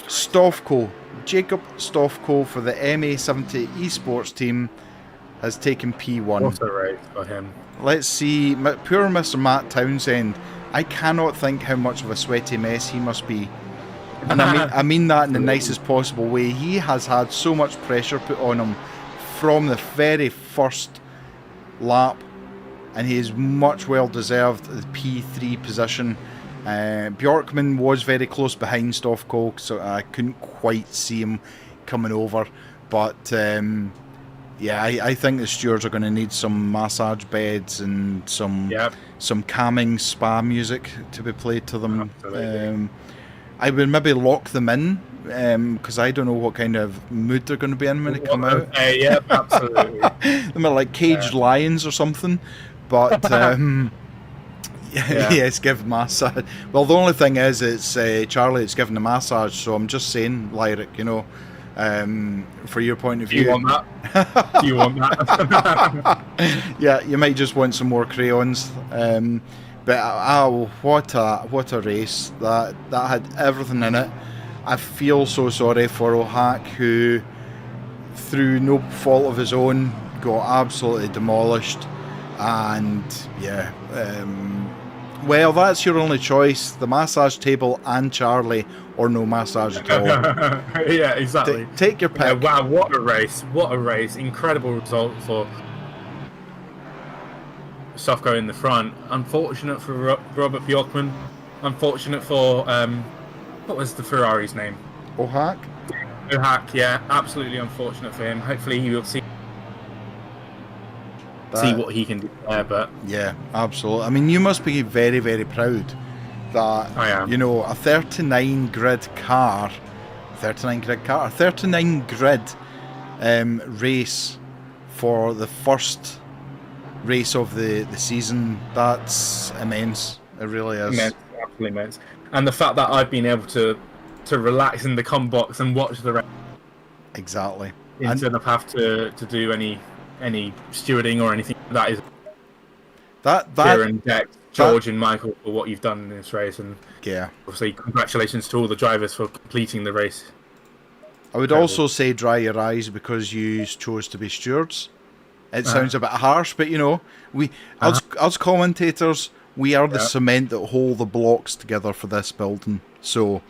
Stofko, Jacob Stofko for the MA70 esports team has taken P1. What a race for him. Let's see. Poor Mr. Matt Townsend. I cannot think how much of a sweaty mess he must be. And I mean that in the nicest possible way. He has had so much pressure put on him from the very first lap, and he is much well deserved the P3 position. Bjorkman was very close behind Stofko, so I couldn't quite see him coming over. But I think the stewards are going to need some massage beds and some calming spa music to be played to them. I would maybe lock them in because I don't know what kind of mood they're going to be in when they come out. Yeah, absolutely. They're like caged lions or something. But yes, give massage. Well, the only thing is, it's Charlie that's giving the massage, so I'm just saying, Lyric, for your point of view. Do you want that? Do you want that? Yeah, you might just want some more crayons. But what a race. That had everything in it. I feel so sorry for O'Hack, who, through no fault of his own, got absolutely demolished. And well, that's your only choice: the massage table and Charlie, or no massage at all. Yeah, exactly. Take your pick. Wow, what a race! What a race! Incredible result for Stofko in the front. Unfortunate for Robert Bjorkman. Unfortunate for what was the Ferrari's name? O'Hack. O'Hack, yeah, absolutely unfortunate for him. Hopefully he will see what he can do there. But yeah, absolutely. I mean, you must be very, very proud that I am. A 39 grid race for the first race of the season. That's immense. It really is. Immense, absolutely immense. And the fact that I've been able to relax in the com box and watch the race. Exactly. Instead of have to do any stewarding or anything. That is here and Dex, George and Michael, for what you've done in this race, and obviously congratulations to all the drivers for completing the race. I would also say dry your eyes because you chose to be stewards. It sounds a bit harsh, but we as commentators, we are the cement that hold the blocks together for this building. So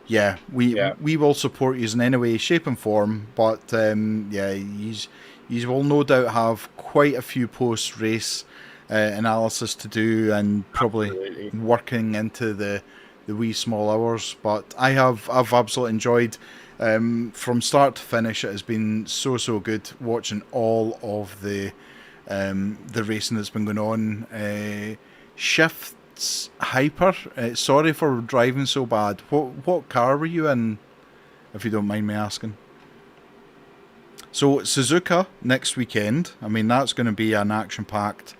yeah, we will support you in any way, shape and form. But yeah, you will no doubt have quite a few post-race analysis to do, and probably working into the wee small hours. But I've absolutely enjoyed from start to finish. It has been so good watching all of the racing that's been going on. Shifts Hyper, sorry for driving so bad. What car were you in, if you don't mind me asking? So Suzuka next weekend. I mean, that's going to be an action-packed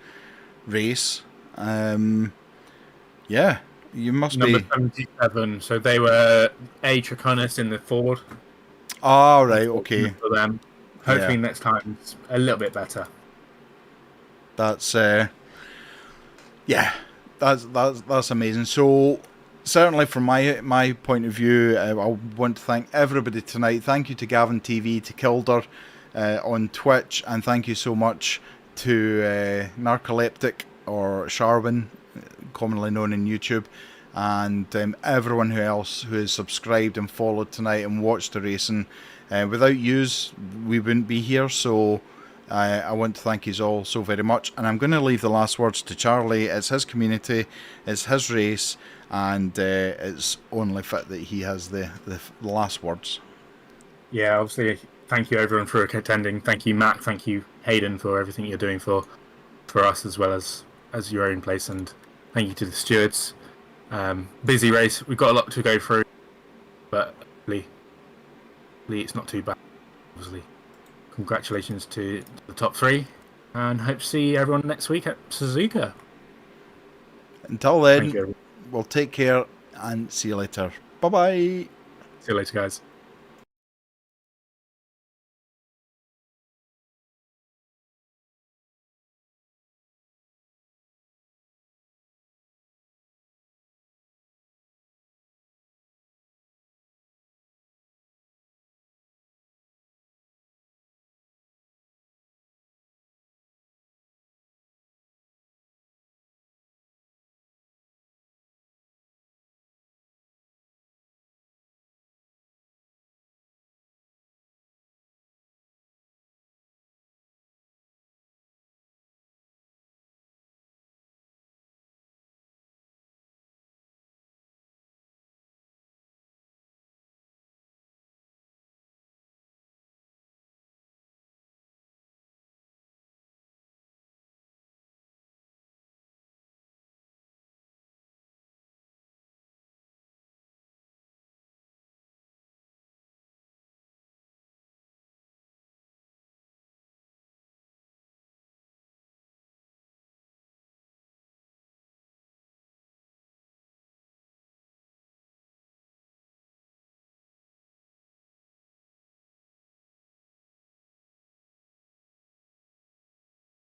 race. Yeah, you must Number be 77. So they were A. Traconis in the Ford. Oh, right, okay. For them. Hopefully next time it's a little bit better. That's yeah, that's amazing. So certainly from my point of view, I want to thank everybody tonight. Thank you to Gavin TV, to Kildare on Twitch, and thank you so much to Narcoleptic, or Sharwin, commonly known in YouTube, and everyone else who has subscribed and followed tonight and watched the racing. Without yous, we wouldn't be here, so I want to thank you all so very much. And I'm going to leave the last words to Charlie. It's his community, it's his race, and it's only fit that he has the last words. Yeah, obviously, thank you everyone for attending. Thank you, Matt. Thank you, Hayden, for everything you're doing for us, as well as your own place. And thank you to the stewards. Busy race. We've got a lot to go through, but hopefully it's not too bad. Obviously, congratulations to the top three, and hope to see everyone next week at Suzuka. Until then, we'll take care and see you later. Bye bye. See you later, guys.